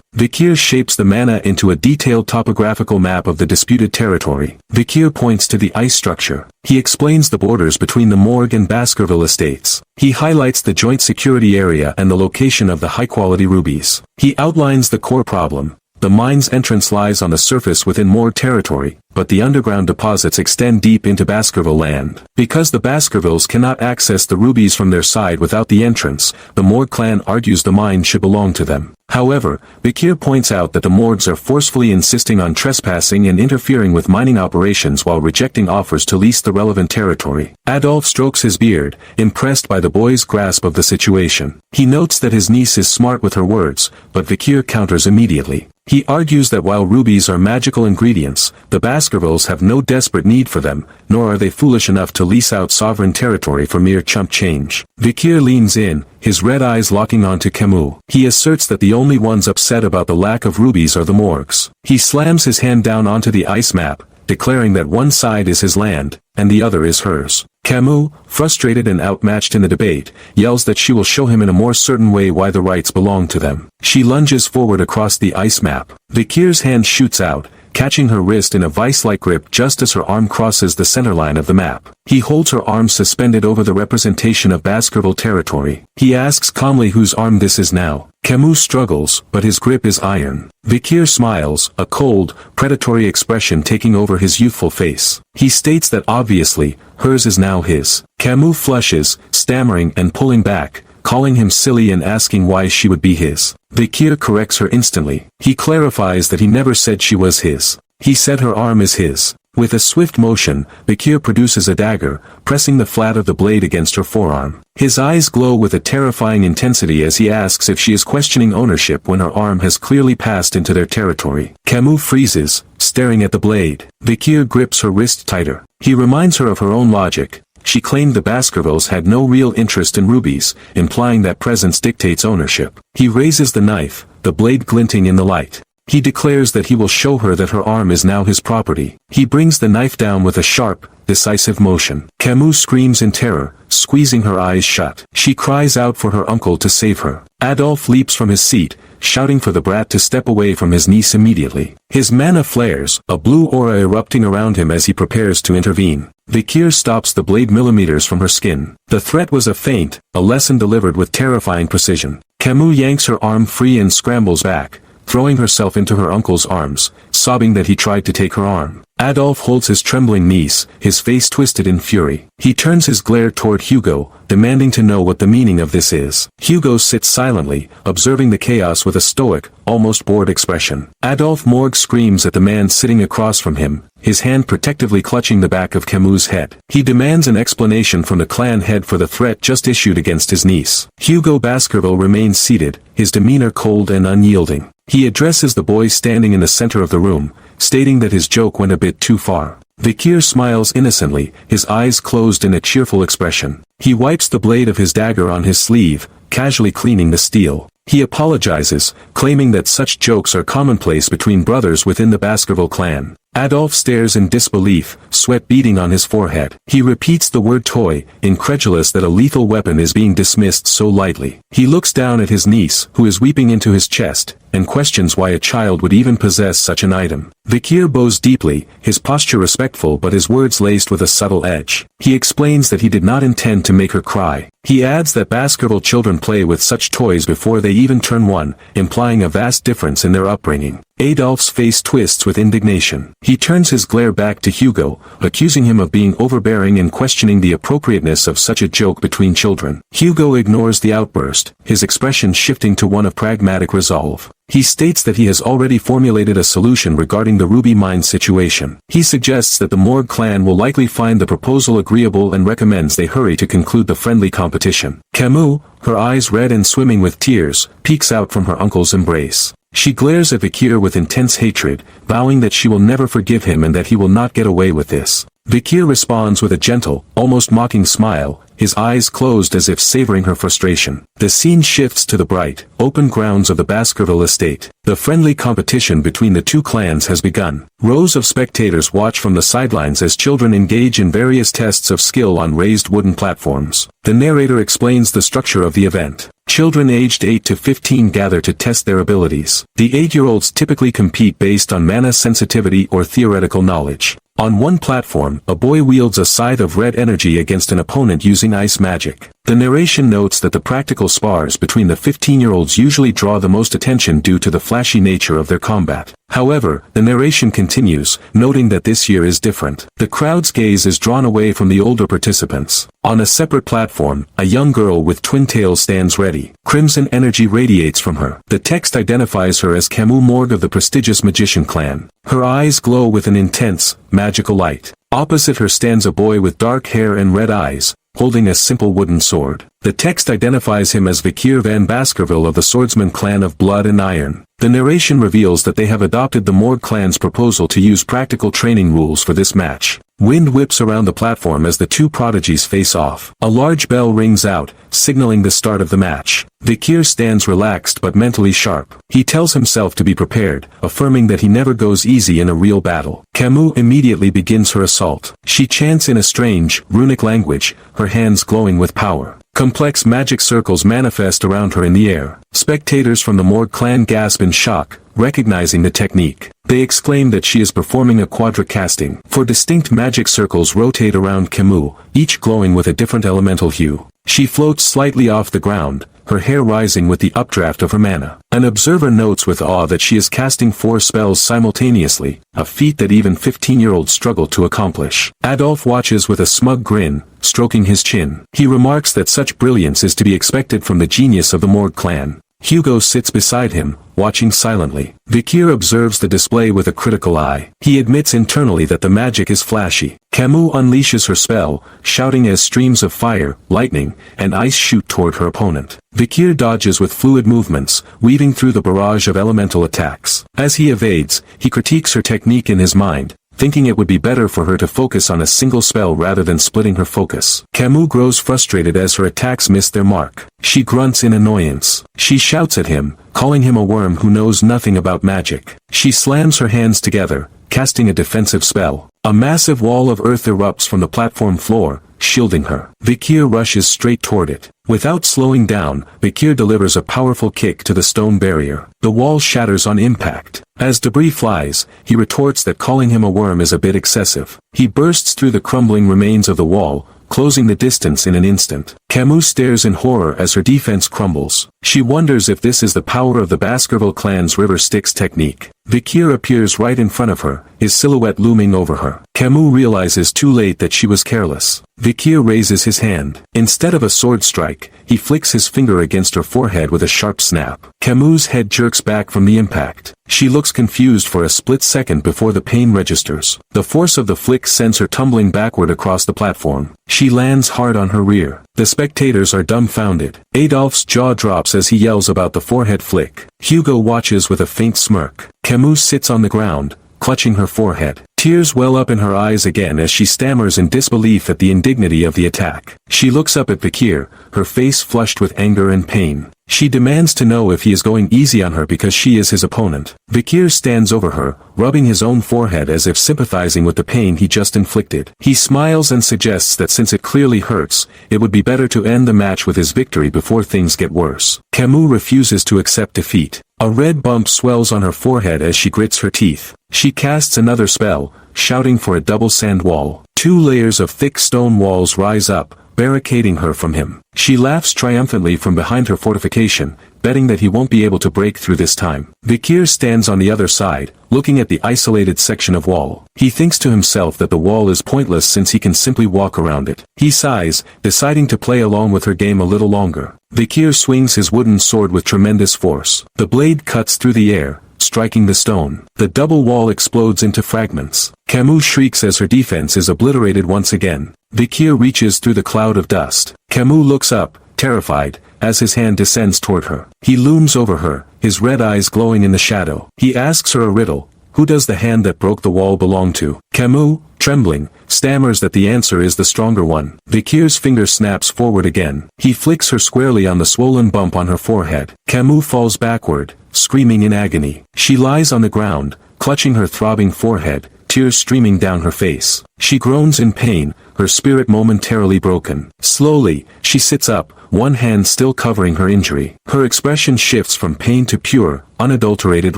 Vikir shapes the mana into a detailed topographical map of the disputed territory. Vikir points to the ice structure. He explains the borders between the Morgue and Baskerville estates. He highlights the joint security area and the location of the high-quality rubies. He outlines the core problem. The mine's entrance lies on the surface within Morgue territory, but the underground deposits extend deep into Baskerville land. Because the Baskervilles cannot access the rubies from their side without the entrance, the Morgue clan argues the mine should belong to them. However, Vikir points out that the Morgues are forcefully insisting on trespassing and interfering with mining operations while rejecting offers to lease the relevant territory. Adolf strokes his beard, impressed by the boy's grasp of the situation. He notes that his niece is smart with her words, but Vikir counters immediately. He argues that while rubies are magical ingredients, the Baskervilles have no desperate need for them, nor are they foolish enough to lease out sovereign territory for mere chump change. Vikir leans in, his red eyes locking onto Camus. He asserts that the only ones upset about the lack of rubies are the Morgues. He slams his hand down onto the ice map, declaring that one side is his land, and the other is hers. Camus, frustrated and outmatched in the debate, yells that she will show him in a more certain way why the rights belong to them. She lunges forward across the ice map. Vikir's hand shoots out, catching her wrist in a vice-like grip just as her arm crosses the center line of the map. He holds her arm suspended over the representation of Baskerville territory. He asks calmly whose arm this is now. Camus struggles, but his grip is iron. Vikir smiles, a cold, predatory expression taking over his youthful face. He states that obviously, hers is now his. Camus flushes, stammering and pulling back, calling him silly and asking why she would be his. Vikir corrects her instantly. He clarifies that he never said she was his. He said her arm is his. With a swift motion, Vikir produces a dagger, pressing the flat of the blade against her forearm. His eyes glow with a terrifying intensity as he asks if she is questioning ownership when her arm has clearly passed into their territory. Camus freezes, staring at the blade. Vikir grips her wrist tighter. He reminds her of her own logic. She claimed the Baskervilles had no real interest in rubies, implying that presence dictates ownership. He raises the knife, the blade glinting in the light. He declares that he will show her that her arm is now his property. He brings the knife down with a sharp, decisive motion. Camus screams in terror, squeezing her eyes shut. She cries out for her uncle to save her. Adolf leaps from his seat, shouting for the brat to step away from his niece immediately. His mana flares, a blue aura erupting around him as he prepares to intervene. Vikir stops the blade millimeters from her skin. The threat was a feint, a lesson delivered with terrifying precision. Camus yanks her arm free and scrambles back, throwing herself into her uncle's arms, sobbing that he tried to take her arm. Adolf holds his trembling niece, his face twisted in fury. He turns his glare toward Hugo, demanding to know what the meaning of this is. Hugo sits silently, observing the chaos with a stoic, almost bored expression. Adolf Morgue screams at the man sitting across from him, his hand protectively clutching the back of Camus' head. He demands an explanation from the clan head for the threat just issued against his niece. Hugo Baskerville remains seated, his demeanor cold and unyielding. He addresses the boy standing in the center of the room, stating that his joke went a bit too far. Vikir smiles innocently, his eyes closed in a cheerful expression. He wipes the blade of his dagger on his sleeve, casually cleaning the steel. He apologizes, claiming that such jokes are commonplace between brothers within the Baskerville clan. Adolf stares in disbelief, sweat beading on his forehead. He repeats the word toy, incredulous that a lethal weapon is being dismissed so lightly. He looks down at his niece, who is weeping into his chest, and questions why a child would even possess such an item. Vikir bows deeply, his posture respectful but his words laced with a subtle edge. He explains that he did not intend to make her cry. He adds that Baskerville children play with such toys before they even turn one, implying a vast difference in their upbringing. Adolf's face twists with indignation. He turns his glare back to Hugo, accusing him of being overbearing and questioning the appropriateness of such a joke between children. Hugo ignores the outburst, his expression shifting to one of pragmatic resolve. He states that he has already formulated a solution regarding the ruby mine situation. He suggests that the Morgue clan will likely find the proposal agreeable and recommends they hurry to conclude the friendly competition. Camus, her eyes red and swimming with tears, peeks out from her uncle's embrace. She glares at Vikir with intense hatred, vowing that she will never forgive him and that he will not get away with this. Vikir responds with a gentle, almost mocking smile, his eyes closed as if savoring her frustration. The scene shifts to the bright, open grounds of the Baskerville estate. The friendly competition between the two clans has begun. Rows of spectators watch from the sidelines as children engage in various tests of skill on raised wooden platforms. The narrator explains the structure of the event. Children aged 8 to 15 gather to test their abilities. The 8-year-olds typically compete based on mana sensitivity or theoretical knowledge. On one platform, a boy wields a scythe of red energy against an opponent using ice magic. The narration notes that the practical spars between the 15-year-olds usually draw the most attention due to the flashy nature of their combat. However, the narration continues, noting that this year is different. The crowd's gaze is drawn away from the older participants. On a separate platform, a young girl with twin tails stands ready. Crimson energy radiates from her. The text identifies her as Camus Morgue of the prestigious magician clan. Her eyes glow with an intense, magical light. Opposite her stands a boy with dark hair and red eyes, holding a simple wooden sword. The text identifies him as Vikir van Baskerville of the swordsman clan of Blood and Iron. The narration reveals that they have adopted the Morgue clan's proposal to use practical training rules for this match. Wind whips around the platform as the two prodigies face off. A large bell rings out, signaling the start of the match. Vikir stands relaxed but mentally sharp. He tells himself to be prepared, affirming that he never goes easy in a real battle. Camus immediately begins her assault. She chants in a strange, runic language, her hands glowing with power. Complex magic circles manifest around her in the air. Spectators from the Morgue clan gasp in shock, recognizing the technique. They exclaim that she is performing a quadra casting. Four distinct magic circles rotate around Camus, each glowing with a different elemental hue. She floats slightly off the ground, her hair rising with the updraft of her mana. An observer notes with awe that she is casting 4 spells simultaneously, a feat that even 15-year-olds struggle to accomplish. Adolf watches with a smug grin, stroking his chin. He remarks that such brilliance is to be expected from the genius of the Morgue clan. Hugo sits beside him, watching silently. Vikir observes the display with a critical eye. He admits internally that the magic is flashy. Camus unleashes her spell, shouting as streams of fire, lightning, and ice shoot toward her opponent. Vikir dodges with fluid movements, weaving through the barrage of elemental attacks. As he evades, he critiques her technique in his mind, thinking it would be better for her to focus on a single spell rather than splitting her focus. Camus grows frustrated as her attacks miss their mark. She grunts in annoyance. She shouts at him, calling him a worm who knows nothing about magic. She slams her hands together, casting a defensive spell. A massive wall of earth erupts from the platform floor, shielding her. Vikir rushes straight toward it. Without slowing down, Vikir delivers a powerful kick to the stone barrier. The wall shatters on impact. As debris flies, he retorts that calling him a worm is a bit excessive. He bursts through the crumbling remains of the wall, closing the distance in an instant. Camus stares in horror as her defense crumbles. She wonders if this is the power of the Baskerville clan's River Styx technique. Vikir appears right in front of her, his silhouette looming over her. Camus realizes too late that she was careless. Vikir raises his hand. Instead of a sword strike, he flicks his finger against her forehead with a sharp snap. Camus' head jerks back from the impact. She looks confused for a split second before the pain registers. The force of the flick sends her tumbling backward across the platform. She lands hard on her rear. The spectators are dumbfounded. Adolf's jaw drops as he yells about the forehead flick. Hugo watches with a faint smirk. Camus sits on the ground, clutching her forehead. Tears well up in her eyes again as she stammers in disbelief at the indignity of the attack. She looks up at Vikir, her face flushed with anger and pain. She demands to know if he is going easy on her because she is his opponent. Vikir stands over her, rubbing his own forehead as if sympathizing with the pain he just inflicted. He smiles and suggests that since it clearly hurts, it would be better to end the match with his victory before things get worse. Camus refuses to accept defeat. A red bump swells on her forehead as she grits her teeth. She casts another spell, shouting for a double sand wall. 2 layers of thick stone walls rise up, barricading her from him. She laughs triumphantly from behind her fortification, betting that he won't be able to break through this time. Vikir stands on the other side, looking at the isolated section of wall. He thinks to himself that the wall is pointless since he can simply walk around it. He sighs, deciding to play along with her game a little longer. Vikir swings his wooden sword with tremendous force. The blade cuts through the air, striking the stone. The double wall explodes into fragments. Camus shrieks as her defense is obliterated once again. Vikir reaches through the cloud of dust. Camus looks up, terrified, as his hand descends toward her. He looms over her, his red eyes glowing in the shadow. He asks her a riddle. Who does the hand that broke the wall belong to? Camus, trembling, stammers that the answer is the stronger one. Vikir's finger snaps forward again. He flicks her squarely on the swollen bump on her forehead. Camus falls backward, screaming in agony. She lies on the ground, clutching her throbbing forehead, tears streaming down her face. She groans in pain, her spirit momentarily broken. Slowly, she sits up, one hand still covering her injury. Her expression shifts from pain to pure, unadulterated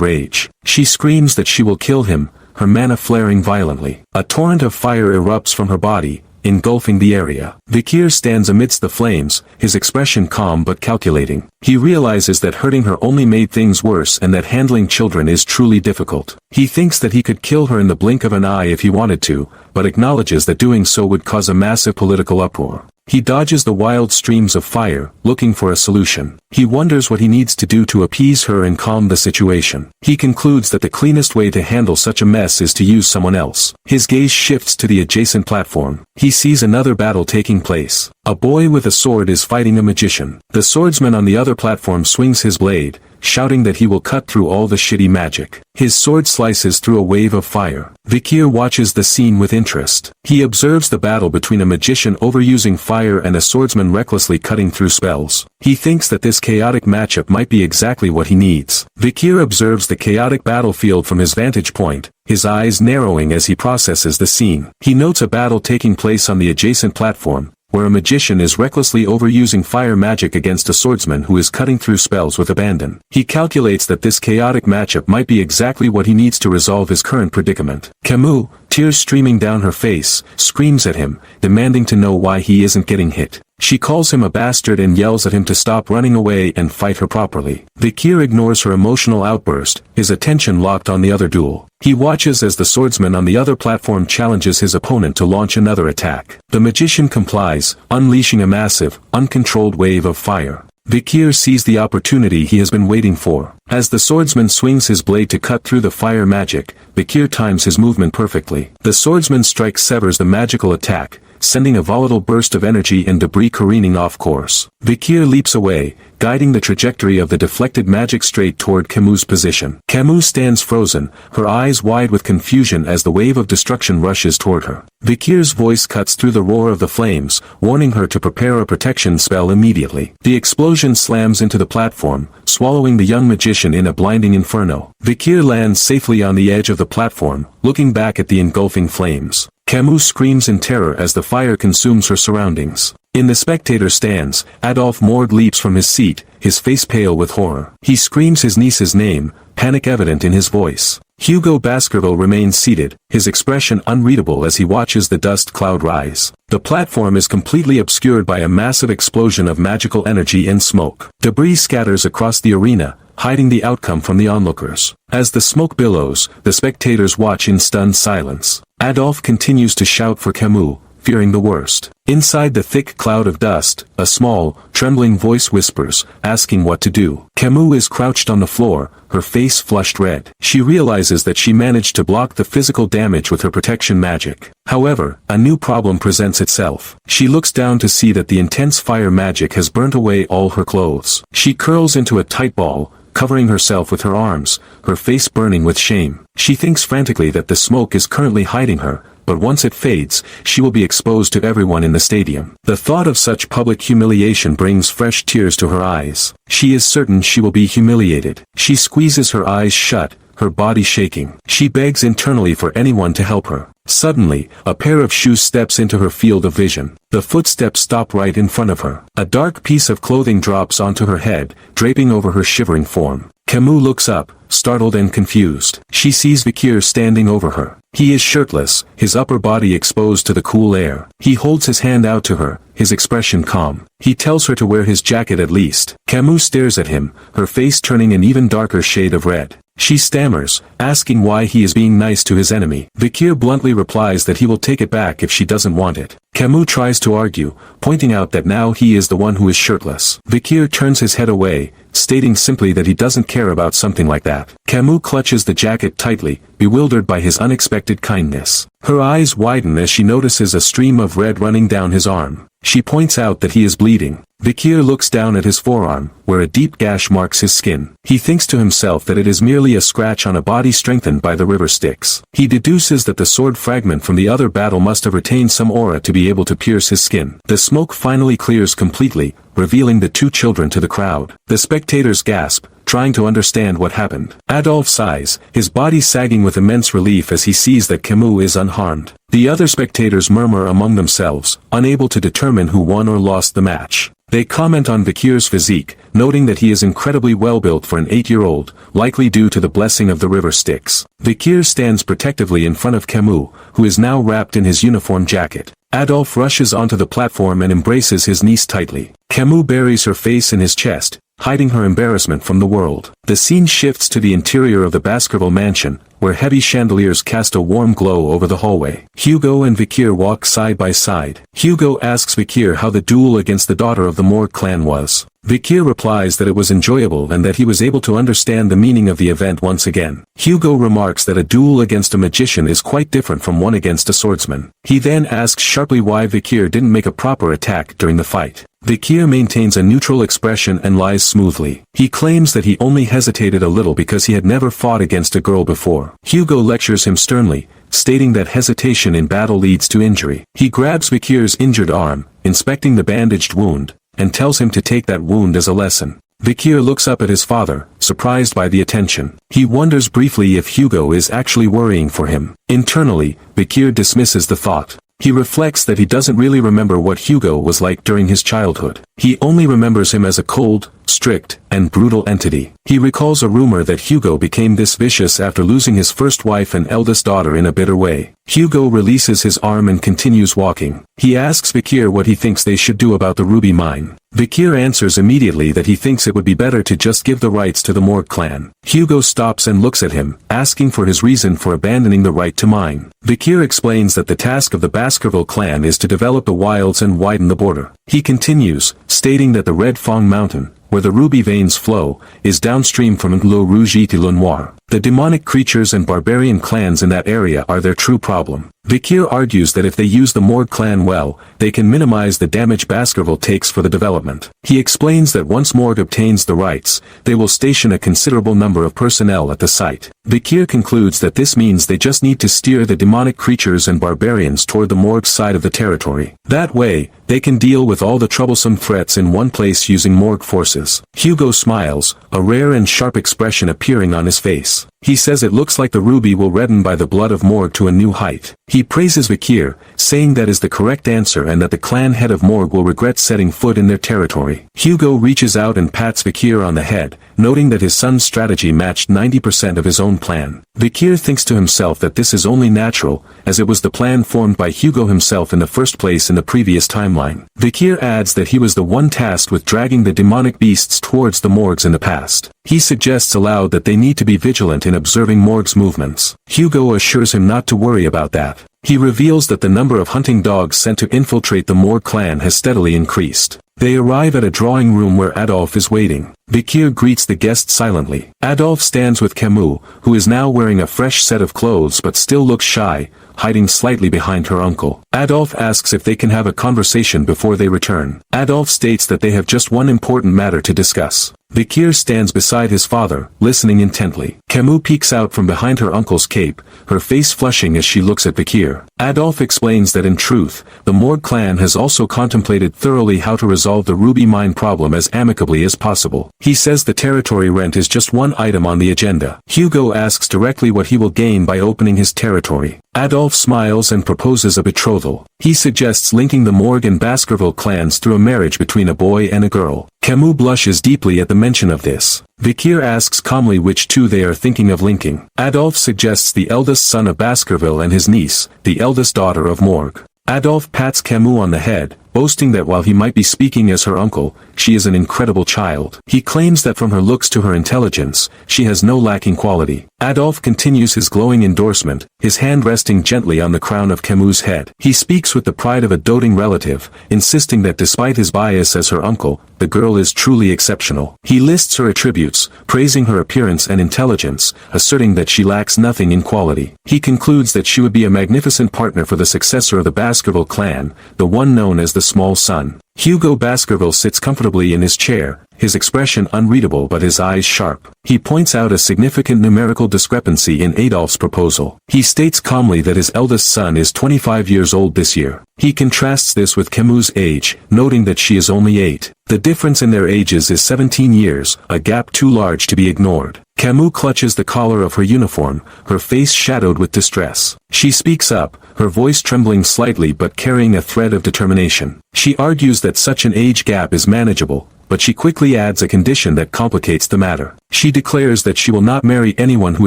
rage. She screams that she will kill him, her mana flaring violently. A torrent of fire erupts from her body, engulfing the area. Vikir stands amidst the flames, his expression calm but calculating. He realizes that hurting her only made things worse and that handling children is truly difficult. He thinks that he could kill her in the blink of an eye if he wanted to, but acknowledges that doing so would cause a massive political uproar. He dodges the wild streams of fire, looking for a solution. He wonders what he needs to do to appease her and calm the situation. He concludes that the cleanest way to handle such a mess is to use someone else. His gaze shifts to the adjacent platform. He sees another battle taking place. A boy with a sword is fighting a magician. The swordsman on the other platform swings his blade, shouting that he will cut through all the shitty magic. His sword slices through a wave of fire. Vikir watches the scene with interest. He observes the battle between a magician overusing fire and a swordsman recklessly cutting through spells. He thinks that this chaotic matchup might be exactly what he needs. Vikir observes the chaotic battlefield from his vantage point, his eyes narrowing as he processes the scene. He notes a battle taking place on the adjacent platform, where a magician is recklessly overusing fire magic against a swordsman who is cutting through spells with abandon. He calculates that this chaotic matchup might be exactly what he needs to resolve his current predicament. Camus, tears streaming down her face, screams at him, demanding to know why he isn't getting hit. She calls him a bastard and yells at him to stop running away and fight her properly. Vikir ignores her emotional outburst, his attention locked on the other duel. He watches as the swordsman on the other platform challenges his opponent to launch another attack. The magician complies, unleashing a massive, uncontrolled wave of fire. Vikir sees the opportunity he has been waiting for. As the swordsman swings his blade to cut through the fire magic, Vikir times his movement perfectly. The swordsman's strike severs the magical attack, sending a volatile burst of energy and debris careening off course. Vikir leaps away, guiding the trajectory of the deflected magic straight toward Camus' position. Camus stands frozen, her eyes wide with confusion as the wave of destruction rushes toward her. Vikir's voice cuts through the roar of the flames, warning her to prepare a protection spell immediately. The explosion slams into the platform, swallowing the young magician in a blinding inferno. Vikir lands safely on the edge of the platform, looking back at the engulfing flames. Camus screams in terror as the fire consumes her surroundings. In the spectator stands, Adolphe Morgue leaps from his seat, his face pale with horror. He screams his niece's name, panic evident in his voice. Hugo Baskerville remains seated, his expression unreadable as he watches the dust cloud rise. The platform is completely obscured by a massive explosion of magical energy and smoke. Debris scatters across the arena, hiding the outcome from the onlookers. As the smoke billows, the spectators watch in stunned silence. Adolphe continues to shout for Camus, fearing the worst. Inside the thick cloud of dust, a small, trembling voice whispers, asking what to do. Camus is crouched on the floor, her face flushed red. She realizes that she managed to block the physical damage with her protection magic. However, a new problem presents itself. She looks down to see that the intense fire magic has burnt away all her clothes. She curls into a tight ball, covering herself with her arms, her face burning with shame. She thinks frantically that the smoke is currently hiding her, but once it fades, she will be exposed to everyone in the stadium. The thought of such public humiliation brings fresh tears to her eyes. She is certain she will be humiliated. She squeezes her eyes shut, her body shaking. She begs internally for anyone to help her. Suddenly, a pair of shoes steps into her field of vision. The footsteps stop right in front of her. A dark piece of clothing drops onto her head, draping over her shivering form. Camus looks up, startled and confused. She sees Vikir standing over her. He is shirtless, his upper body exposed to the cool air. He holds his hand out to her, his expression calm. He tells her to wear his jacket at least. Camus stares at him, her face turning an even darker shade of red. She stammers, asking why he is being nice to his enemy. Vikir bluntly replies that he will take it back if she doesn't want it. Camus tries to argue, pointing out that now he is the one who is shirtless. Vikir turns his head away, stating simply that he doesn't care about something like that. Camus clutches the jacket tightly, bewildered by his unexpected kindness. Her eyes widen as she notices a stream of red running down his arm. She points out that he is bleeding. Vikir looks down at his forearm, where a deep gash marks his skin. He thinks to himself that it is merely a scratch on a body strengthened by the river Styx. He deduces that the sword fragment from the other battle must have retained some aura to be able to pierce his skin. The smoke finally clears completely, revealing the two children to the crowd. The spectators gasp, trying to understand what happened. Adolf sighs, his body sagging with immense relief as he sees that Camus is unharmed. The other spectators murmur among themselves, unable to determine who won or lost the match. They comment on Vikir's physique, noting that he is incredibly well built for an 8-year-old, likely due to the blessing of the river Styx. Vikir stands protectively in front of Camus, who is now wrapped in his uniform jacket. Adolf rushes onto the platform and embraces his niece tightly. Camus buries her face in his chest, hiding her embarrassment from the world. The scene shifts to the interior of the Baskerville mansion, where heavy chandeliers cast a warm glow over the hallway. Hugo and Vikir walk side by side. Hugo asks Vikir how the duel against the daughter of the Morgue clan was. Vikir replies that it was enjoyable and that he was able to understand the meaning of the event once again. Hugo remarks that a duel against a magician is quite different from one against a swordsman. He then asks sharply why Vikir didn't make a proper attack during the fight. Vikir maintains a neutral expression and lies smoothly. He claims that he only hesitated a little because he had never fought against a girl before. Hugo lectures him sternly, stating that hesitation in battle leads to injury. He grabs Vikir's injured arm, inspecting the bandaged wound, and tells him to take that wound as a lesson. Vikir looks up at his father, surprised by the attention. He wonders briefly if Hugo is actually worrying for him. Internally, Vikir dismisses the thought. He reflects that he doesn't really remember what Hugo was like during his childhood. He only remembers him as a cold, strict, and brutal entity. He recalls a rumor that Hugo became this vicious after losing his first wife and eldest daughter in a bitter way. Hugo releases his arm and continues walking. He asks Vikir what he thinks they should do about the ruby mine. Vikir answers immediately that he thinks it would be better to just give the rights to the Morgue clan. Hugo stops and looks at him, asking for his reason for abandoning the right to mine. Vikir explains that the task of the Baskerville clan is to develop the wilds and widen the border. He continues, stating that the Red Fong Mountain, where the ruby veins flow, is downstream from Le Rouge et Le Noir. The demonic creatures and barbarian clans in that area are their true problem. Vikir argues that if they use the Morgue clan well, they can minimize the damage Baskerville takes for the development. He explains that once Morgue obtains the rights, they will station a considerable number of personnel at the site. Vikir concludes that this means they just need to steer the demonic creatures and barbarians toward the Morgue side of the territory. That way, they can deal with all the troublesome threats in one place using Morgue forces. Hugo smiles, a rare and sharp expression appearing on his face. He says it looks like the ruby will redden by the blood of Morgue to a new height. He praises Vikir, saying that is the correct answer and that the clan head of Morgue will regret setting foot in their territory. Hugo reaches out and pats Vikir on the head, noting that his son's strategy matched 90% of his own plan. Vikir thinks to himself that this is only natural, as it was the plan formed by Hugo himself in the first place in the previous timeline. Vikir adds that he was the one tasked with dragging the demonic beasts towards the Morgues in the past. He suggests aloud that they need to be vigilant in observing Morgue's movements. Hugo assures him not to worry about that. He reveals that the number of hunting dogs sent to infiltrate the Morgue clan has steadily increased. They arrive at a drawing room where Adolf is waiting. Vikir greets the guests silently. Adolf stands with Camus, who is now wearing a fresh set of clothes but still looks shy, hiding slightly behind her uncle. Adolf asks if they can have a conversation before they return. Adolf states that they have just one important matter to discuss. Vikir stands beside his father, listening intently. Camus peeks out from behind her uncle's cape, her face flushing as she looks at Vikir. Adolf explains that in truth, the Morgue clan has also contemplated thoroughly how to resolve the ruby mine problem as amicably as possible. He says the territory rent is just one item on the agenda. Hugo asks directly what he will gain by opening his territory. Adolf smiles and proposes a betrothal. He suggests linking the Morgue and Baskerville clans through a marriage between a boy and a girl. Camus blushes deeply at the mention of this. Vikir asks calmly which two they are thinking of linking. Adolf suggests the eldest son of Baskerville and his niece, the eldest daughter of Morgue. Adolf pats Camus on the head, boasting that while he might be speaking as her uncle, she is an incredible child. He claims that from her looks to her intelligence, she has no lacking quality. Adolf continues his glowing endorsement, his hand resting gently on the crown of Camus' head. He speaks with the pride of a doting relative, insisting that despite his bias as her uncle, the girl is truly exceptional. He lists her attributes, praising her appearance and intelligence, asserting that she lacks nothing in quality. He concludes that she would be a magnificent partner for the successor of the Baskerville clan, the one known as the Small Sun. Hugo Baskerville sits comfortably in his chair, his expression unreadable but his eyes sharp. He points out a significant numerical discrepancy in Adolphe's proposal. He states calmly that his eldest son is 25 years old this year. He contrasts this with Camus' age, noting that she is only 8. The difference in their ages is 17 years, a gap too large to be ignored. Camus clutches the collar of her uniform, her face shadowed with distress. She speaks up, her voice trembling slightly but carrying a thread of determination. She argues that such an age gap is manageable, but she quickly adds a condition that complicates the matter. She declares that she will not marry anyone who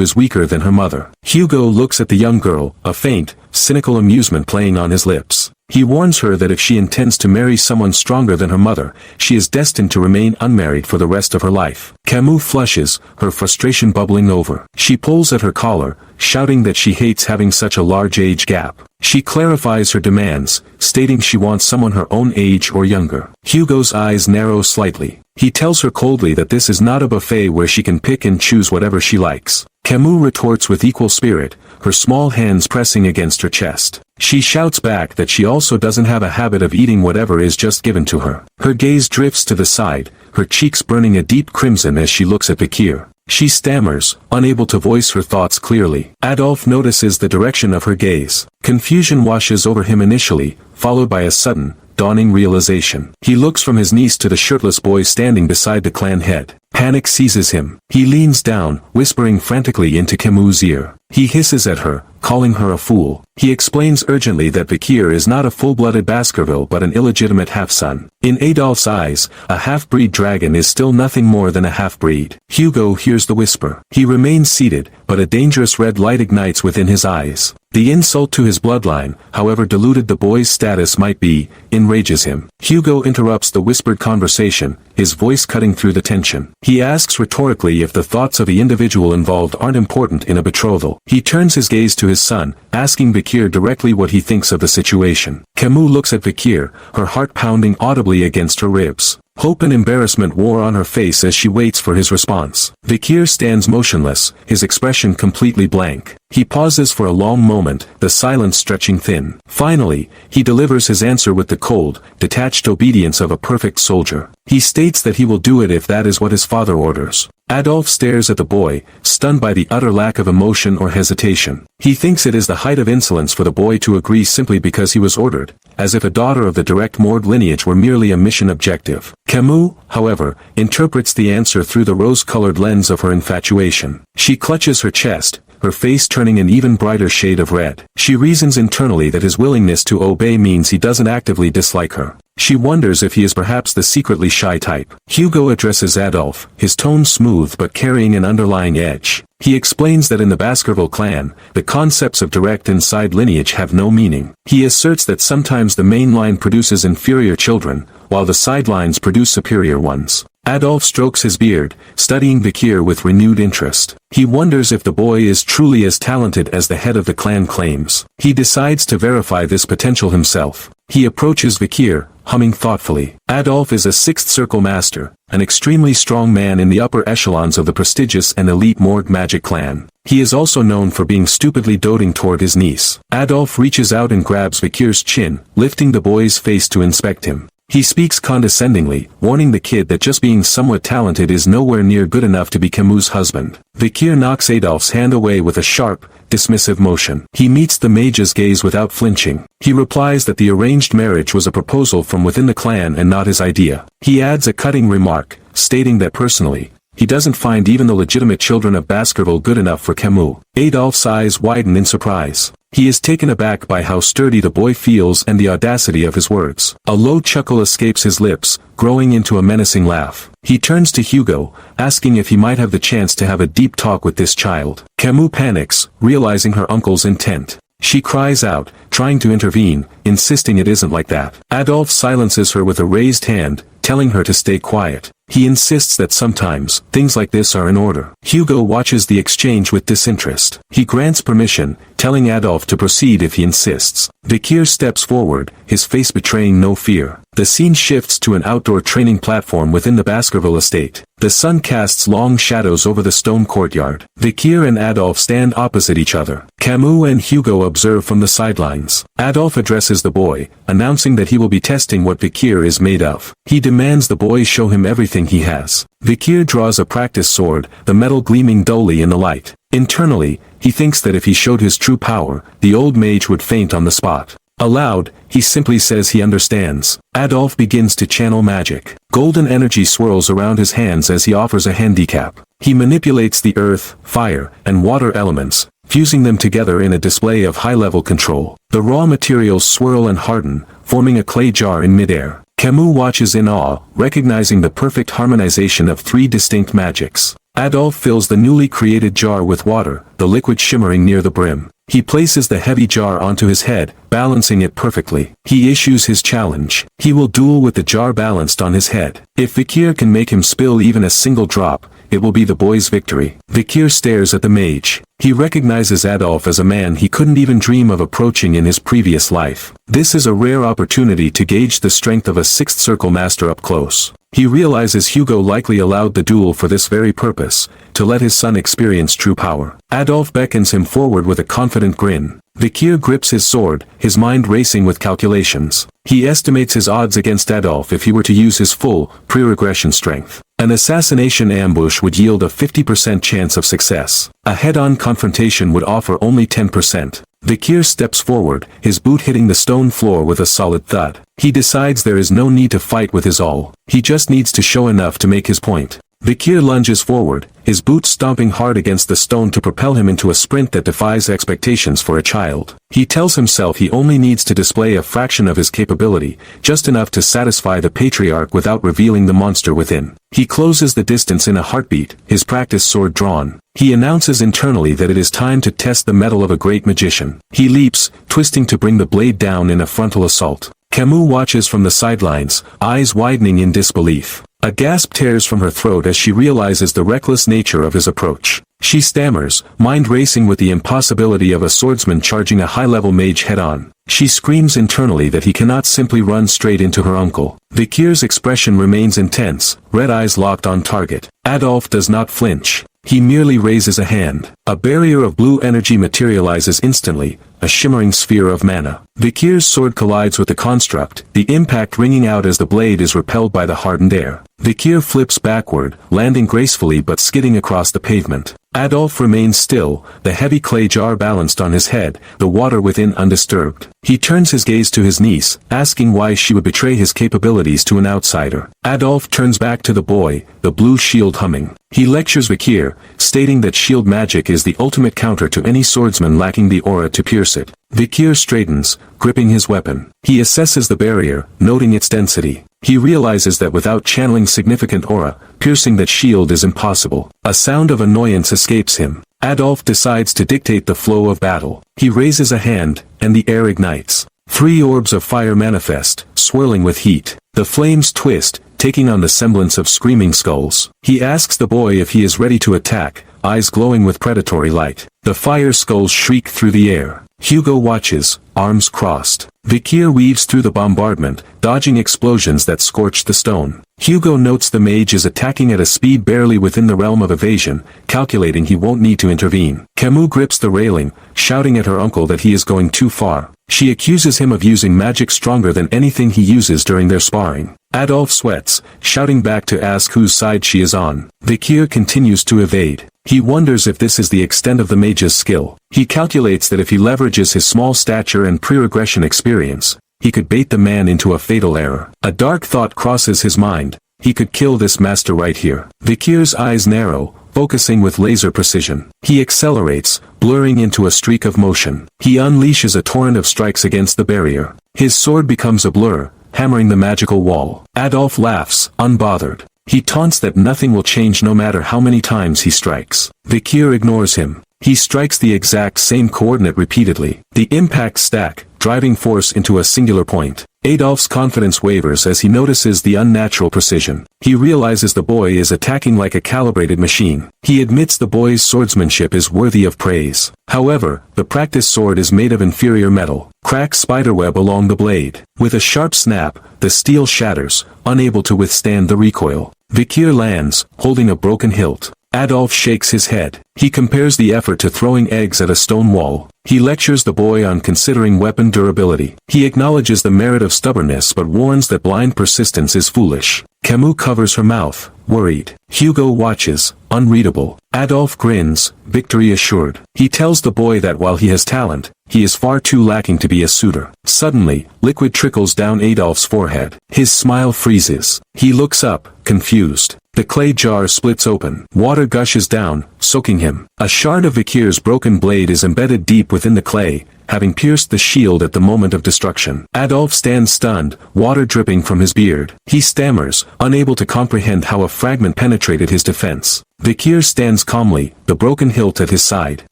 is weaker than her mother. Hugo looks at the young girl, a faint, cynical amusement playing on his lips. He warns her that if she intends to marry someone stronger than her mother, she is destined to remain unmarried for the rest of her life. Camus flushes, her frustration bubbling over. She pulls at her collar, shouting that she hates having such a large age gap. She clarifies her demands, stating she wants someone her own age or younger. Hugo's eyes narrow slightly. He tells her coldly that this is not a buffet where she can pick and choose whatever she likes. Camus retorts with equal spirit, her small hands pressing against her chest. She shouts back that she also doesn't have a habit of eating whatever is just given to her. Her gaze drifts to the side, her cheeks burning a deep crimson as she looks at Vikir. She stammers, unable to voice her thoughts clearly. Adolphe notices the direction of her gaze. Confusion washes over him initially, followed by a sudden, dawning realization. He looks from his niece to the shirtless boy standing beside the clan head. Panic seizes him. He leans down, whispering frantically into Camus' ear. He hisses at her, calling her a fool. He explains urgently that Vikir is not a full-blooded Baskerville but an illegitimate half-son. In Adolphe's eyes, a half-breed dragon is still nothing more than a half-breed. Hugo hears the whisper. He remains seated, but a dangerous red light ignites within his eyes. The insult to his bloodline, however diluted the boy's status might be, enrages him. Hugo interrupts the whispered conversation, his voice cutting through the tension. He asks rhetorically if the thoughts of the individual involved aren't important in a betrothal. He turns his gaze to his son, asking Vikir directly what he thinks of the situation. Camus looks at Vikir, her heart pounding audibly against her ribs. Hope and embarrassment wore on her face as she waits for his response. Vikir stands motionless, his expression completely blank. He pauses for a long moment, the silence stretching thin. Finally, he delivers his answer with the cold, detached obedience of a perfect soldier. He states that he will do it if that is what his father orders. Adolphe stares at the boy, stunned by the utter lack of emotion or hesitation. He thinks it is the height of insolence for the boy to agree simply because he was ordered, as if a daughter of the direct Mord lineage were merely a mission objective. Camus, however, interprets the answer through the rose-colored lens of her infatuation. She clutches her chest, her face turning an even brighter shade of red. She reasons internally that his willingness to obey means he doesn't actively dislike her. She wonders if he is perhaps the secretly shy type. Hugo addresses Adolphe, his tone smooth but carrying an underlying edge. He explains that in the Baskerville clan, the concepts of direct and side lineage have no meaning. He asserts that sometimes the main line produces inferior children, while the sidelines produce superior ones. Adolphe strokes his beard, studying Vikir with renewed interest. He wonders if the boy is truly as talented as the head of the clan claims. He decides to verify this potential himself. He approaches Vikir, humming thoughtfully. Adolphe is a sixth circle master, an extremely strong man in the upper echelons of the prestigious and elite Mord magic clan. He is also known for being stupidly doting toward his niece. Adolphe reaches out and grabs Vikir's chin, lifting the boy's face to inspect him. He speaks condescendingly, warning the kid that just being somewhat talented is nowhere near good enough to be Camus' husband. Vikir knocks Adolphe's hand away with a sharp, dismissive motion. He meets the mage's gaze without flinching. He replies that the arranged marriage was a proposal from within the clan and not his idea. He adds a cutting remark, stating that personally, he doesn't find even the legitimate children of Baskerville good enough for Camus. Adolphe's eyes widen in surprise. He is taken aback by how sturdy the boy feels and the audacity of his words. A low chuckle escapes his lips, growing into a menacing laugh. He turns to Hugo, asking if he might have the chance to have a deep talk with this child. Camus panics, realizing her uncle's intent. She cries out, trying to intervene, insisting it isn't like that. Adolphe silences her with a raised hand, telling her to stay quiet. He insists that sometimes, things like this are in order. Hugo watches the exchange with disinterest. He grants permission, telling Adolf to proceed if he insists. Vikir steps forward, his face betraying no fear. The scene shifts to an outdoor training platform within the Baskerville estate. The sun casts long shadows over the stone courtyard. Vikir and Adolf stand opposite each other. Camus and Hugo observe from the sidelines. Adolf addresses the boy, announcing that he will be testing what Vikir is made of. He demands the boy show him everything he has. Vikir draws a practice sword, the metal gleaming dully in the light. Internally, he thinks that if he showed his true power, the old mage would faint on the spot. Aloud, he simply says he understands. Adolf begins to channel magic. Golden energy swirls around his hands as he offers a handicap. He manipulates the earth, fire, and water elements, fusing them together in a display of high-level control. The raw materials swirl and harden, forming a clay jar in midair. Camus watches in awe, recognizing the perfect harmonization of three distinct magics. Adolf fills the newly created jar with water, the liquid shimmering near the brim. He places the heavy jar onto his head, balancing it perfectly. He issues his challenge. He will duel with the jar balanced on his head. If Vikir can make him spill even a single drop, it will be the boy's victory. Vikir stares at the mage. He recognizes Adolf as a man he couldn't even dream of approaching in his previous life. This is a rare opportunity to gauge the strength of a sixth circle master up close. He realizes Hugo likely allowed the duel for this very purpose, to let his son experience true power. Adolf beckons him forward with a confident grin. Vikir grips his sword, his mind racing with calculations. He estimates his odds against Adolf if he were to use his full, pre-regression strength. An assassination ambush would yield a 50% chance of success. A head-on confrontation would offer only 10%. Vikir steps forward, his boot hitting the stone floor with a solid thud. He decides there is no need to fight with his all. He just needs to show enough to make his point. Vikir lunges forward, his boot stomping hard against the stone to propel him into a sprint that defies expectations for a child. He tells himself he only needs to display a fraction of his capability, just enough to satisfy the patriarch without revealing the monster within. He closes the distance in a heartbeat, his practice sword drawn. He announces internally that it is time to test the mettle of a great magician. He leaps, twisting to bring the blade down in a frontal assault. Camus watches from the sidelines, eyes widening in disbelief. A gasp tears from her throat as she realizes the reckless nature of his approach. She stammers, mind racing with the impossibility of a swordsman charging a high-level mage head-on. She screams internally that he cannot simply run straight into her uncle. Vikir's expression remains intense, red eyes locked on target. Adolf does not flinch. He merely raises a hand. A barrier of blue energy materializes instantly, a shimmering sphere of mana. Vikir's sword collides with the construct, the impact ringing out as the blade is repelled by the hardened air. Vikir flips backward, landing gracefully but skidding across the pavement. Adolf remains still, the heavy clay jar balanced on his head, the water within undisturbed. He turns his gaze to his niece, asking why she would betray his capabilities to an outsider. Adolf turns back to the boy, the blue shield humming. He lectures Vikir, stating that shield magic is the ultimate counter to any swordsman lacking the aura to pierce it. Vikir straightens, gripping his weapon. He assesses the barrier, noting its density. He realizes that without channeling significant aura, piercing that shield is impossible. A sound of annoyance escapes him. Adolf decides to dictate the flow of battle. He raises a hand, and the air ignites. 3 orbs of fire manifest, swirling with heat. The flames twist, taking on the semblance of screaming skulls. He asks the boy if he is ready to attack, eyes glowing with predatory light. The fire skulls shriek through the air. Hugo watches, arms crossed. Vikir weaves through the bombardment, dodging explosions that scorch the stone. Hugo notes the mage is attacking at a speed barely within the realm of evasion, calculating he won't need to intervene. Camus grips the railing, shouting at her uncle that he is going too far. She accuses him of using magic stronger than anything he uses during their sparring. Adolf sweats, shouting back to ask whose side she is on. Vikir continues to evade. He wonders if this is the extent of the mage's skill. He calculates that if he leverages his small stature and pre-regression experience, he could bait the man into a fatal error. A dark thought crosses his mind. He could kill this master right here. Vikir's eyes narrow, focusing with laser precision. He accelerates, blurring into a streak of motion. He unleashes a torrent of strikes against the barrier. His sword becomes a blur, hammering the magical wall. Adolf laughs, unbothered. He taunts that nothing will change no matter how many times he strikes. Vikir ignores him. He strikes the exact same coordinate repeatedly. The impacts stack, driving force into a singular point. Adolf's confidence wavers as he notices the unnatural precision. He realizes the boy is attacking like a calibrated machine. He admits the boy's swordsmanship is worthy of praise. However, the practice sword is made of inferior metal. Cracks spiderweb along the blade. With a sharp snap, the steel shatters, unable to withstand the recoil. Vikir lands, holding a broken hilt. Adolf shakes his head. He compares the effort to throwing eggs at a stone wall. He lectures the boy on considering weapon durability. He acknowledges the merit of stubbornness but warns that blind persistence is foolish. Camus covers her mouth, worried. Hugo watches, unreadable. Adolf grins, victory assured. He tells the boy that while he has talent, he is far too lacking to be a suitor. Suddenly, liquid trickles down Adolf's forehead. His smile freezes. He looks up, confused. The clay jar splits open. Water gushes down, soaking him. A shard of Vikir's broken blade is embedded deep within the clay, having pierced the shield at the moment of destruction. Adolf stands stunned, water dripping from his beard. He stammers, unable to comprehend how a fragment penetrated his defense. Vikir stands calmly, the broken hilt at his side.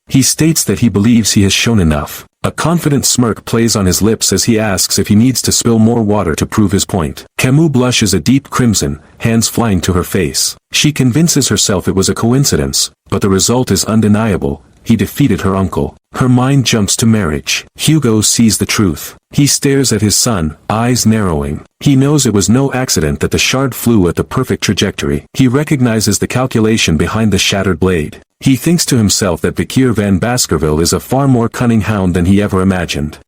He states that he believes he has shown enough. A confident smirk plays on his lips as he asks if he needs to spill more water to prove his point. Camus blushes a deep crimson, hands flying to her face. She convinces herself it was a coincidence, but the result is undeniable. He defeated her uncle. Her mind jumps to marriage. Hugo sees the truth. He stares at his son, eyes narrowing. He knows it was no accident that the shard flew at the perfect trajectory. He recognizes the calculation behind the shattered blade. He thinks to himself that Vikir van Baskerville is a far more cunning hound than he ever imagined.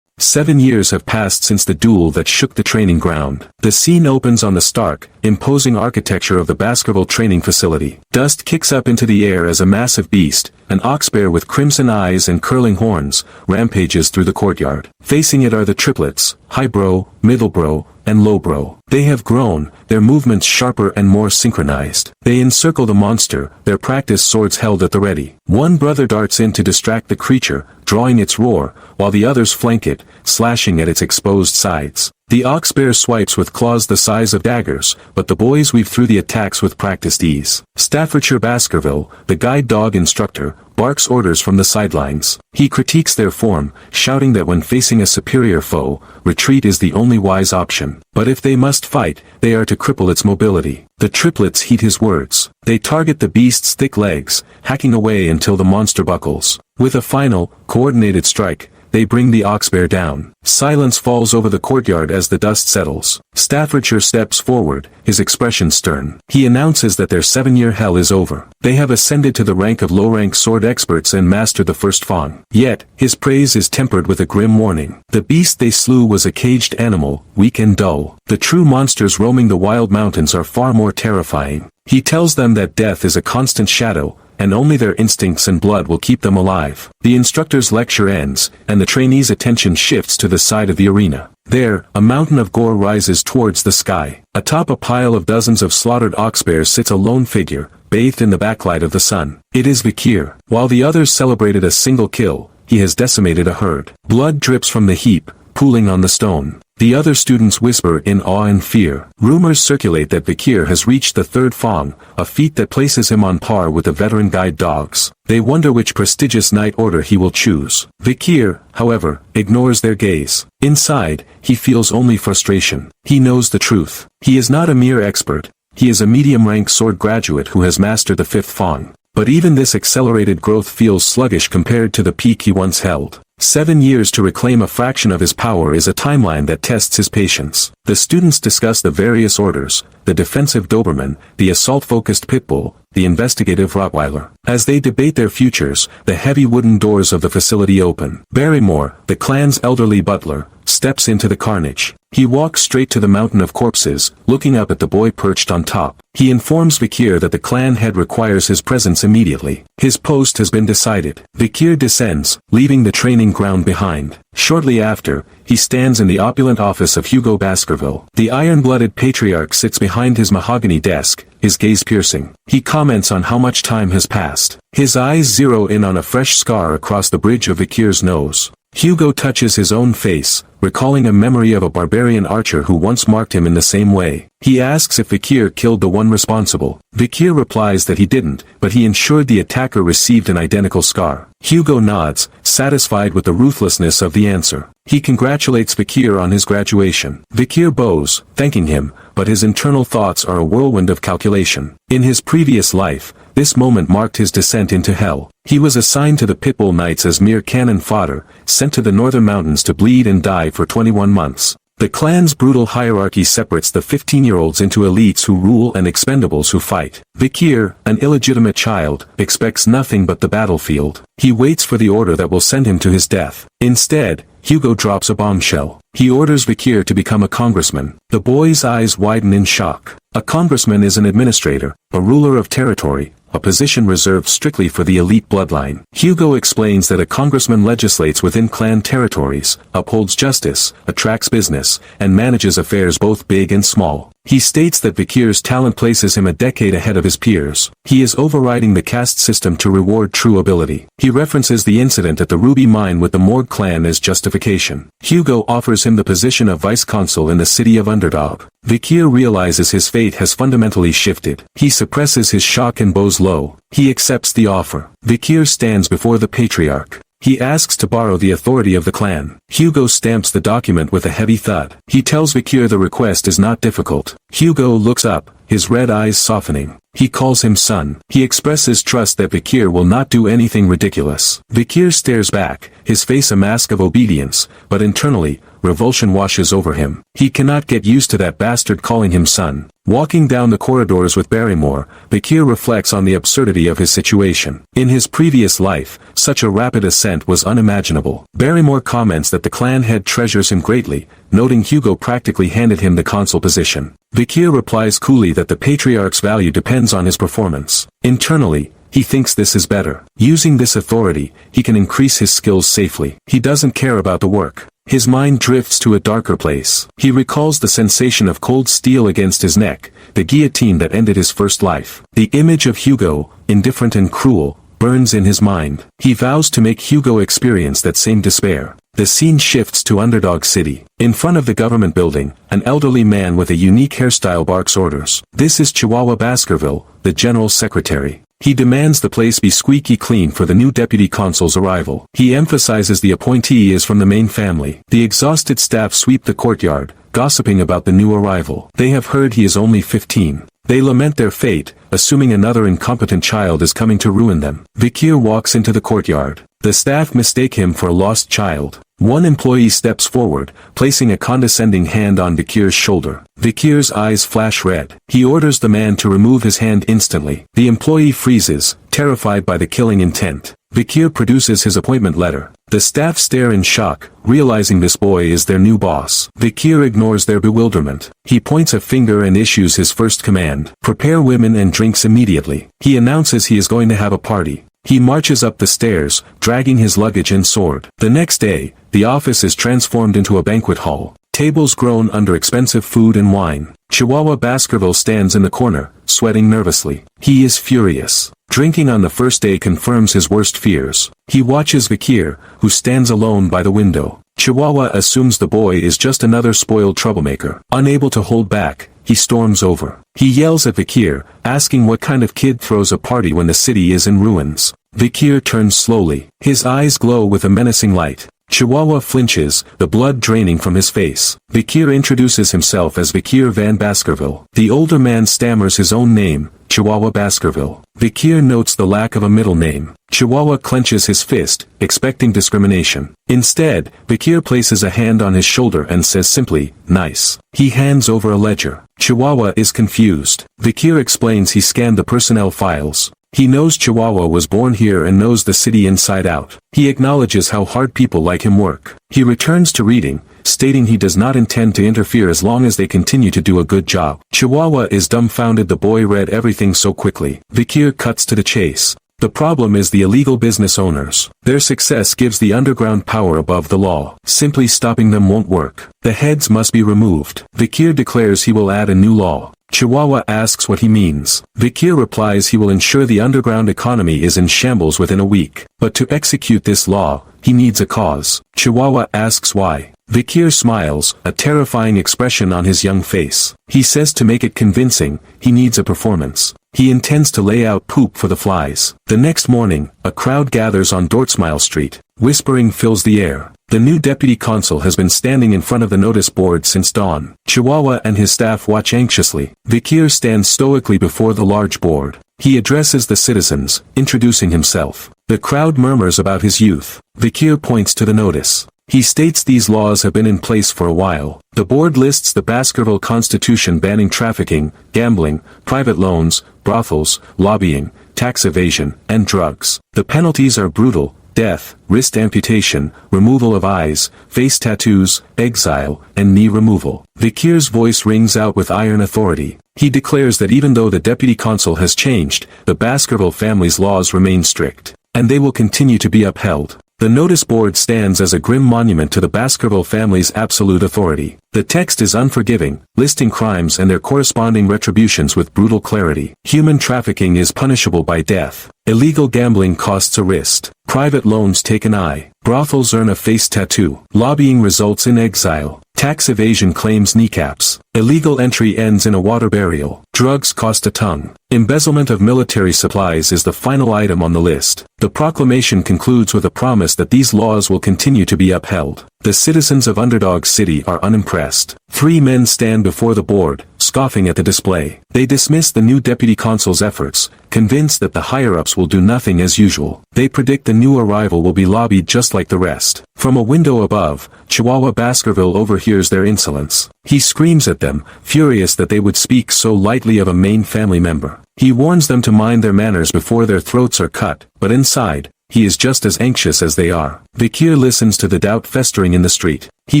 7 years have passed since the duel that shook the training ground. The scene opens on the stark, imposing architecture of the Baskerville training facility. Dust kicks up into the air as a massive beast, an oxbear with crimson eyes and curling horns, rampages through the courtyard. Facing it are the triplets, highbrow, middlebrow, and lowbrow. They have grown, their movements sharper and more synchronized. They encircle the monster, their practice swords held at the ready. One brother darts in to distract the creature, drawing its roar, while the others flank it, slashing at its exposed sides. The oxbear swipes with claws the size of daggers, but the boys weave through the attacks with practiced ease. Staffordshire Baskerville, the guide dog instructor, barks orders from the sidelines. He critiques their form, shouting that when facing a superior foe, retreat is the only wise option. But if they must fight, they are to cripple its mobility. The triplets heed his words. They target the beast's thick legs, hacking away until the monster buckles. With a final, coordinated strike, they bring the oxbear down. Silence falls over the courtyard as the dust settles. Staffordshire steps forward, his expression stern. He announces that their 7-year hell is over. They have ascended to the rank of low-rank sword experts and mastered the first Fang. Yet, his praise is tempered with a grim warning. The beast they slew was a caged animal, weak and dull. The true monsters roaming the wild mountains are far more terrifying. He tells them that death is a constant shadow, and only their instincts and blood will keep them alive. The instructor's lecture ends, and the trainees' attention shifts to the side of the arena. There, a mountain of gore rises towards the sky. Atop a pile of dozens of slaughtered oxbears sits a lone figure, bathed in the backlight of the sun. It is Vikir. While the others celebrated a single kill, he has decimated a herd. Blood drips from the heap, pooling on the stone. The other students whisper in awe and fear. Rumors circulate that Vikir has reached the third Fang, a feat that places him on par with the veteran guide dogs. They wonder which prestigious knight order he will choose. Vikir, however, ignores their gaze. Inside, he feels only frustration. He knows the truth. He is not a mere expert. He is a medium-rank sword graduate who has mastered the fifth Fang. But even this accelerated growth feels sluggish compared to the peak he once held. 7 years to reclaim a fraction of his power is a timeline that tests his patience. The students discuss the various orders, the defensive Doberman, the assault-focused Pitbull, the investigative Rottweiler. As they debate their futures, the heavy wooden doors of the facility open. Barrymore, the clan's elderly butler, steps into the carnage. He walks straight to the mountain of corpses, looking up at the boy perched on top. He informs Vikir that the clan head requires his presence immediately. His post has been decided. Vikir descends, leaving the training ground behind. Shortly after, he stands in the opulent office of Hugo Baskerville. The iron-blooded patriarch sits behind his mahogany desk, his gaze piercing. He comments on how much time has passed. His eyes zero in on a fresh scar across the bridge of Vikir's nose. Hugo touches his own face, recalling a memory of a barbarian archer who once marked him in the same way. He asks if Vikir killed the one responsible. Vikir replies that he didn't, but he ensured the attacker received an identical scar. Hugo nods, satisfied with the ruthlessness of the answer. He congratulates Vikir on his graduation. Vikir bows, thanking him, but his internal thoughts are a whirlwind of calculation. In his previous life, this moment marked his descent into hell. He was assigned to the Pitbull Knights as mere cannon fodder, sent to the northern mountains to bleed and die for 21 months. The clan's brutal hierarchy separates the 15-year-olds into elites who rule and expendables who fight. Vikir, an illegitimate child, expects nothing but the battlefield. He waits for the order that will send him to his death. Instead, Hugo drops a bombshell. He orders Vikir to become a congressman. The boy's eyes widen in shock. A congressman is an administrator, a ruler of territory, a position reserved strictly for the elite bloodline. Hugo explains that a congressman legislates within clan territories, upholds justice, attracts business, and manages affairs both big and small. He states that Vikir's talent places him a decade ahead of his peers. He is overriding the caste system to reward true ability. He references the incident at the Ruby Mine with the Morgue clan as justification. Hugo offers him the position of vice-consul in the city of Underdog. Vikir realizes his fate has fundamentally shifted. He suppresses his shock and bows low. He accepts the offer. Vikir stands before the patriarch. He asks to borrow the authority of the clan. Hugo stamps the document with a heavy thud. He tells Vikir the request is not difficult. Hugo looks up, his red eyes softening. He calls him son. He expresses trust that Vikir will not do anything ridiculous. Vikir stares back, his face a mask of obedience, but internally, revulsion washes over him. He cannot get used to that bastard calling him son. Walking down the corridors with Barrymore, Vikir reflects on the absurdity of his situation. In his previous life, such a rapid ascent was unimaginable. Barrymore comments that the clan head treasures him greatly, noting Hugo practically handed him the consul position. Vikir replies coolly that the patriarch's value depends on his performance. Internally, he thinks this is better. Using this authority, he can increase his skills safely. He doesn't care about the work. His mind drifts to a darker place. He recalls the sensation of cold steel against his neck, the guillotine that ended his first life. The image of Hugo, indifferent and cruel, burns in his mind. He vows to make Hugo experience that same despair. The scene shifts to Underdog City. In front of the government building, an elderly man with a unique hairstyle barks orders. This is Chihuahua Baskerville, the general secretary. He demands the place be squeaky clean for the new deputy consul's arrival. He emphasizes the appointee is from the main family. The exhausted staff sweep the courtyard, gossiping about the new arrival. They have heard he is only 15. They lament their fate, assuming another incompetent child is coming to ruin them. Vikir walks into the courtyard. The staff mistake him for a lost child. One employee steps forward, placing a condescending hand on Vikir's shoulder. Vikir's eyes flash red. He orders the man to remove his hand instantly. The employee freezes, terrified by the killing intent. Vikir produces his appointment letter. The staff stare in shock, realizing this boy is their new boss. Vikir ignores their bewilderment. He points a finger and issues his first command. Prepare women and drinks immediately. He announces he is going to have a party. He marches up the stairs, dragging his luggage and sword. The next day, the office is transformed into a banquet hall. Tables groan under expensive food and wine. Chihuahua Baskerville stands in the corner, sweating nervously. He is furious. Drinking on the first day confirms his worst fears. He watches Vikir, who stands alone by the window. Chihuahua assumes the boy is just another spoiled troublemaker. Unable to hold back, he storms over. He yells at Vikir, asking what kind of kid throws a party when the city is in ruins. Vikir turns slowly. His eyes glow with a menacing light. Chihuahua flinches, the blood draining from his face. Vikir introduces himself as Vikir Van Baskerville. The older man stammers his own name, Chihuahua Baskerville. Vikir notes the lack of a middle name. Chihuahua clenches his fist, expecting discrimination. Instead, Vikir places a hand on his shoulder and says simply, nice. He hands over a ledger. Chihuahua is confused. Vikir explains he scanned the personnel files. He knows Chihuahua was born here and knows the city inside out. He acknowledges how hard people like him work. He returns to reading, stating he does not intend to interfere as long as they continue to do a good job. Chihuahua is dumbfounded the boy read everything so quickly. Vikir cuts to the chase. The problem is the illegal business owners. Their success gives the underground power above the law. Simply stopping them won't work. The heads must be removed. Vikir declares he will add a new law. Chihuahua asks what he means. Vikir replies he will ensure the underground economy is in shambles within a week. But to execute this law, he needs a cause. Chihuahua asks why. Vikir smiles, a terrifying expression on his young face. He says to make it convincing, he needs a performance. He intends to lay out poop for the flies. The next morning, a crowd gathers on Dortsmile Street. Whispering fills the air. The new deputy consul has been standing in front of the notice board since dawn. Chihuahua and his staff watch anxiously. Vikir stands stoically before the large board. He addresses the citizens, introducing himself. The crowd murmurs about his youth. Vikir points to the notice. He states these laws have been in place for a while. The board lists the Baskerville Constitution banning trafficking, gambling, private loans, brothels, lobbying, tax evasion, and drugs. The penalties are brutal: death, wrist amputation, removal of eyes, face tattoos, exile, and knee removal. Vikir's voice rings out with iron authority. He declares that even though the deputy consul has changed, the Baskerville family's laws remain strict, and they will continue to be upheld. The notice board stands as a grim monument to the Baskerville family's absolute authority. The text is unforgiving, listing crimes and their corresponding retributions with brutal clarity. Human trafficking is punishable by death. Illegal gambling costs a wrist. Private loans take an eye. Brothels earn a face tattoo. Lobbying results in exile. Tax evasion claims kneecaps. Illegal entry ends in a water burial. Drugs cost a tongue. Embezzlement of military supplies is the final item on the list. The proclamation concludes with a promise that these laws will continue to be upheld. The citizens of Underdog City are unimpressed. 3 men stand before the board, scoffing at the display. They dismiss the new deputy consul's efforts, convinced that the higher-ups will do nothing as usual. They predict the new arrival will be lobbied just like the rest. From a window above, Chihuahua Baskerville overhears their insolence. He screams at them, furious that they would speak so lightly of a Maine family member. He warns them to mind their manners before their throats are cut, but inside, he is just as anxious as they are. Vikir listens to the doubt festering in the street. He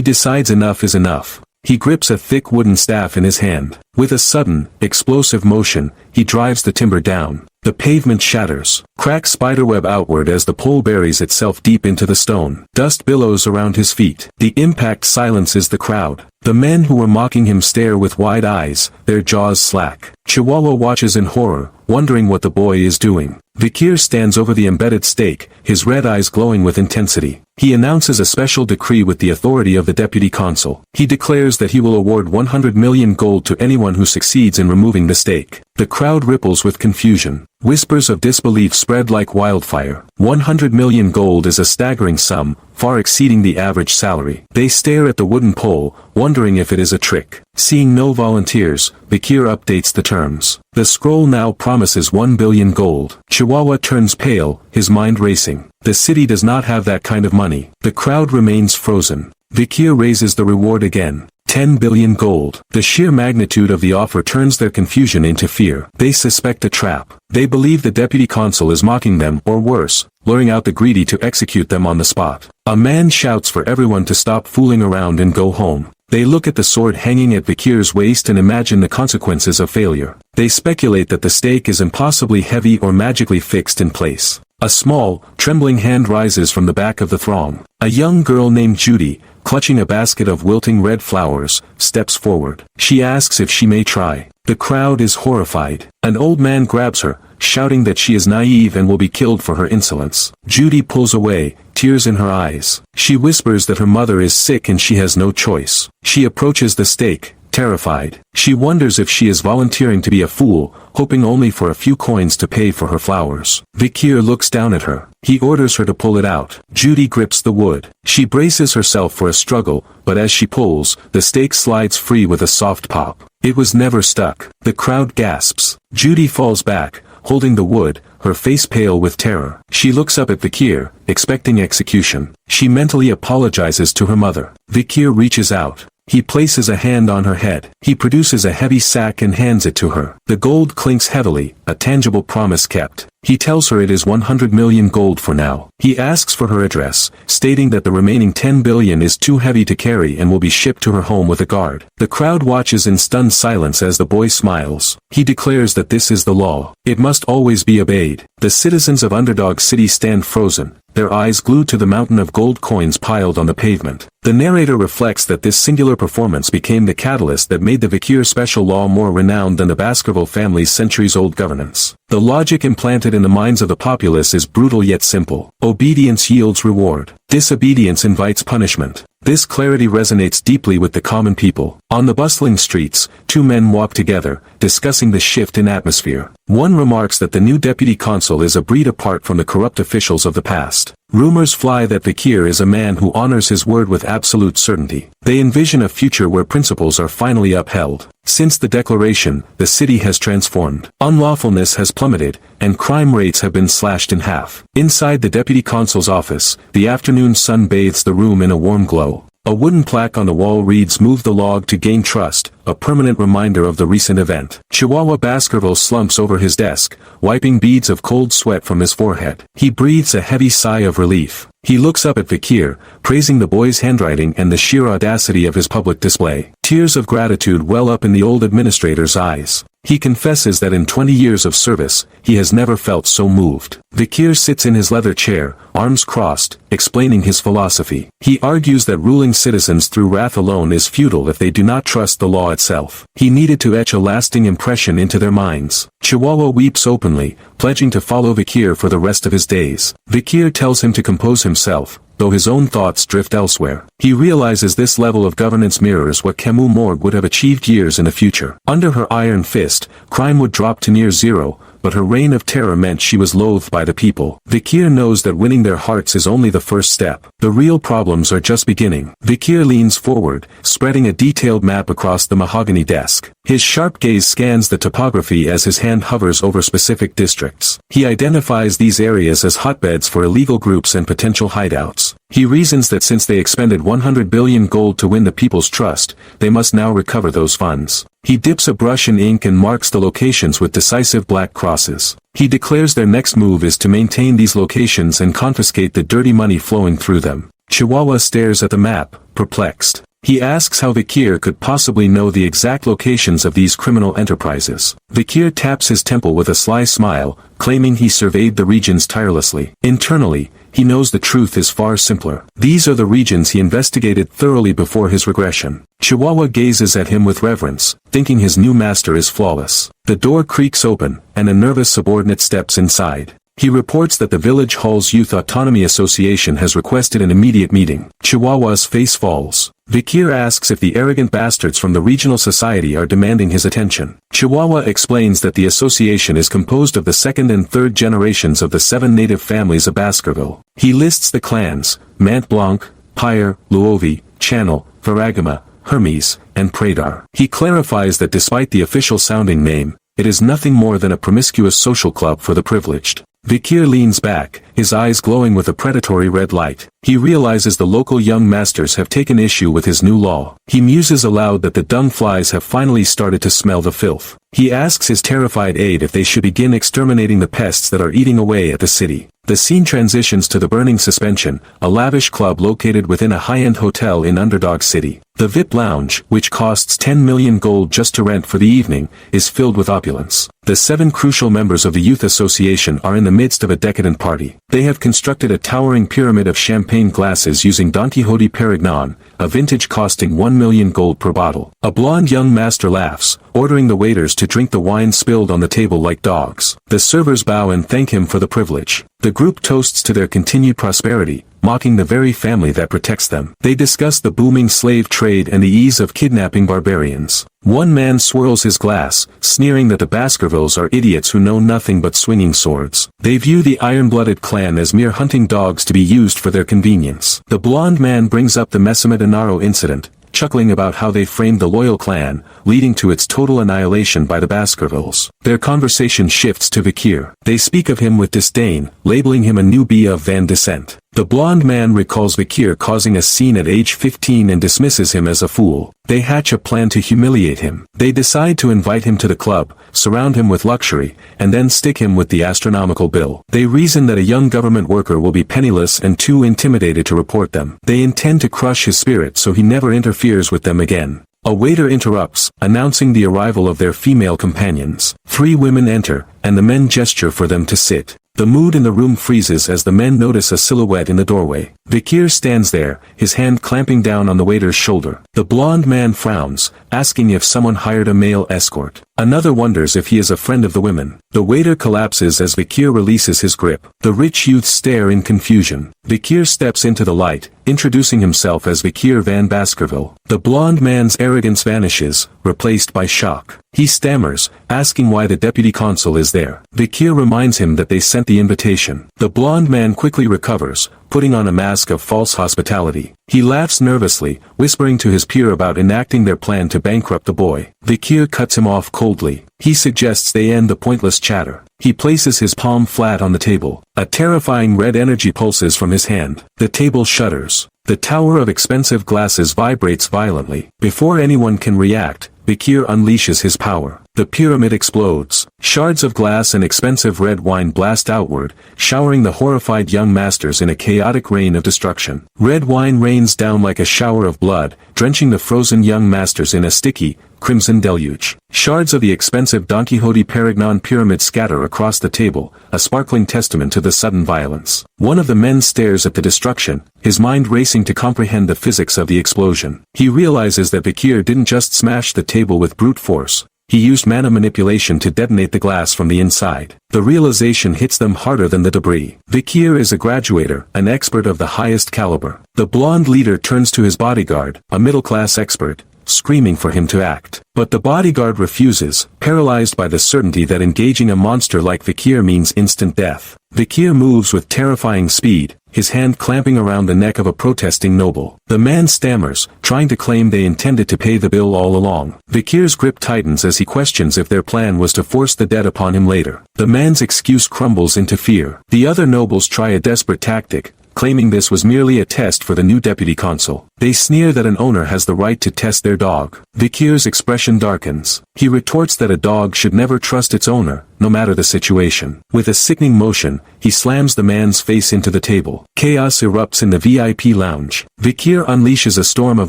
decides enough is enough. He grips a thick wooden staff in his hand. With a sudden, explosive motion, he drives the timber down. The pavement shatters. Cracks spiderweb outward as the pole buries itself deep into the stone. Dust billows around his feet. The impact silences the crowd. The men who were mocking him stare with wide eyes, their jaws slack. Chihuahua watches in horror, wondering what the boy is doing. Vikir stands over the embedded stake, his red eyes glowing with intensity. He announces a special decree with the authority of the deputy consul. He declares that he will award 100 million gold to anyone who succeeds in removing the stake. The crowd ripples with confusion. Whispers of disbelief spread like wildfire. 100 million gold is a staggering sum, far exceeding the average salary. They stare at the wooden pole, wondering if it is a trick. Seeing no volunteers, Vikir updates the terms. The scroll now promises 1 billion gold. Chihuahua turns pale, his mind racing. The city does not have that kind of money. The crowd remains frozen. Vikir raises the reward again. 10 billion gold. The sheer magnitude of the offer turns their confusion into fear. They suspect a trap. They believe the deputy consul is mocking them, or worse, luring out the greedy to execute them on the spot. A man shouts for everyone to stop fooling around and go home. They look at the sword hanging at Vikir's waist and imagine the consequences of failure. They speculate that the stake is impossibly heavy or magically fixed in place. A small, trembling hand rises from the back of the throng. A young girl named Judy, clutching a basket of wilting red flowers, steps forward. She asks if she may try. The crowd is horrified. An old man grabs her, shouting that she is naive and will be killed for her insolence. Judy pulls away, tears in her eyes. She whispers that her mother is sick and she has no choice. She approaches the stake, terrified. She wonders if she is volunteering to be a fool, hoping only for a few coins to pay for her flowers. Vikir looks down at her. He orders her to pull it out. Judy grips the wood. She braces herself for a struggle, but as she pulls, the stake slides free with a soft pop. It was never stuck. The crowd gasps. Judy falls back, holding the wood, her face pale with terror. She looks up at Vikir, expecting execution. She mentally apologizes to her mother. Vikir reaches out. He places a hand on her head. He produces a heavy sack and hands it to her. The gold clinks heavily, a tangible promise kept. He tells her it is 100 million gold for now. He asks for her address, stating that the remaining 10 billion is too heavy to carry and will be shipped to her home with a guard. The crowd watches in stunned silence as the boy smiles. He declares that this is the law. It must always be obeyed. The citizens of Underdog City stand frozen, their eyes glued to the mountain of gold coins piled on the pavement. The narrator reflects that this singular performance became the catalyst that made the Vikir special law more renowned than the Baskerville family's centuries-old governance. The logic implanted in the minds of the populace is brutal yet simple. Obedience yields reward. Disobedience invites punishment. This clarity resonates deeply with the common people. On the bustling streets, two men walk together, discussing the shift in atmosphere. One remarks that the new deputy consul is a breed apart from the corrupt officials of the past. Rumors fly that Vikir is a man who honors his word with absolute certainty. They envision a future where principles are finally upheld. Since the declaration, the city has transformed. Unlawfulness has plummeted, and crime rates have been slashed in half. Inside the deputy consul's office, the afternoon sun bathes the room in a warm glow. A wooden plaque on the wall reads "Move the log to gain trust," a permanent reminder of the recent event. Chihuahua Baskerville slumps over his desk, wiping beads of cold sweat from his forehead. He breathes a heavy sigh of relief. He looks up at Vikir, praising the boy's handwriting and the sheer audacity of his public display. Tears of gratitude well up in the old administrator's eyes. He confesses that in 20 years of service, he has never felt so moved. Vikir sits in his leather chair, arms crossed, explaining his philosophy. He argues that ruling citizens through wrath alone is futile if they do not trust the law itself. He needed to etch a lasting impression into their minds. Chihuahua weeps openly, pledging to follow Vikir for the rest of his days. Vikir tells him to compose himself, though his own thoughts drift elsewhere. He realizes this level of governance mirrors what Camus Morgue would have achieved years in the future. Under her iron fist, crime would drop to near zero, but her reign of terror meant she was loathed by the people. Vikir knows that winning their hearts is only the first step. The real problems are just beginning. Vikir leans forward, spreading a detailed map across the mahogany desk. His sharp gaze scans the topography as his hand hovers over specific districts. He identifies these areas as hotbeds for illegal groups and potential hideouts. He reasons that since they expended 100 billion gold to win the people's trust, they must now recover those funds. He dips a brush in ink and marks the locations with decisive black crosses. He declares their next move is to maintain these locations and confiscate the dirty money flowing through them. Chihuahua stares at the map, perplexed. He asks how Vikir could possibly know the exact locations of these criminal enterprises. Vikir taps his temple with a sly smile, claiming he surveyed the regions tirelessly. Internally, he knows the truth is far simpler. These are the regions he investigated thoroughly before his regression. Chihuahua gazes at him with reverence, thinking his new master is flawless. The door creaks open, and a nervous subordinate steps inside. He reports that the Village Hall's Youth Autonomy Association has requested an immediate meeting. Chihuahua's face falls. Vikir asks if the arrogant bastards from the regional society are demanding his attention. Chihuahua explains that the association is composed of the second and third generations of the 7 native families of Baskerville. He lists the clans: Mant Blanc, Pyre, Luovi, Channel, Varagama, Hermes, and Pradar. He clarifies that despite the official sounding name, it is nothing more than a promiscuous social club for the privileged. Vikir leans back, his eyes glowing with a predatory red light. He realizes the local young masters have taken issue with his new law. He muses aloud that the dung flies have finally started to smell the filth. He asks his terrified aide if they should begin exterminating the pests that are eating away at the city. The scene transitions to the Burning Suspension, a lavish club located within a high-end hotel in Underdog City. The VIP Lounge, which costs 10 million gold just to rent for the evening, is filled with opulence. The 7 crucial members of the Youth Association are in the midst of a decadent party. They have constructed a towering pyramid of champagne glasses using Don Quixote Perignon, a vintage costing 1 million gold per bottle. A blonde young master laughs, ordering the waiters to drink the wine spilled on the table like dogs. The servers bow and thank him for the privilege. The group toasts to their continued prosperity, mocking the very family that protects them. They discuss the booming slave trade and the ease of kidnapping barbarians. One man swirls his glass, sneering that the Baskervilles are idiots who know nothing but swinging swords. They view the iron-blooded clan as mere hunting dogs to be used for their convenience. The blonde man brings up the Messamid Inaro incident, chuckling about how they framed the loyal clan, leading to its total annihilation by the Baskervilles. Their conversation shifts to Vikir. They speak of him with disdain, labeling him a newbie of Van Descent. The blonde man recalls Vikir causing a scene at age 15 and dismisses him as a fool. They hatch a plan to humiliate him. They decide to invite him to the club, surround him with luxury, and then stick him with the astronomical bill. They reason that a young government worker will be penniless and too intimidated to report them. They intend to crush his spirit so he never interferes with them again. A waiter interrupts, announcing the arrival of their female companions. 3 women enter, and the men gesture for them to sit. The mood in the room freezes as the men notice a silhouette in the doorway. Vikir stands there, his hand clamping down on the waiter's shoulder. The blond man frowns, asking if someone hired a male escort. Another wonders if he is a friend of the women. The waiter collapses as Vikir releases his grip. The rich youths stare in confusion. Vikir steps into the light, introducing himself as Vikir van Baskerville. The blond man's arrogance vanishes, replaced by shock. He stammers, asking why the deputy consul is there. Vikir reminds him that they sent the invitation. The blond man quickly recovers, putting on a mask of false hospitality. He laughs nervously, whispering to his peer about enacting their plan to bankrupt the boy. Vikir cuts him off coldly. He suggests they end the pointless chatter. He places his palm flat on the table. A terrifying red energy pulses from his hand. The table shudders. The tower of expensive glasses vibrates violently. Before anyone can react, Vikir unleashes his power. The pyramid explodes. Shards of glass and expensive red wine blast outward, showering the horrified young masters in a chaotic rain of destruction. Red wine rains down like a shower of blood, drenching the frozen young masters in a sticky, crimson deluge. Shards of the expensive Don Quixote Perignon pyramid scatter across the table, a sparkling testament to the sudden violence. One of the men stares at the destruction, his mind racing to comprehend the physics of the explosion. He realizes that Vikir didn't just smash the table with brute force. He used mana manipulation to detonate the glass from the inside. The realization hits them harder than the debris. Vikir is a graduator, an expert of the highest caliber. The blonde leader turns to his bodyguard, a middle-class expert, screaming for him to act. But the bodyguard refuses, paralyzed by the certainty that engaging a monster like Vikir means instant death. Vikir moves with terrifying speed, his hand clamping around the neck of a protesting noble. The man stammers, trying to claim they intended to pay the bill all along. Vikir's grip tightens as he questions if their plan was to force the debt upon him later. The man's excuse crumbles into fear. The other nobles try a desperate tactic, claiming this was merely a test for the new deputy consul. They sneer that an owner has the right to test their dog. Vikir's expression darkens. He retorts that a dog should never trust its owner, no matter the situation. With a sickening motion, he slams the man's face into the table. Chaos erupts in the VIP lounge. Vikir unleashes a storm of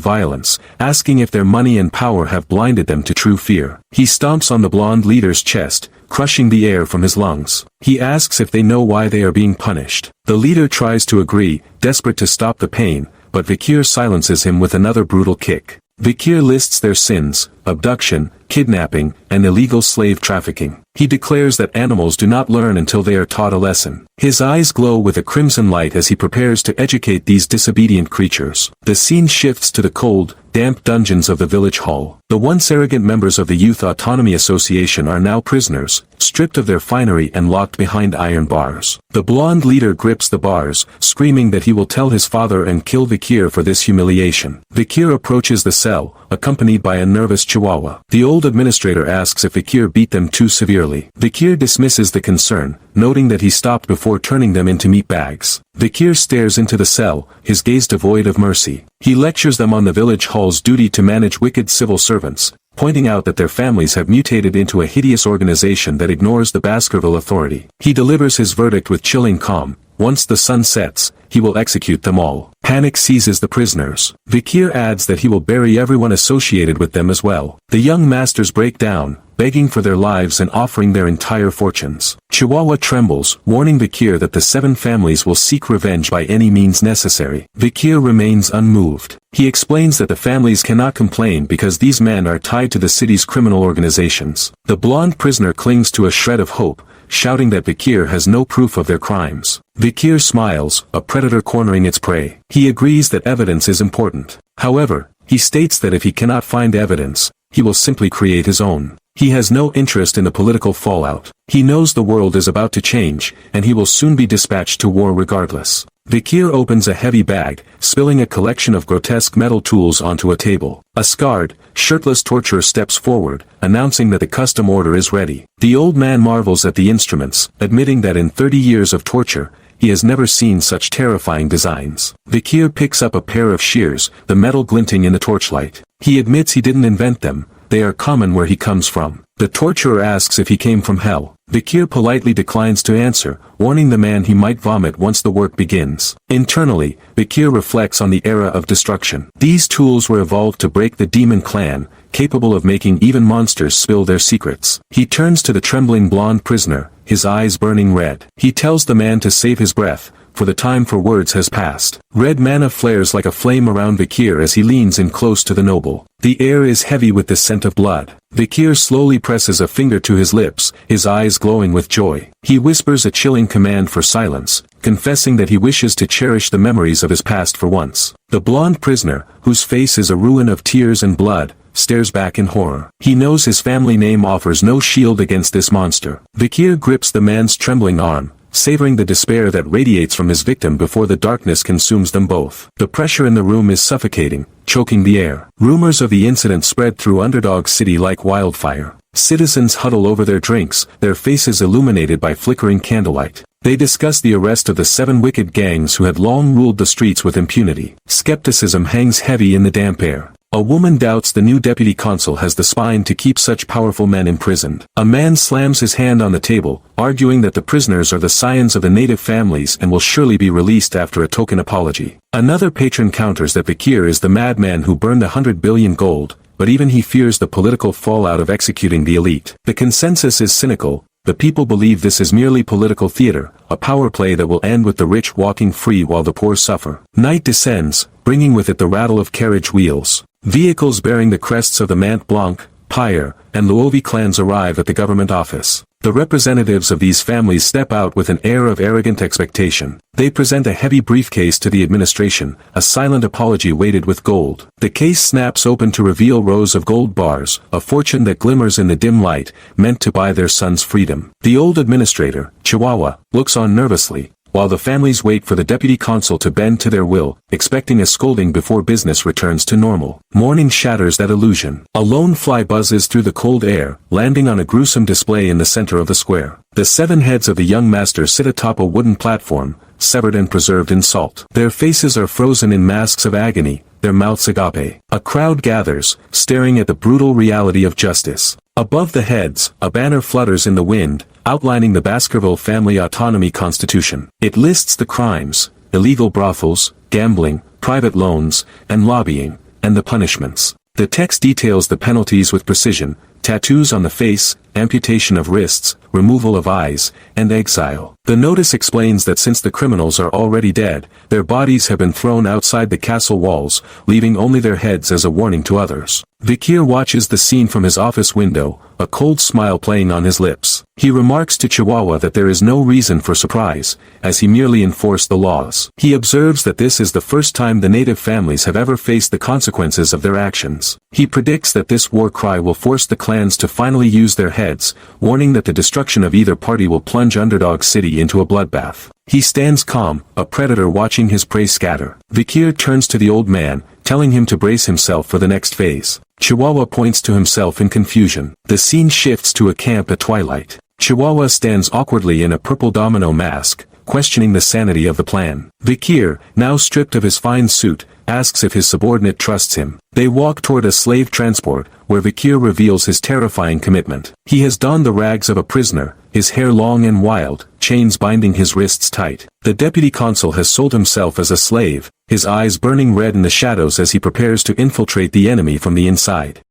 violence, asking if their money and power have blinded them to true fear. He stomps on the blonde leader's chest, crushing the air from his lungs. He asks if they know why they are being punished. The leader tries to agree, desperate to stop the pain, but Vikir silences him with another brutal kick. Vikir lists their sins: abduction, kidnapping, and illegal slave trafficking. He declares that animals do not learn until they are taught a lesson. His eyes glow with a crimson light as he prepares to educate these disobedient creatures. The scene shifts to the cold, damp dungeons of the village hall. The once arrogant members of the Youth Autonomy Association are now prisoners, stripped of their finery and locked behind iron bars. The blonde leader grips the bars, screaming that he will tell his father and kill Vikir for this humiliation. Vikir approaches the cell, accompanied by a nervous chihuahua. The old administrator asks if Vikir beat them too severely. Vikir dismisses the concern, noting that he stopped before turning them into meat bags. Vikir stares into the cell, his gaze devoid of mercy. He lectures them on the village hall's duty to manage wicked civil servants, pointing out that their families have mutated into a hideous organization that ignores the Baskerville authority. He delivers his verdict with chilling calm: once the sun sets, he will execute them all. Panic seizes the prisoners. Vikir adds that he will bury everyone associated with them as well. The young masters break down, begging for their lives and offering their entire fortunes. Chihuahua trembles, warning Vikir that the 7 families will seek revenge by any means necessary. Vikir remains unmoved. He explains that the families cannot complain because these men are tied to the city's criminal organizations. The blonde prisoner clings to a shred of hope, shouting that Vikir has no proof of their crimes. Vikir smiles, a predator cornering its prey. He agrees that evidence is important. However, he states that if he cannot find evidence, he will simply create his own. He has no interest in the political fallout. He knows the world is about to change, and he will soon be dispatched to war regardless. Vikir opens a heavy bag, spilling a collection of grotesque metal tools onto a table. A scarred, shirtless torturer steps forward, announcing that the custom order is ready. The old man marvels at the instruments, admitting that in 30 years of torture, he has never seen such terrifying designs. Vikir picks up a pair of shears, the metal glinting in the torchlight. He admits he didn't invent them. They are common where he comes from. The torturer asks if he came from hell. Vikir politely declines to answer, warning the man he might vomit once the work begins. Internally, Vikir reflects on the era of destruction. These tools were evolved to break the demon clan, capable of making even monsters spill their secrets. He turns to the trembling blonde prisoner, his eyes burning red. He tells the man to save his breath, for the time for words has passed. Red mana flares like a flame around Vikir as he leans in close to the noble. The air is heavy with the scent of blood. Vikir slowly presses a finger to his lips, his eyes glowing with joy. He whispers a chilling command for silence, confessing that he wishes to cherish the memories of his past for once. The blonde prisoner, whose face is a ruin of tears and blood, stares back in horror. He knows his family name offers no shield against this monster. Vikir grips the man's trembling arm, savoring the despair that radiates from his victim before the darkness consumes them both. The pressure in the room is suffocating, choking the air. Rumors of the incident spread through Underdog City like wildfire. Citizens huddle over their drinks, their faces illuminated by flickering candlelight. They discuss the arrest of the 7 wicked gangs who had long ruled the streets with impunity. Skepticism hangs heavy in the damp air. A woman doubts the new deputy consul has the spine to keep such powerful men imprisoned. A man slams his hand on the table, arguing that the prisoners are the scions of the native families and will surely be released after a token apology. Another patron counters that Vikir is the madman who burned 100 billion gold, but even he fears the political fallout of executing the elite. The consensus is cynical. The people believe this is merely political theater, a power play that will end with the rich walking free while the poor suffer. Night descends, bringing with it the rattle of carriage wheels. Vehicles bearing the crests of the Mant Blanc, Pyre, and Luovi clans arrive at the government office. The representatives of these families step out with an air of arrogant expectation. They present a heavy briefcase to the administration, a silent apology weighted with gold. The case snaps open to reveal rows of gold bars, a fortune that glimmers in the dim light, meant to buy their son's freedom. The old administrator, Chihuahua, looks on nervously, while the families wait for the deputy consul to bend to their will, expecting a scolding before business returns to normal. Morning shatters that illusion. A lone fly buzzes through the cold air, landing on a gruesome display in the center of the square. The 7 heads of the young master sit atop a wooden platform, severed and preserved in salt. Their faces are frozen in masks of agony, their mouths agape. A crowd gathers, staring at the brutal reality of justice. Above the heads, a banner flutters in the wind, outlining the Baskerville Family Autonomy Constitution. It lists the crimes, illegal brothels, gambling, private loans, and lobbying, and the punishments. The text details the penalties with precision: tattoos on the face, amputation of wrists, removal of eyes, and exile. The notice explains that since the criminals are already dead, their bodies have been thrown outside the castle walls, leaving only their heads as a warning to others. Vikir watches the scene from his office window, a cold smile playing on his lips. He remarks to Chihuahua that there is no reason for surprise, as he merely enforced the laws. He observes that this is the first time the native families have ever faced the consequences of their actions. He predicts that this war cry will force the clans to finally use their heads, warning that the destruction of either party will plunge Underdog City into a bloodbath. He stands calm, a predator watching his prey scatter. Vikir turns to the old man, telling him to brace himself for the next phase. Chihuahua points to himself in confusion. The scene shifts to a camp at twilight. Chihuahua stands awkwardly in a purple domino mask, questioning the sanity of the plan. Vikir, now stripped of his fine suit, asks if his subordinate trusts him. They walk toward a slave transport, where Vikir reveals his terrifying commitment. He has donned the rags of a prisoner, his hair long and wild, chains binding his wrists tight. The deputy consul has sold himself as a slave, his eyes burning red in the shadows as he prepares to infiltrate the enemy from the inside.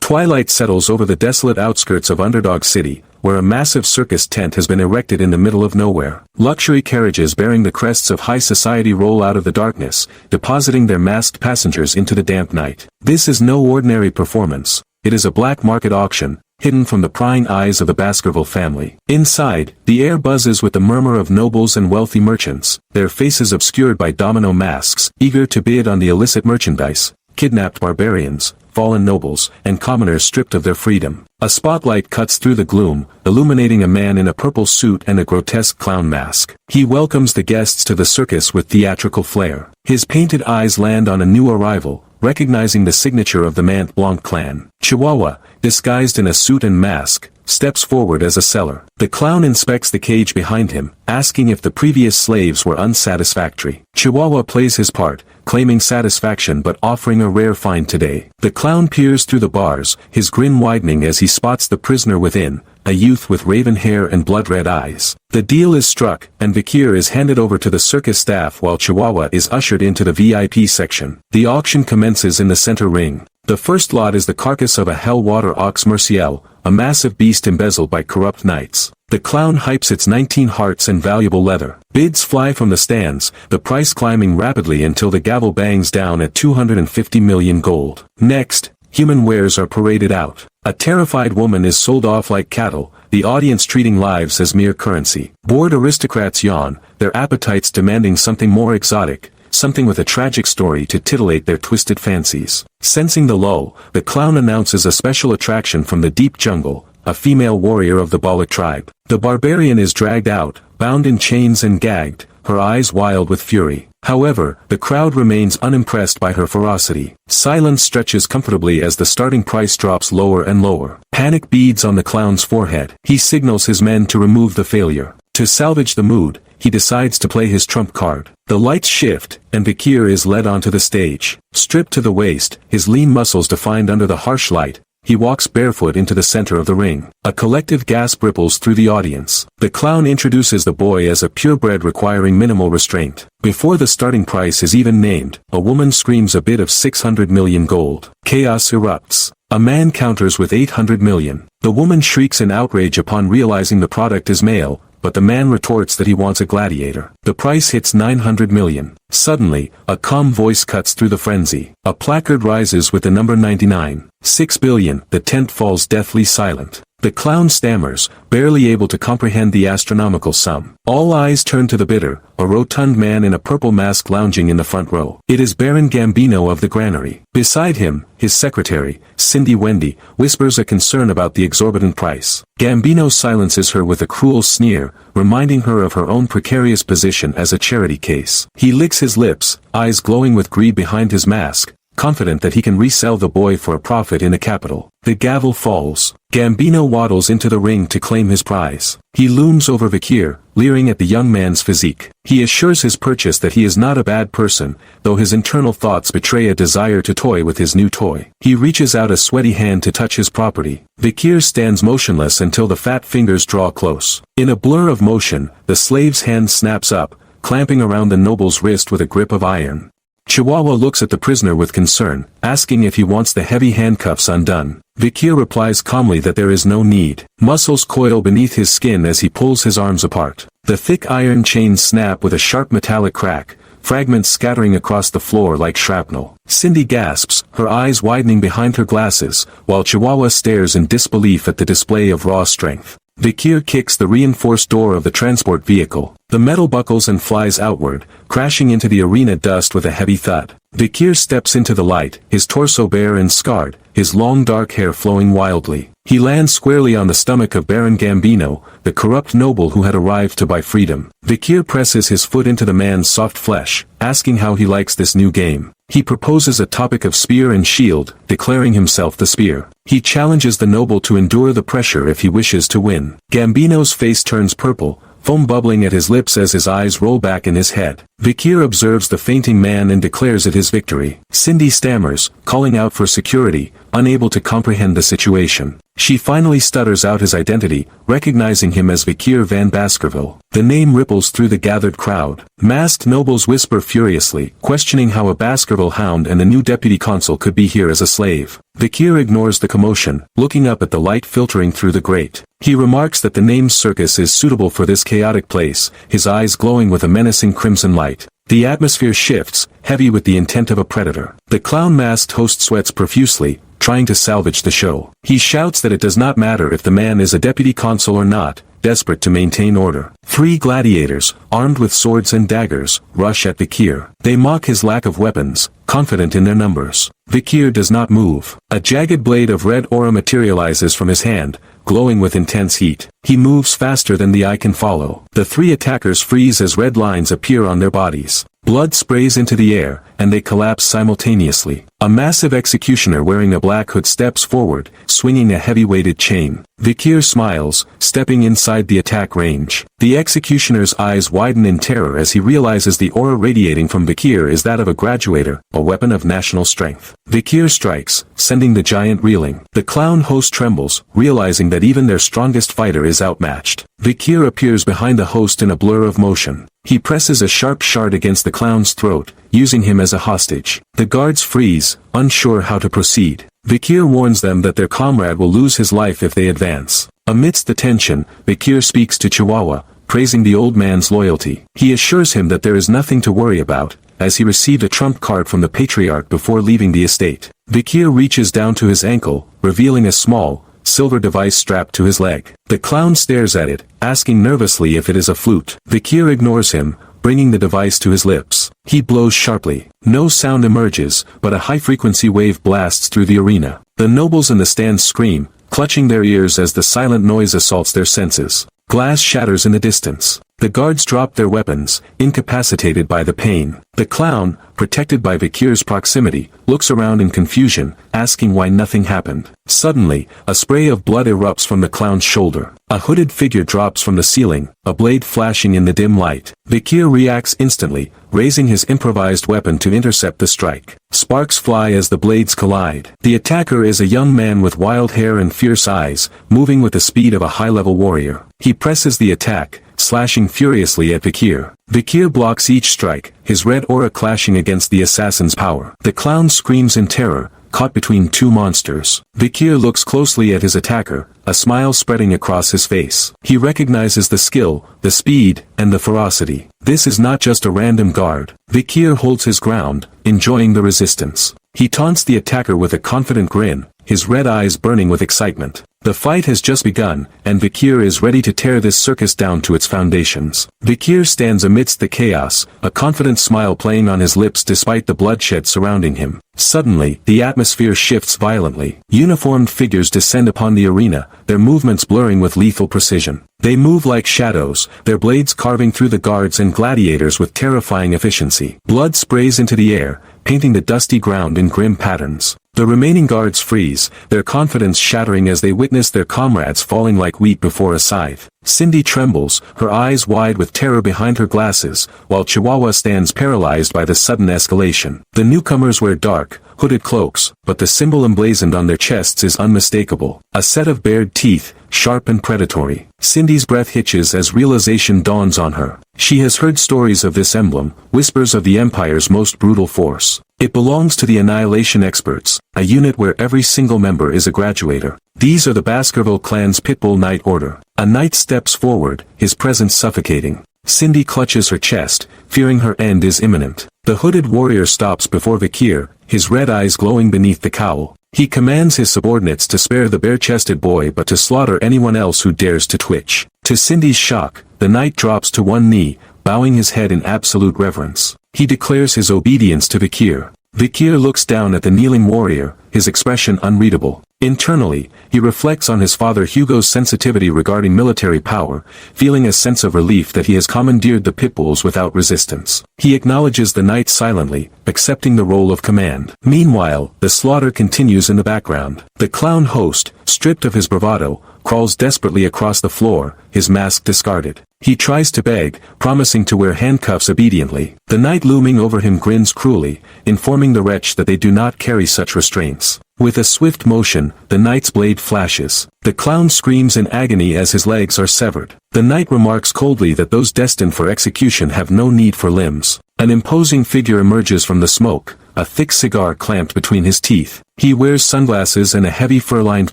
Twilight settles over the desolate outskirts of Underdog City, where a massive circus tent has been erected in the middle of nowhere. Luxury carriages bearing the crests of high society roll out of the darkness, depositing their masked passengers into the damp night. This is no ordinary performance. It is a black market auction, hidden from the prying eyes of the Baskerville family. Inside, the air buzzes with the murmur of nobles and wealthy merchants, their faces obscured by domino masks, eager to bid on the illicit merchandise. Kidnapped barbarians, fallen nobles, and commoners stripped of their freedom. A spotlight cuts through the gloom, illuminating a man in a purple suit and a grotesque clown mask. He welcomes the guests to the circus with theatrical flair. His painted eyes land on a new arrival, recognizing the signature of the Mant Blanc clan. Chihuahua, disguised in a suit and mask, steps forward as a seller. The clown inspects the cage behind him, asking if the previous slaves were unsatisfactory. Chihuahua plays his part, claiming satisfaction but offering a rare find today. The clown peers through the bars, his grin widening as he spots the prisoner within, a youth with raven hair and blood-red eyes. The deal is struck, and Vikir is handed over to the circus staff while Chihuahua is ushered into the VIP section. The auction commences in the center ring. The first lot is the carcass of a hell-water ox Merciel, a massive beast embezzled by corrupt knights. The clown hypes its 19 hearts and valuable leather. Bids fly from the stands, the price climbing rapidly until the gavel bangs down at 250 million gold. Next, human wares are paraded out. A terrified woman is sold off like cattle, the audience treating lives as mere currency. Bored aristocrats yawn, their appetites demanding something more exotic, something with a tragic story to titillate their twisted fancies. Sensing the lull, the clown announces a special attraction from the deep jungle, a female warrior of the Balak tribe. The barbarian is dragged out, bound in chains and gagged, her eyes wild with fury. However, the crowd remains unimpressed by her ferocity. Silence stretches comfortably as the starting price drops lower and lower. Panic beads on the clown's forehead. He signals his men to remove the failure. To salvage the mood, he decides to play his trump card. The lights shift, and Bakir is led onto the stage. Stripped to the waist, his lean muscles defined under the harsh light, he walks barefoot into the center of the ring. A collective gasp ripples through the audience. The clown introduces the boy as a purebred requiring minimal restraint. Before the starting price is even named, a woman screams a bid of 600 million gold. Chaos erupts. A man counters with 800 million. The woman shrieks in outrage upon realizing the product is male, but the man retorts that he wants a gladiator. The price hits 900 million. Suddenly, a calm voice cuts through the frenzy. A placard rises with the number 99. 6 billion, the tent falls deathly silent. The clown stammers, barely able to comprehend the astronomical sum. All eyes turn to the bidder, a rotund man in a purple mask lounging in the front row. It is Baron Gambino of the granary. Beside him, his secretary, Cindy Wendy, whispers a concern about the exorbitant price. Gambino silences her with a cruel sneer, reminding her of her own precarious position as a charity case. He licks his lips, eyes glowing with greed behind his mask, confident that he can resell the boy for a profit in the capital. The gavel falls. Gambino waddles into the ring to claim his prize. He looms over Vakir, leering at the young man's physique. He assures his purchase that he is not a bad person, though his internal thoughts betray a desire to toy with his new toy. He reaches out a sweaty hand to touch his property. Vakir stands motionless until the fat fingers draw close. In a blur of motion, the slave's hand snaps up, clamping around the noble's wrist with a grip of iron. Chihuahua looks at the prisoner with concern, asking if he wants the heavy handcuffs undone. Vakir replies calmly that there is no need. Muscles coil beneath his skin as he pulls his arms apart. The thick iron chains snap with a sharp metallic crack, fragments scattering across the floor like shrapnel. Cindy gasps, her eyes widening behind her glasses, while Chihuahua stares in disbelief at the display of raw strength. Vakir kicks the reinforced door of the transport vehicle. The metal buckles and flies outward, crashing into the arena dust with a heavy thud. Vakir steps into the light, his torso bare and scarred, his long dark hair flowing wildly. He lands squarely on the stomach of Baron Gambino, the corrupt noble who had arrived to buy freedom. Vakir presses his foot into the man's soft flesh, asking how he likes this new game. He proposes a topic of spear and shield, declaring himself the spear. He challenges the noble to endure the pressure if he wishes to win. Gambino's face turns purple, foam bubbling at his lips as his eyes roll back in his head. Vakir observes the fainting man and declares it his victory. Cindy stammers, calling out for security, unable to comprehend the situation. She finally stutters out his identity, recognizing him as Vakir van Baskerville. The name ripples through the gathered crowd. Masked nobles whisper furiously, questioning how a Baskerville hound and a new deputy consul could be here as a slave. Vakir ignores the commotion, looking up at the light filtering through the grate. He remarks that the name's circus is suitable for this chaotic place, his eyes glowing with a menacing crimson light. The atmosphere shifts, heavy with the intent of a predator. The clown-masked host sweats profusely, trying to salvage the show. He shouts that it does not matter if the man is a deputy consul or not, desperate to maintain order. 3 gladiators, armed with swords and daggers, rush at Vakir. They mock his lack of weapons, confident in their numbers. Vakir does not move. A jagged blade of red aura materializes from his hand, glowing with intense heat. He moves faster than the eye can follow. The 3 attackers freeze as red lines appear on their bodies. Blood sprays into the air, and they collapse simultaneously. A massive executioner wearing a black hood steps forward, swinging a heavy-weighted chain. Vakir smiles, stepping inside the attack range. The executioner's eyes widen in terror as he realizes the aura radiating from Vakir is that of a graduator, a weapon of national strength. Vakir strikes, sending the giant reeling. The clown host trembles, realizing that even their strongest fighter is outmatched. Vakir appears behind the host in a blur of motion. He presses a sharp shard against the clown's throat, using him as a hostage. The guards freeze, unsure how to proceed. Vikir warns them that their comrade will lose his life if they advance. Amidst the tension, Vikir speaks to Chihuahua, praising the old man's loyalty. He assures him that there is nothing to worry about, as he received a trump card from the patriarch before leaving the estate. Vikir reaches down to his ankle, revealing a small, silver device strapped to his leg. The clown stares at it, asking nervously if it is a flute. Vikir ignores him, bringing the device to his lips. He blows sharply. No sound emerges, but a high-frequency wave blasts through the arena. The nobles in the stands scream, clutching their ears as the silent noise assaults their senses. Glass shatters in the distance. The guards drop their weapons, incapacitated by the pain. The clown, protected by Vikir's proximity, looks around in confusion, asking why nothing happened. Suddenly, a spray of blood erupts from the clown's shoulder. A hooded figure drops from the ceiling, a blade flashing in the dim light. Vikir reacts instantly, raising his improvised weapon to intercept the strike. Sparks fly as the blades collide. The attacker is a young man with wild hair and fierce eyes, moving with the speed of a high-level warrior. He presses the attack, slashing furiously at Vikir. Vikir blocks each strike, his red aura clashing against the assassin's power. The clown screams in terror, caught between two monsters. Vikir looks closely at his attacker, a smile spreading across his face. He recognizes the skill, the speed, and the ferocity. This is not just a random guard. Vikir holds his ground, enjoying the resistance. He taunts the attacker with a confident grin, his red eyes burning with excitement. The fight has just begun, and Vikir is ready to tear this circus down to its foundations. Vikir stands amidst the chaos, a confident smile playing on his lips despite the bloodshed surrounding him. Suddenly, the atmosphere shifts violently. Uniformed figures descend upon the arena, their movements blurring with lethal precision. They move like shadows, their blades carving through the guards and gladiators with terrifying efficiency. Blood sprays into the air, painting the dusty ground in grim patterns. The remaining guards freeze, their confidence shattering as they witness their comrades falling like wheat before a scythe. Cindy trembles, her eyes wide with terror behind her glasses, while Chihuahua stands paralyzed by the sudden escalation. The newcomers wear dark, hooded cloaks, but the symbol emblazoned on their chests is unmistakable. A set of bared teeth, sharp and predatory. Cindy's breath hitches as realization dawns on her. She has heard stories of this emblem, whispers of the Empire's most brutal force. It belongs to the Annihilation Experts, a unit where every single member is a graduator. These are the Baskerville clan's Pitbull Knight Order. A knight steps forward, his presence suffocating. Cindy clutches her chest, fearing her end is imminent. The hooded warrior stops before Vikir, his red eyes glowing beneath the cowl. He commands his subordinates to spare the bare-chested boy but to slaughter anyone else who dares to twitch. To Cindy's shock, the knight drops to one knee, bowing his head in absolute reverence. He declares his obedience to Vikir. Vikir looks down at the kneeling warrior, his expression unreadable. Internally, he reflects on his father Hugo's sensitivity regarding military power, feeling a sense of relief that he has commandeered the pitbulls without resistance. He acknowledges the knight silently, accepting the role of command. Meanwhile, the slaughter continues in the background. The clown host, stripped of his bravado, crawls desperately across the floor, his mask discarded. He tries to beg, promising to wear handcuffs obediently. The knight looming over him grins cruelly, informing the wretch that they do not carry such restraints. With a swift motion, the knight's blade flashes. The clown screams in agony as his legs are severed. The knight remarks coldly that those destined for execution have no need for limbs. An imposing figure emerges from the smoke, a thick cigar clamped between his teeth. He wears sunglasses and a heavy fur-lined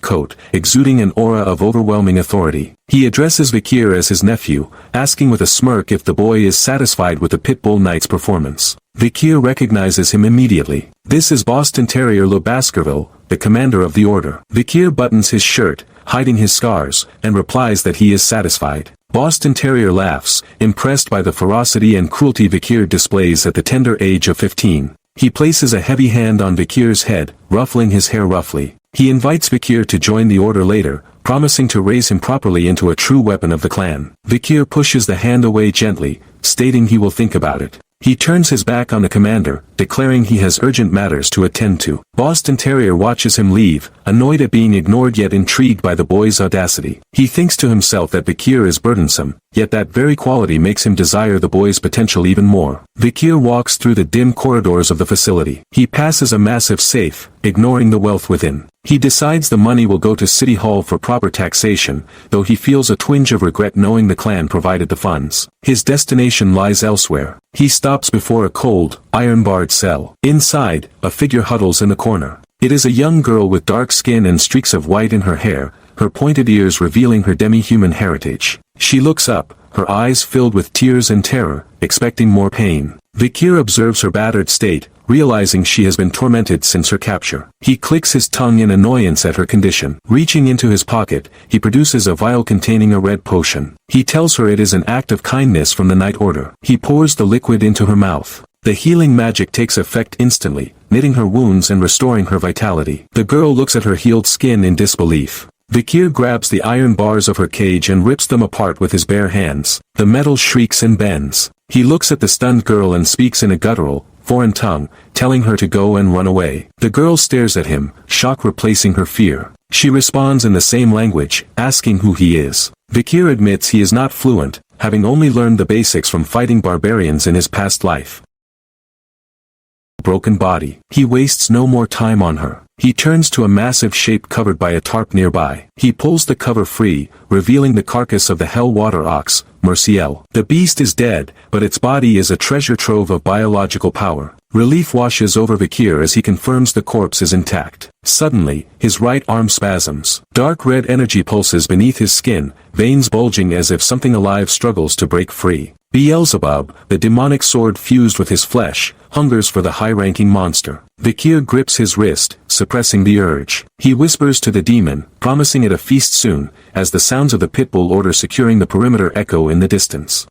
coat, exuding an aura of overwhelming authority. He addresses Vikir as his nephew, asking with a smirk if the boy is satisfied with the Pitbull Knight's performance. Vikir recognizes him immediately. This is Boston Terrier Le Baskerville, the commander of the order. Vikir buttons his shirt, hiding his scars, and replies that he is satisfied. Boston Terrier laughs, impressed by the ferocity and cruelty Vikir displays at the tender age of 15. He places a heavy hand on Vikir's head, ruffling his hair roughly. He invites Vikir to join the order later, promising to raise him properly into a true weapon of the clan. Vikir pushes the hand away gently, stating he will think about it. He turns his back on the commander, declaring he has urgent matters to attend to. Boston Terrier watches him leave, annoyed at being ignored yet intrigued by the boy's audacity. He thinks to himself that Vikir is burdensome, yet that very quality makes him desire the boy's potential even more. Vikir walks through the dim corridors of the facility. He passes a massive safe, ignoring the wealth within. He decides the money will go to City Hall for proper taxation, though he feels a twinge of regret knowing the clan provided the funds. His destination lies elsewhere. He stops before a cold, iron-barred cell. Inside, a figure huddles in the corner. It is a young girl with dark skin and streaks of white in her hair, her pointed ears revealing her demi-human heritage. She looks up, her eyes filled with tears and terror, expecting more pain. Vikir observes her battered state, realizing she has been tormented since her capture. He clicks his tongue in annoyance at her condition. Reaching into his pocket, he produces a vial containing a red potion. He tells her it is an act of kindness from the Night Order. He pours the liquid into her mouth. The healing magic takes effect instantly, knitting her wounds and restoring her vitality. The girl looks at her healed skin in disbelief. Vikir grabs the iron bars of her cage and rips them apart with his bare hands. The metal shrieks and bends. He looks at the stunned girl and speaks in a guttural, foreign tongue, telling her to go and run away. The girl stares at him, shock replacing her fear. She responds in the same language, asking who he is. Vikir admits he is not fluent, having only learned the basics from fighting barbarians in his past life. Broken body. He wastes no more time on her. He turns to a massive shape covered by a tarp nearby. He pulls the cover free, revealing the carcass of the hell water ox, Merciel. The beast is dead, but its body is a treasure trove of biological power. Relief washes over Vikir as he confirms the corpse is intact. Suddenly, his right arm spasms. Dark red energy pulses beneath his skin, veins bulging as if something alive struggles to break free. Beelzebub, the demonic sword fused with his flesh, hungers for the high-ranking monster. Vikir grips his wrist, suppressing the urge. He whispers to the demon, promising it a feast soon, as the sounds of the pitbull order securing the perimeter echo in the distance.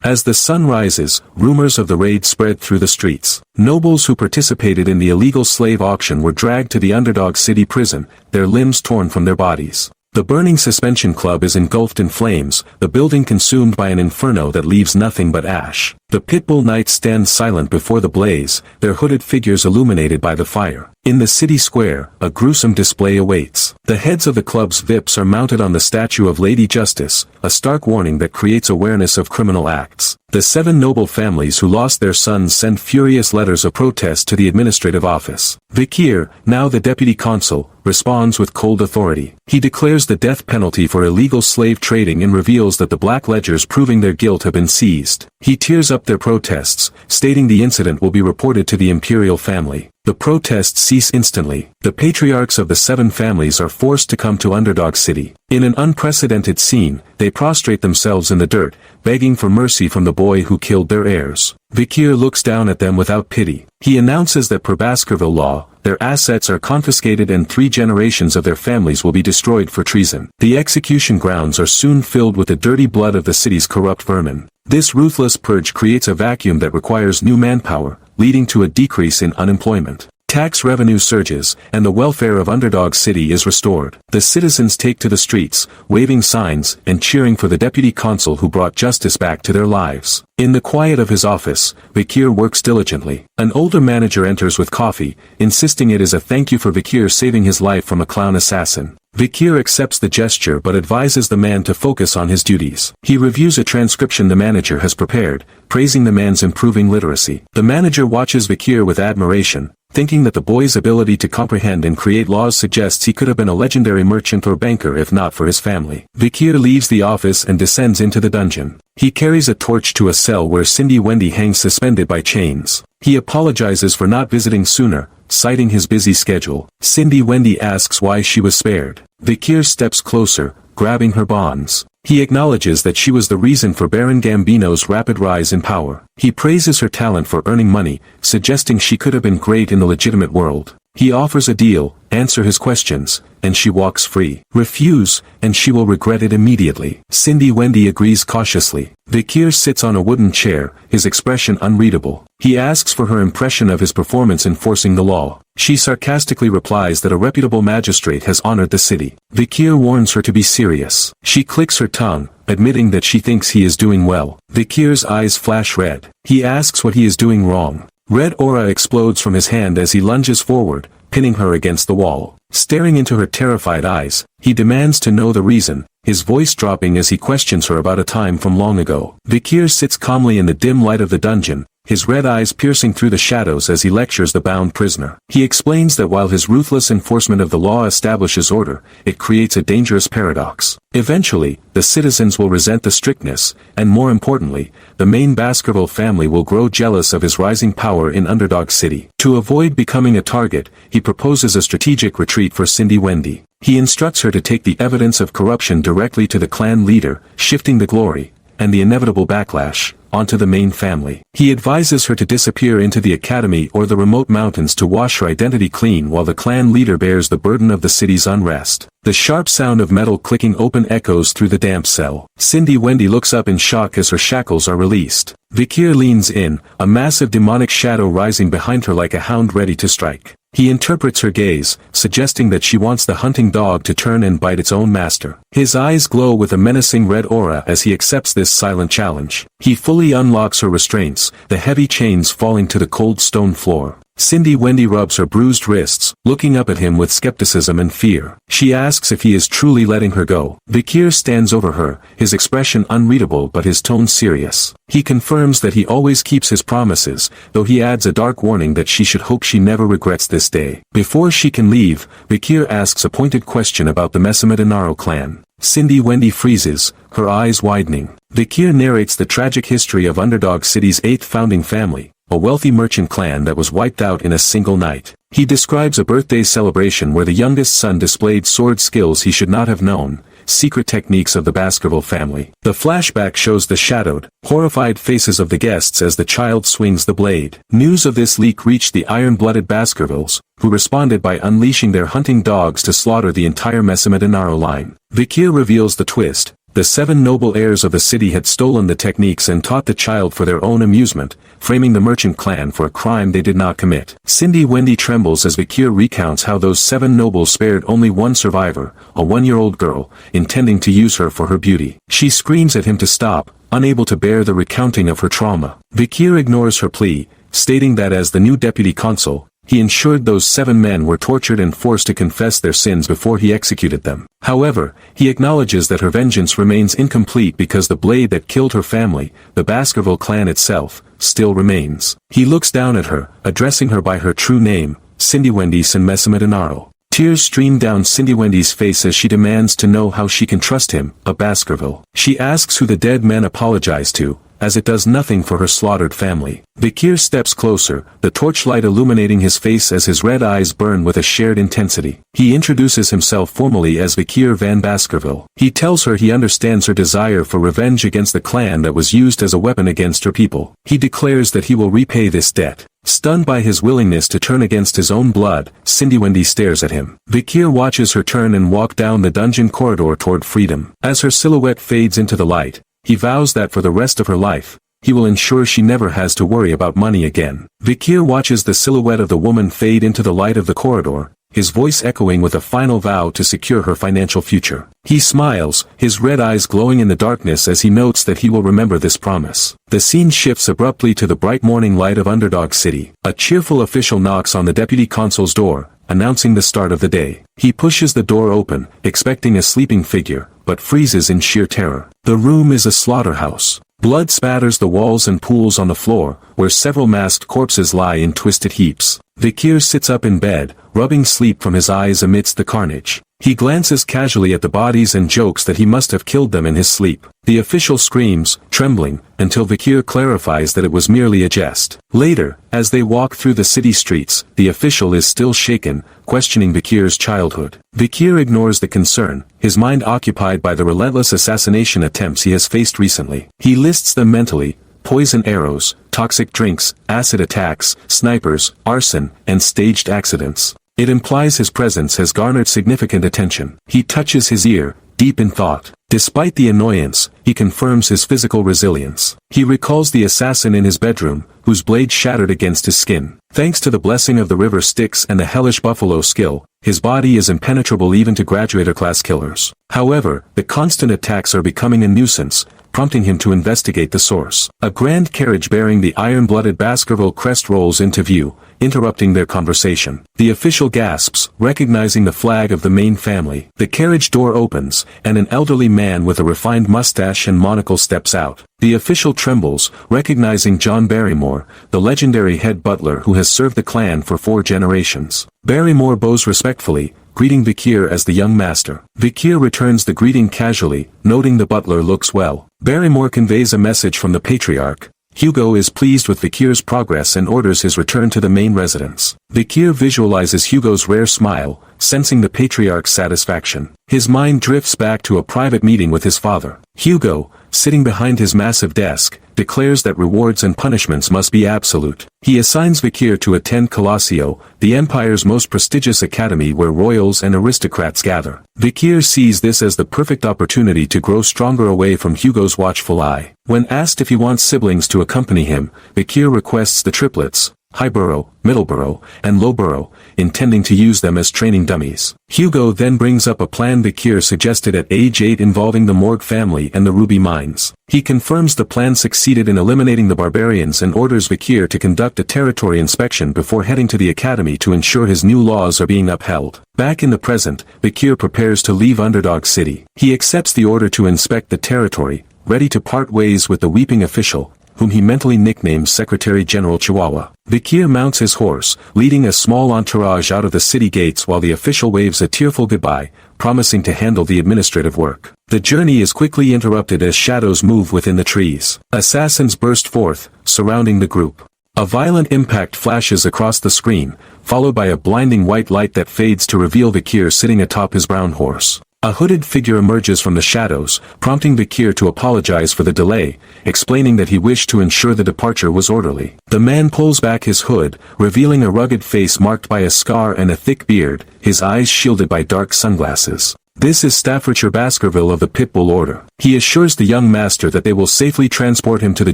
As the sun rises, rumors of the raid spread through the streets. Nobles who participated in the illegal slave auction were dragged to the underdog city prison, their limbs torn from their bodies. The burning suspension club is engulfed in flames, the building consumed by an inferno that leaves nothing but ash. The pitbull knights stand silent before the blaze, their hooded figures illuminated by the fire. In the city square, a gruesome display awaits. The heads of the club's VIPs are mounted on the statue of Lady Justice, a stark warning that creates awareness of criminal acts. The 7 noble families who lost their sons send furious letters of protest to the administrative office. Vikir, now the deputy consul, responds with cold authority. He declares the death penalty for illegal slave trading and reveals that the black ledgers proving their guilt have been seized. He tears up their protests, stating the incident will be reported to the imperial family. The protests cease instantly. The patriarchs of the 7 families are forced to come to Underdog City. In an unprecedented scene, they prostrate themselves in the dirt, begging for mercy from the boy who killed their heirs. Vikir looks down at them without pity. He announces that per Baskerville law, their assets are confiscated and 3 generations of their families will be destroyed for treason. The execution grounds are soon filled with the dirty blood of the city's corrupt vermin. This ruthless purge creates a vacuum that requires new manpower, leading to a decrease in unemployment. Tax revenue surges, and the welfare of Underdog City is restored. The citizens take to the streets, waving signs and cheering for the deputy consul who brought justice back to their lives. In the quiet of his office, Vikir works diligently. An older manager enters with coffee, insisting it is a thank you for Vikir saving his life from a clown assassin. Vikir accepts the gesture but advises the man to focus on his duties. He reviews a transcription the manager has prepared, praising the man's improving literacy. The manager watches Vikir with admiration, thinking that the boy's ability to comprehend and create laws suggests he could have been a legendary merchant or banker if not for his family. Vikir leaves the office and descends into the dungeon. He carries a torch to a cell where Cindy Wendy hangs suspended by chains. He apologizes for not visiting sooner, citing his busy schedule. Cindy Wendy asks why she was spared. Vikir steps closer, grabbing her bonds. He acknowledges that she was the reason for Baron Gambino's rapid rise in power. He praises her talent for earning money, suggesting she could have been great in the legitimate world. He offers a deal, answer his questions, and she walks free. Refuse, and she will regret it immediately. Cindy Wendy agrees cautiously. Vikir sits on a wooden chair, his expression unreadable. He asks for her impression of his performance enforcing the law. She sarcastically replies that a reputable magistrate has honored the city. Vikir warns her to be serious. She clicks her tongue, admitting that she thinks he is doing well. Vikir's eyes flash red. He asks what he is doing wrong. Red aura explodes from his hand as he lunges forward, pinning her against the wall. Staring into her terrified eyes, he demands to know the reason, his voice dropping as he questions her about a time from long ago. Vikir sits calmly in the dim light of the dungeon, his red eyes piercing through the shadows as he lectures the bound prisoner. He explains that while his ruthless enforcement of the law establishes order, it creates a dangerous paradox. Eventually, the citizens will resent the strictness, and more importantly, the main Baskerville family will grow jealous of his rising power in Underdog City. To avoid becoming a target, he proposes a strategic retreat for Cindy Wendy. He instructs her to take the evidence of corruption directly to the clan leader, shifting the glory, and the inevitable backlash, onto the main family. He advises her to disappear into the academy or the remote mountains to wash her identity clean while the clan leader bears the burden of the city's unrest. The sharp sound of metal clicking open echoes through the damp cell. Cindy Wendy looks up in shock as her shackles are released. Vikir leans in, a massive demonic shadow rising behind her like a hound ready to strike. He interprets her gaze, suggesting that she wants the hunting dog to turn and bite its own master. His eyes glow with a menacing red aura as he accepts this silent challenge. He fully unlocks her restraints, the heavy chains falling to the cold stone floor. Cindy Wendy rubs her bruised wrists, looking up at him with skepticism and fear. She asks if he is truly letting her go. Vikir stands over her, his expression unreadable but his tone serious. He confirms that he always keeps his promises, though he adds a dark warning that she should hope she never regrets this day. Before she can leave, Vikir asks a pointed question about the Messamedinaro clan. Cindy Wendy freezes, her eyes widening. Vikir narrates the tragic history of Underdog City's 8th founding family, a wealthy merchant clan that was wiped out in a single night. He describes a birthday celebration where the youngest son displayed sword skills he should not have known, secret techniques of the Baskerville family. The flashback shows the shadowed, horrified faces of the guests as the child swings the blade. News of this leak reached the iron-blooded Baskervilles, who responded by unleashing their hunting dogs to slaughter the entire Messamedinaro line. Vikir reveals the twist. The 7 noble heirs of the city had stolen the techniques and taught the child for their own amusement, framing the merchant clan for a crime they did not commit. Cindy Wendy trembles as Vikir recounts how those 7 nobles spared only one survivor, a 1-year-old girl, intending to use her for her beauty. She screams at him to stop, unable to bear the recounting of her trauma. Vikir ignores her plea, stating that as the new deputy consul, he ensured those 7 men were tortured and forced to confess their sins before he executed them. However, he acknowledges that her vengeance remains incomplete because the blade that killed her family, the Baskerville clan itself, still remains. He looks down at her, addressing her by her true name, Cindy Wendy Messamedinaro. Tears stream down Cindy Wendy's face as she demands to know how she can trust him, a Baskerville. She asks who the dead men apologize to, as it does nothing for her slaughtered family. Vikir steps closer, the torchlight illuminating his face as his red eyes burn with a shared intensity. He introduces himself formally as Vikir van Baskerville. He tells her he understands her desire for revenge against the clan that was used as a weapon against her people. He declares that he will repay this debt. Stunned by his willingness to turn against his own blood, Cindy Wendy stares at him. Vikir watches her turn and walk down the dungeon corridor toward freedom. As her silhouette fades into the light, he vows that for the rest of her life, he will ensure she never has to worry about money again. Vikir watches the silhouette of the woman fade into the light of the corridor, his voice echoing with a final vow to secure her financial future. He smiles, his red eyes glowing in the darkness as he notes that he will remember this promise. The scene shifts abruptly to the bright morning light of Underdog City. A cheerful official knocks on the deputy consul's door, announcing the start of the day. He pushes the door open, expecting a sleeping figure, but freezes in sheer terror. The room is a slaughterhouse. Blood spatters the walls and pools on the floor, where several masked corpses lie in twisted heaps. Vikir sits up in bed, rubbing sleep from his eyes amidst the carnage. He glances casually at the bodies and jokes that he must have killed them in his sleep. The official screams, trembling, until Vikir clarifies that it was merely a jest. Later, as they walk through the city streets, the official is still shaken, questioning Vikir's childhood. Vikir ignores the concern, his mind occupied by the relentless assassination attempts he has faced recently. He lists them mentally: poison arrows, toxic drinks, acid attacks, snipers, arson, and staged accidents. It implies his presence has garnered significant attention. He touches his ear, deep in thought. Despite the annoyance, he confirms his physical resilience. He recalls the assassin in his bedroom, whose blade shattered against his skin. Thanks to the blessing of the river Styx and the hellish buffalo skill, his body is impenetrable even to graduator-class killers. However, the constant attacks are becoming a nuisance, prompting him to investigate the source. A grand carriage bearing the iron-blooded Baskerville crest rolls into view, interrupting their conversation. The official gasps, recognizing the flag of the main family. The carriage door opens, and an elderly man with a refined mustache and monocle steps out. The official trembles, recognizing John Barrymore, the legendary head butler who has served the clan for 4 generations. Barrymore bows respectfully, greeting Vikir as the young master. Vikir returns the greeting casually, noting the butler looks well. Barrymore conveys a message from the patriarch. Hugo is pleased with Vikir's progress and orders his return to the main residence. Vikir visualizes Hugo's rare smile, sensing the patriarch's satisfaction. His mind drifts back to a private meeting with his father. Hugo, sitting behind his massive desk, declares that rewards and punishments must be absolute. He assigns Vikir to attend Colosio, the empire's most prestigious academy where royals and aristocrats gather. Vikir sees this as the perfect opportunity to grow stronger away from Hugo's watchful eye. When asked if he wants siblings to accompany him, Vikir requests the triplets, Highborough, Middleborough, and Lowborough, intending to use them as training dummies. Hugo then brings up a plan Vikir suggested at age 8 involving the Morg family and the ruby mines. He confirms the plan succeeded in eliminating the barbarians and orders Vikir to conduct a territory inspection before heading to the academy to ensure his new laws are being upheld. Back in the present, Vikir prepares to leave Underdog City. He accepts the order to inspect the territory, ready to part ways with the weeping official, whom he mentally nicknames Secretary General Chihuahua. Vikir mounts his horse, leading a small entourage out of the city gates while the official waves a tearful goodbye, promising to handle the administrative work. The journey is quickly interrupted as shadows move within the trees. Assassins burst forth, surrounding the group. A violent impact flashes across the screen, followed by a blinding white light that fades to reveal Vikir sitting atop his brown horse. A hooded figure emerges from the shadows, prompting Vikir to apologize for the delay, explaining that he wished to ensure the departure was orderly. The man pulls back his hood, revealing a rugged face marked by a scar and a thick beard, his eyes shielded by dark sunglasses. This is Staffordshire Baskerville of the Pitbull Order. He assures the young master that they will safely transport him to the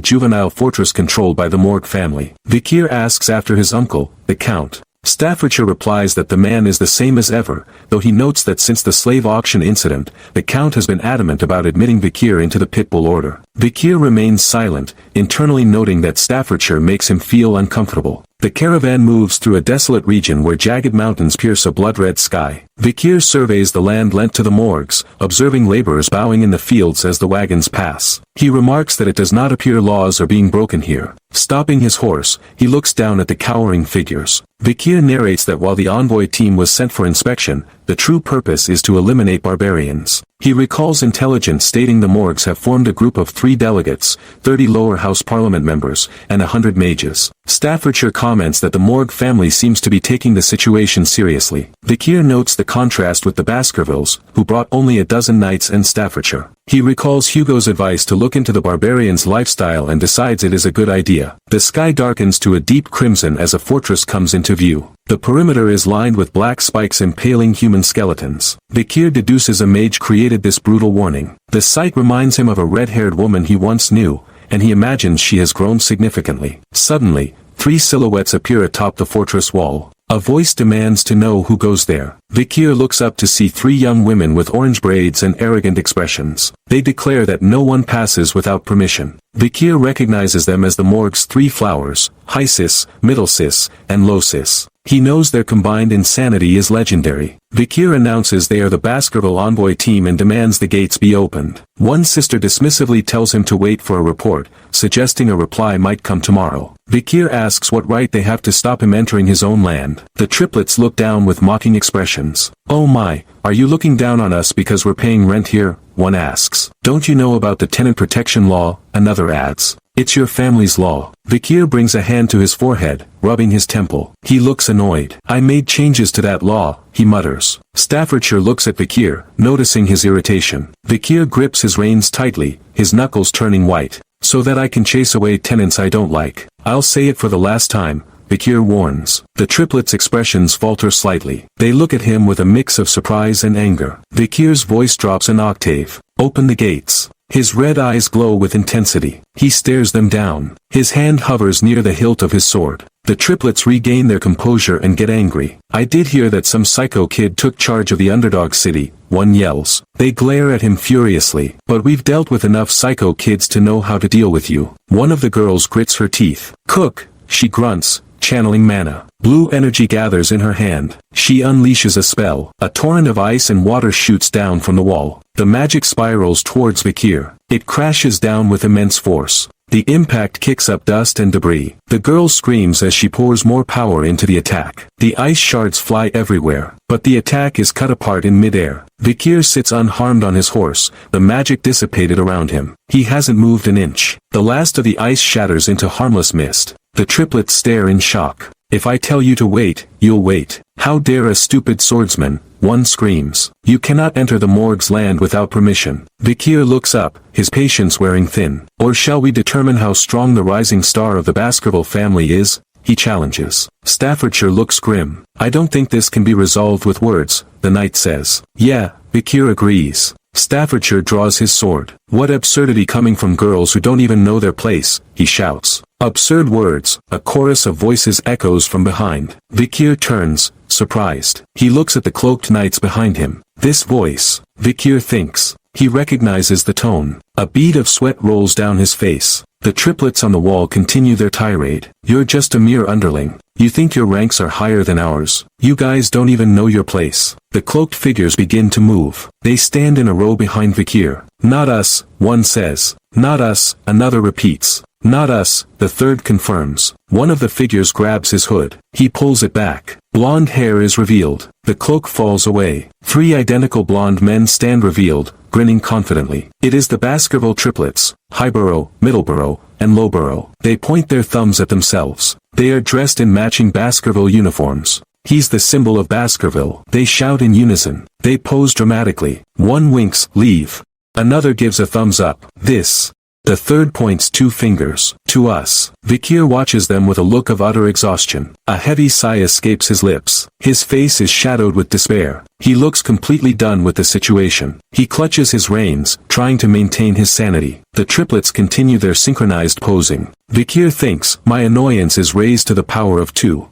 juvenile fortress controlled by the Morg family. Vikir asks after his uncle, the Count. Staffordshire replies that the man is the same as ever, though he notes that since the slave auction incident, the Count has been adamant about admitting Vikir into the Pitbull Order. Vikir remains silent, internally noting that Staffordshire makes him feel uncomfortable. The caravan moves through a desolate region where jagged mountains pierce a blood-red sky. Vikir surveys the land lent to the Morgs, observing laborers bowing in the fields as the wagons pass. He remarks that it does not appear laws are being broken here. Stopping his horse, he looks down at the cowering figures. Vikir narrates that while the envoy team was sent for inspection, the true purpose is to eliminate barbarians. He recalls intelligence stating the Morgs have formed a group of 3 delegates, 30 lower house parliament members, and 100 mages. Staffordshire comments that the Morg family seems to be taking the situation seriously. Vikir notes the contrast with the Baskervilles, who brought only a dozen knights and Staffordshire. He recalls Hugo's advice to look into the barbarians' lifestyle and decides it is a good idea. The sky darkens to a deep crimson as a fortress comes into view. The perimeter is lined with black spikes impaling human skeletons. Vikir deduces a mage created this brutal warning. The sight reminds him of a red-haired woman he once knew, and he imagines she has grown significantly. Suddenly, 3 silhouettes appear atop the fortress wall. A voice demands to know who goes there. Vikir looks up to see 3 young women with orange braids and arrogant expressions. They declare that no one passes without permission. Vikir recognizes them as the Morg's 3 flowers, High Sis, Middle Sis, and Low Sis. He knows their combined insanity is legendary. Vikir announces they are the Baskerville envoy team and demands the gates be opened. One sister dismissively tells him to wait for a report, suggesting a reply might come tomorrow. Vikir asks what right they have to stop him entering his own land. The triplets look down with mocking expressions. "Oh my, are you looking down on us because we're paying rent here?" one asks. "Don't you know about the tenant protection law?" another adds. "It's your family's law." Vikir brings a hand to his forehead, rubbing his temple. He looks annoyed. "I made changes to that law," he mutters. Staffordshire looks at Vikir, noticing his irritation. Vikir grips his reins tightly, his knuckles turning white. "So that I can chase away tenants I don't like. I'll say it for the last time," Vikir warns. The triplets' expressions falter slightly. They look at him with a mix of surprise and anger. Vikir's voice drops an octave. "Open the gates." His red eyes glow with intensity. He stares them down. His hand hovers near the hilt of his sword. The triplets regain their composure and get angry. I did hear that some psycho kid took charge of the underdog city, one yells. They glare at him furiously. But we've dealt with enough psycho kids to know how to deal with you. One of the girls grits her teeth. Cook, she grunts, channeling mana. Blue energy gathers in her hand. She unleashes a spell. A torrent of ice and water shoots down from the wall. The magic spirals towards Vikir. It crashes down with immense force. The impact kicks up dust and debris. The girl screams as she pours more power into the attack. The ice shards fly everywhere, but the attack is cut apart in midair. Vikir sits unharmed on his horse, the magic dissipated around him. He hasn't moved an inch. The last of the ice shatters into harmless mist. The triplets stare in shock. If I tell you to wait, you'll wait. How dare a stupid swordsman, one screams. You cannot enter the morgue's land without permission. Vikir looks up, his patience wearing thin. Or shall we determine how strong the rising star of the Baskerville family is? He challenges. Staffordshire looks grim. I don't think this can be resolved with words, the knight says. Yeah, Vikir agrees. Staffordshire draws his sword. What absurdity coming from girls who don't even know their place, he shouts. Absurd words, a chorus of voices echoes from behind. Vikir turns, surprised. He looks at the cloaked knights behind him. This voice, Vikir thinks. He recognizes the tone. A bead of sweat rolls down his face. The triplets on the wall continue their tirade. You're just a mere underling. You think your ranks are higher than ours. You guys don't even know your place. The cloaked figures begin to move. They stand in a row behind Vikir. Not us, one says. Not us, another repeats. Not us, the third confirms. One of the figures grabs his hood. He pulls it back. Blonde hair is revealed. The cloak falls away. 3 identical blonde men stand revealed, grinning confidently. It is the Baskerville triplets, Highborough, Middleborough, and Lowborough. They point their thumbs at themselves. They are dressed in matching Baskerville uniforms. He's the symbol of Baskerville. They shout in unison. They pose dramatically. One winks, leave. Another gives a thumbs up. This. The third points 2 fingers. To us. Vikir watches them with a look of utter exhaustion. A heavy sigh escapes his lips. His face is shadowed with despair. He looks completely done with the situation. He clutches his reins, trying to maintain his sanity. The triplets continue their synchronized posing. Vikir thinks, my annoyance is raised to the power of 2.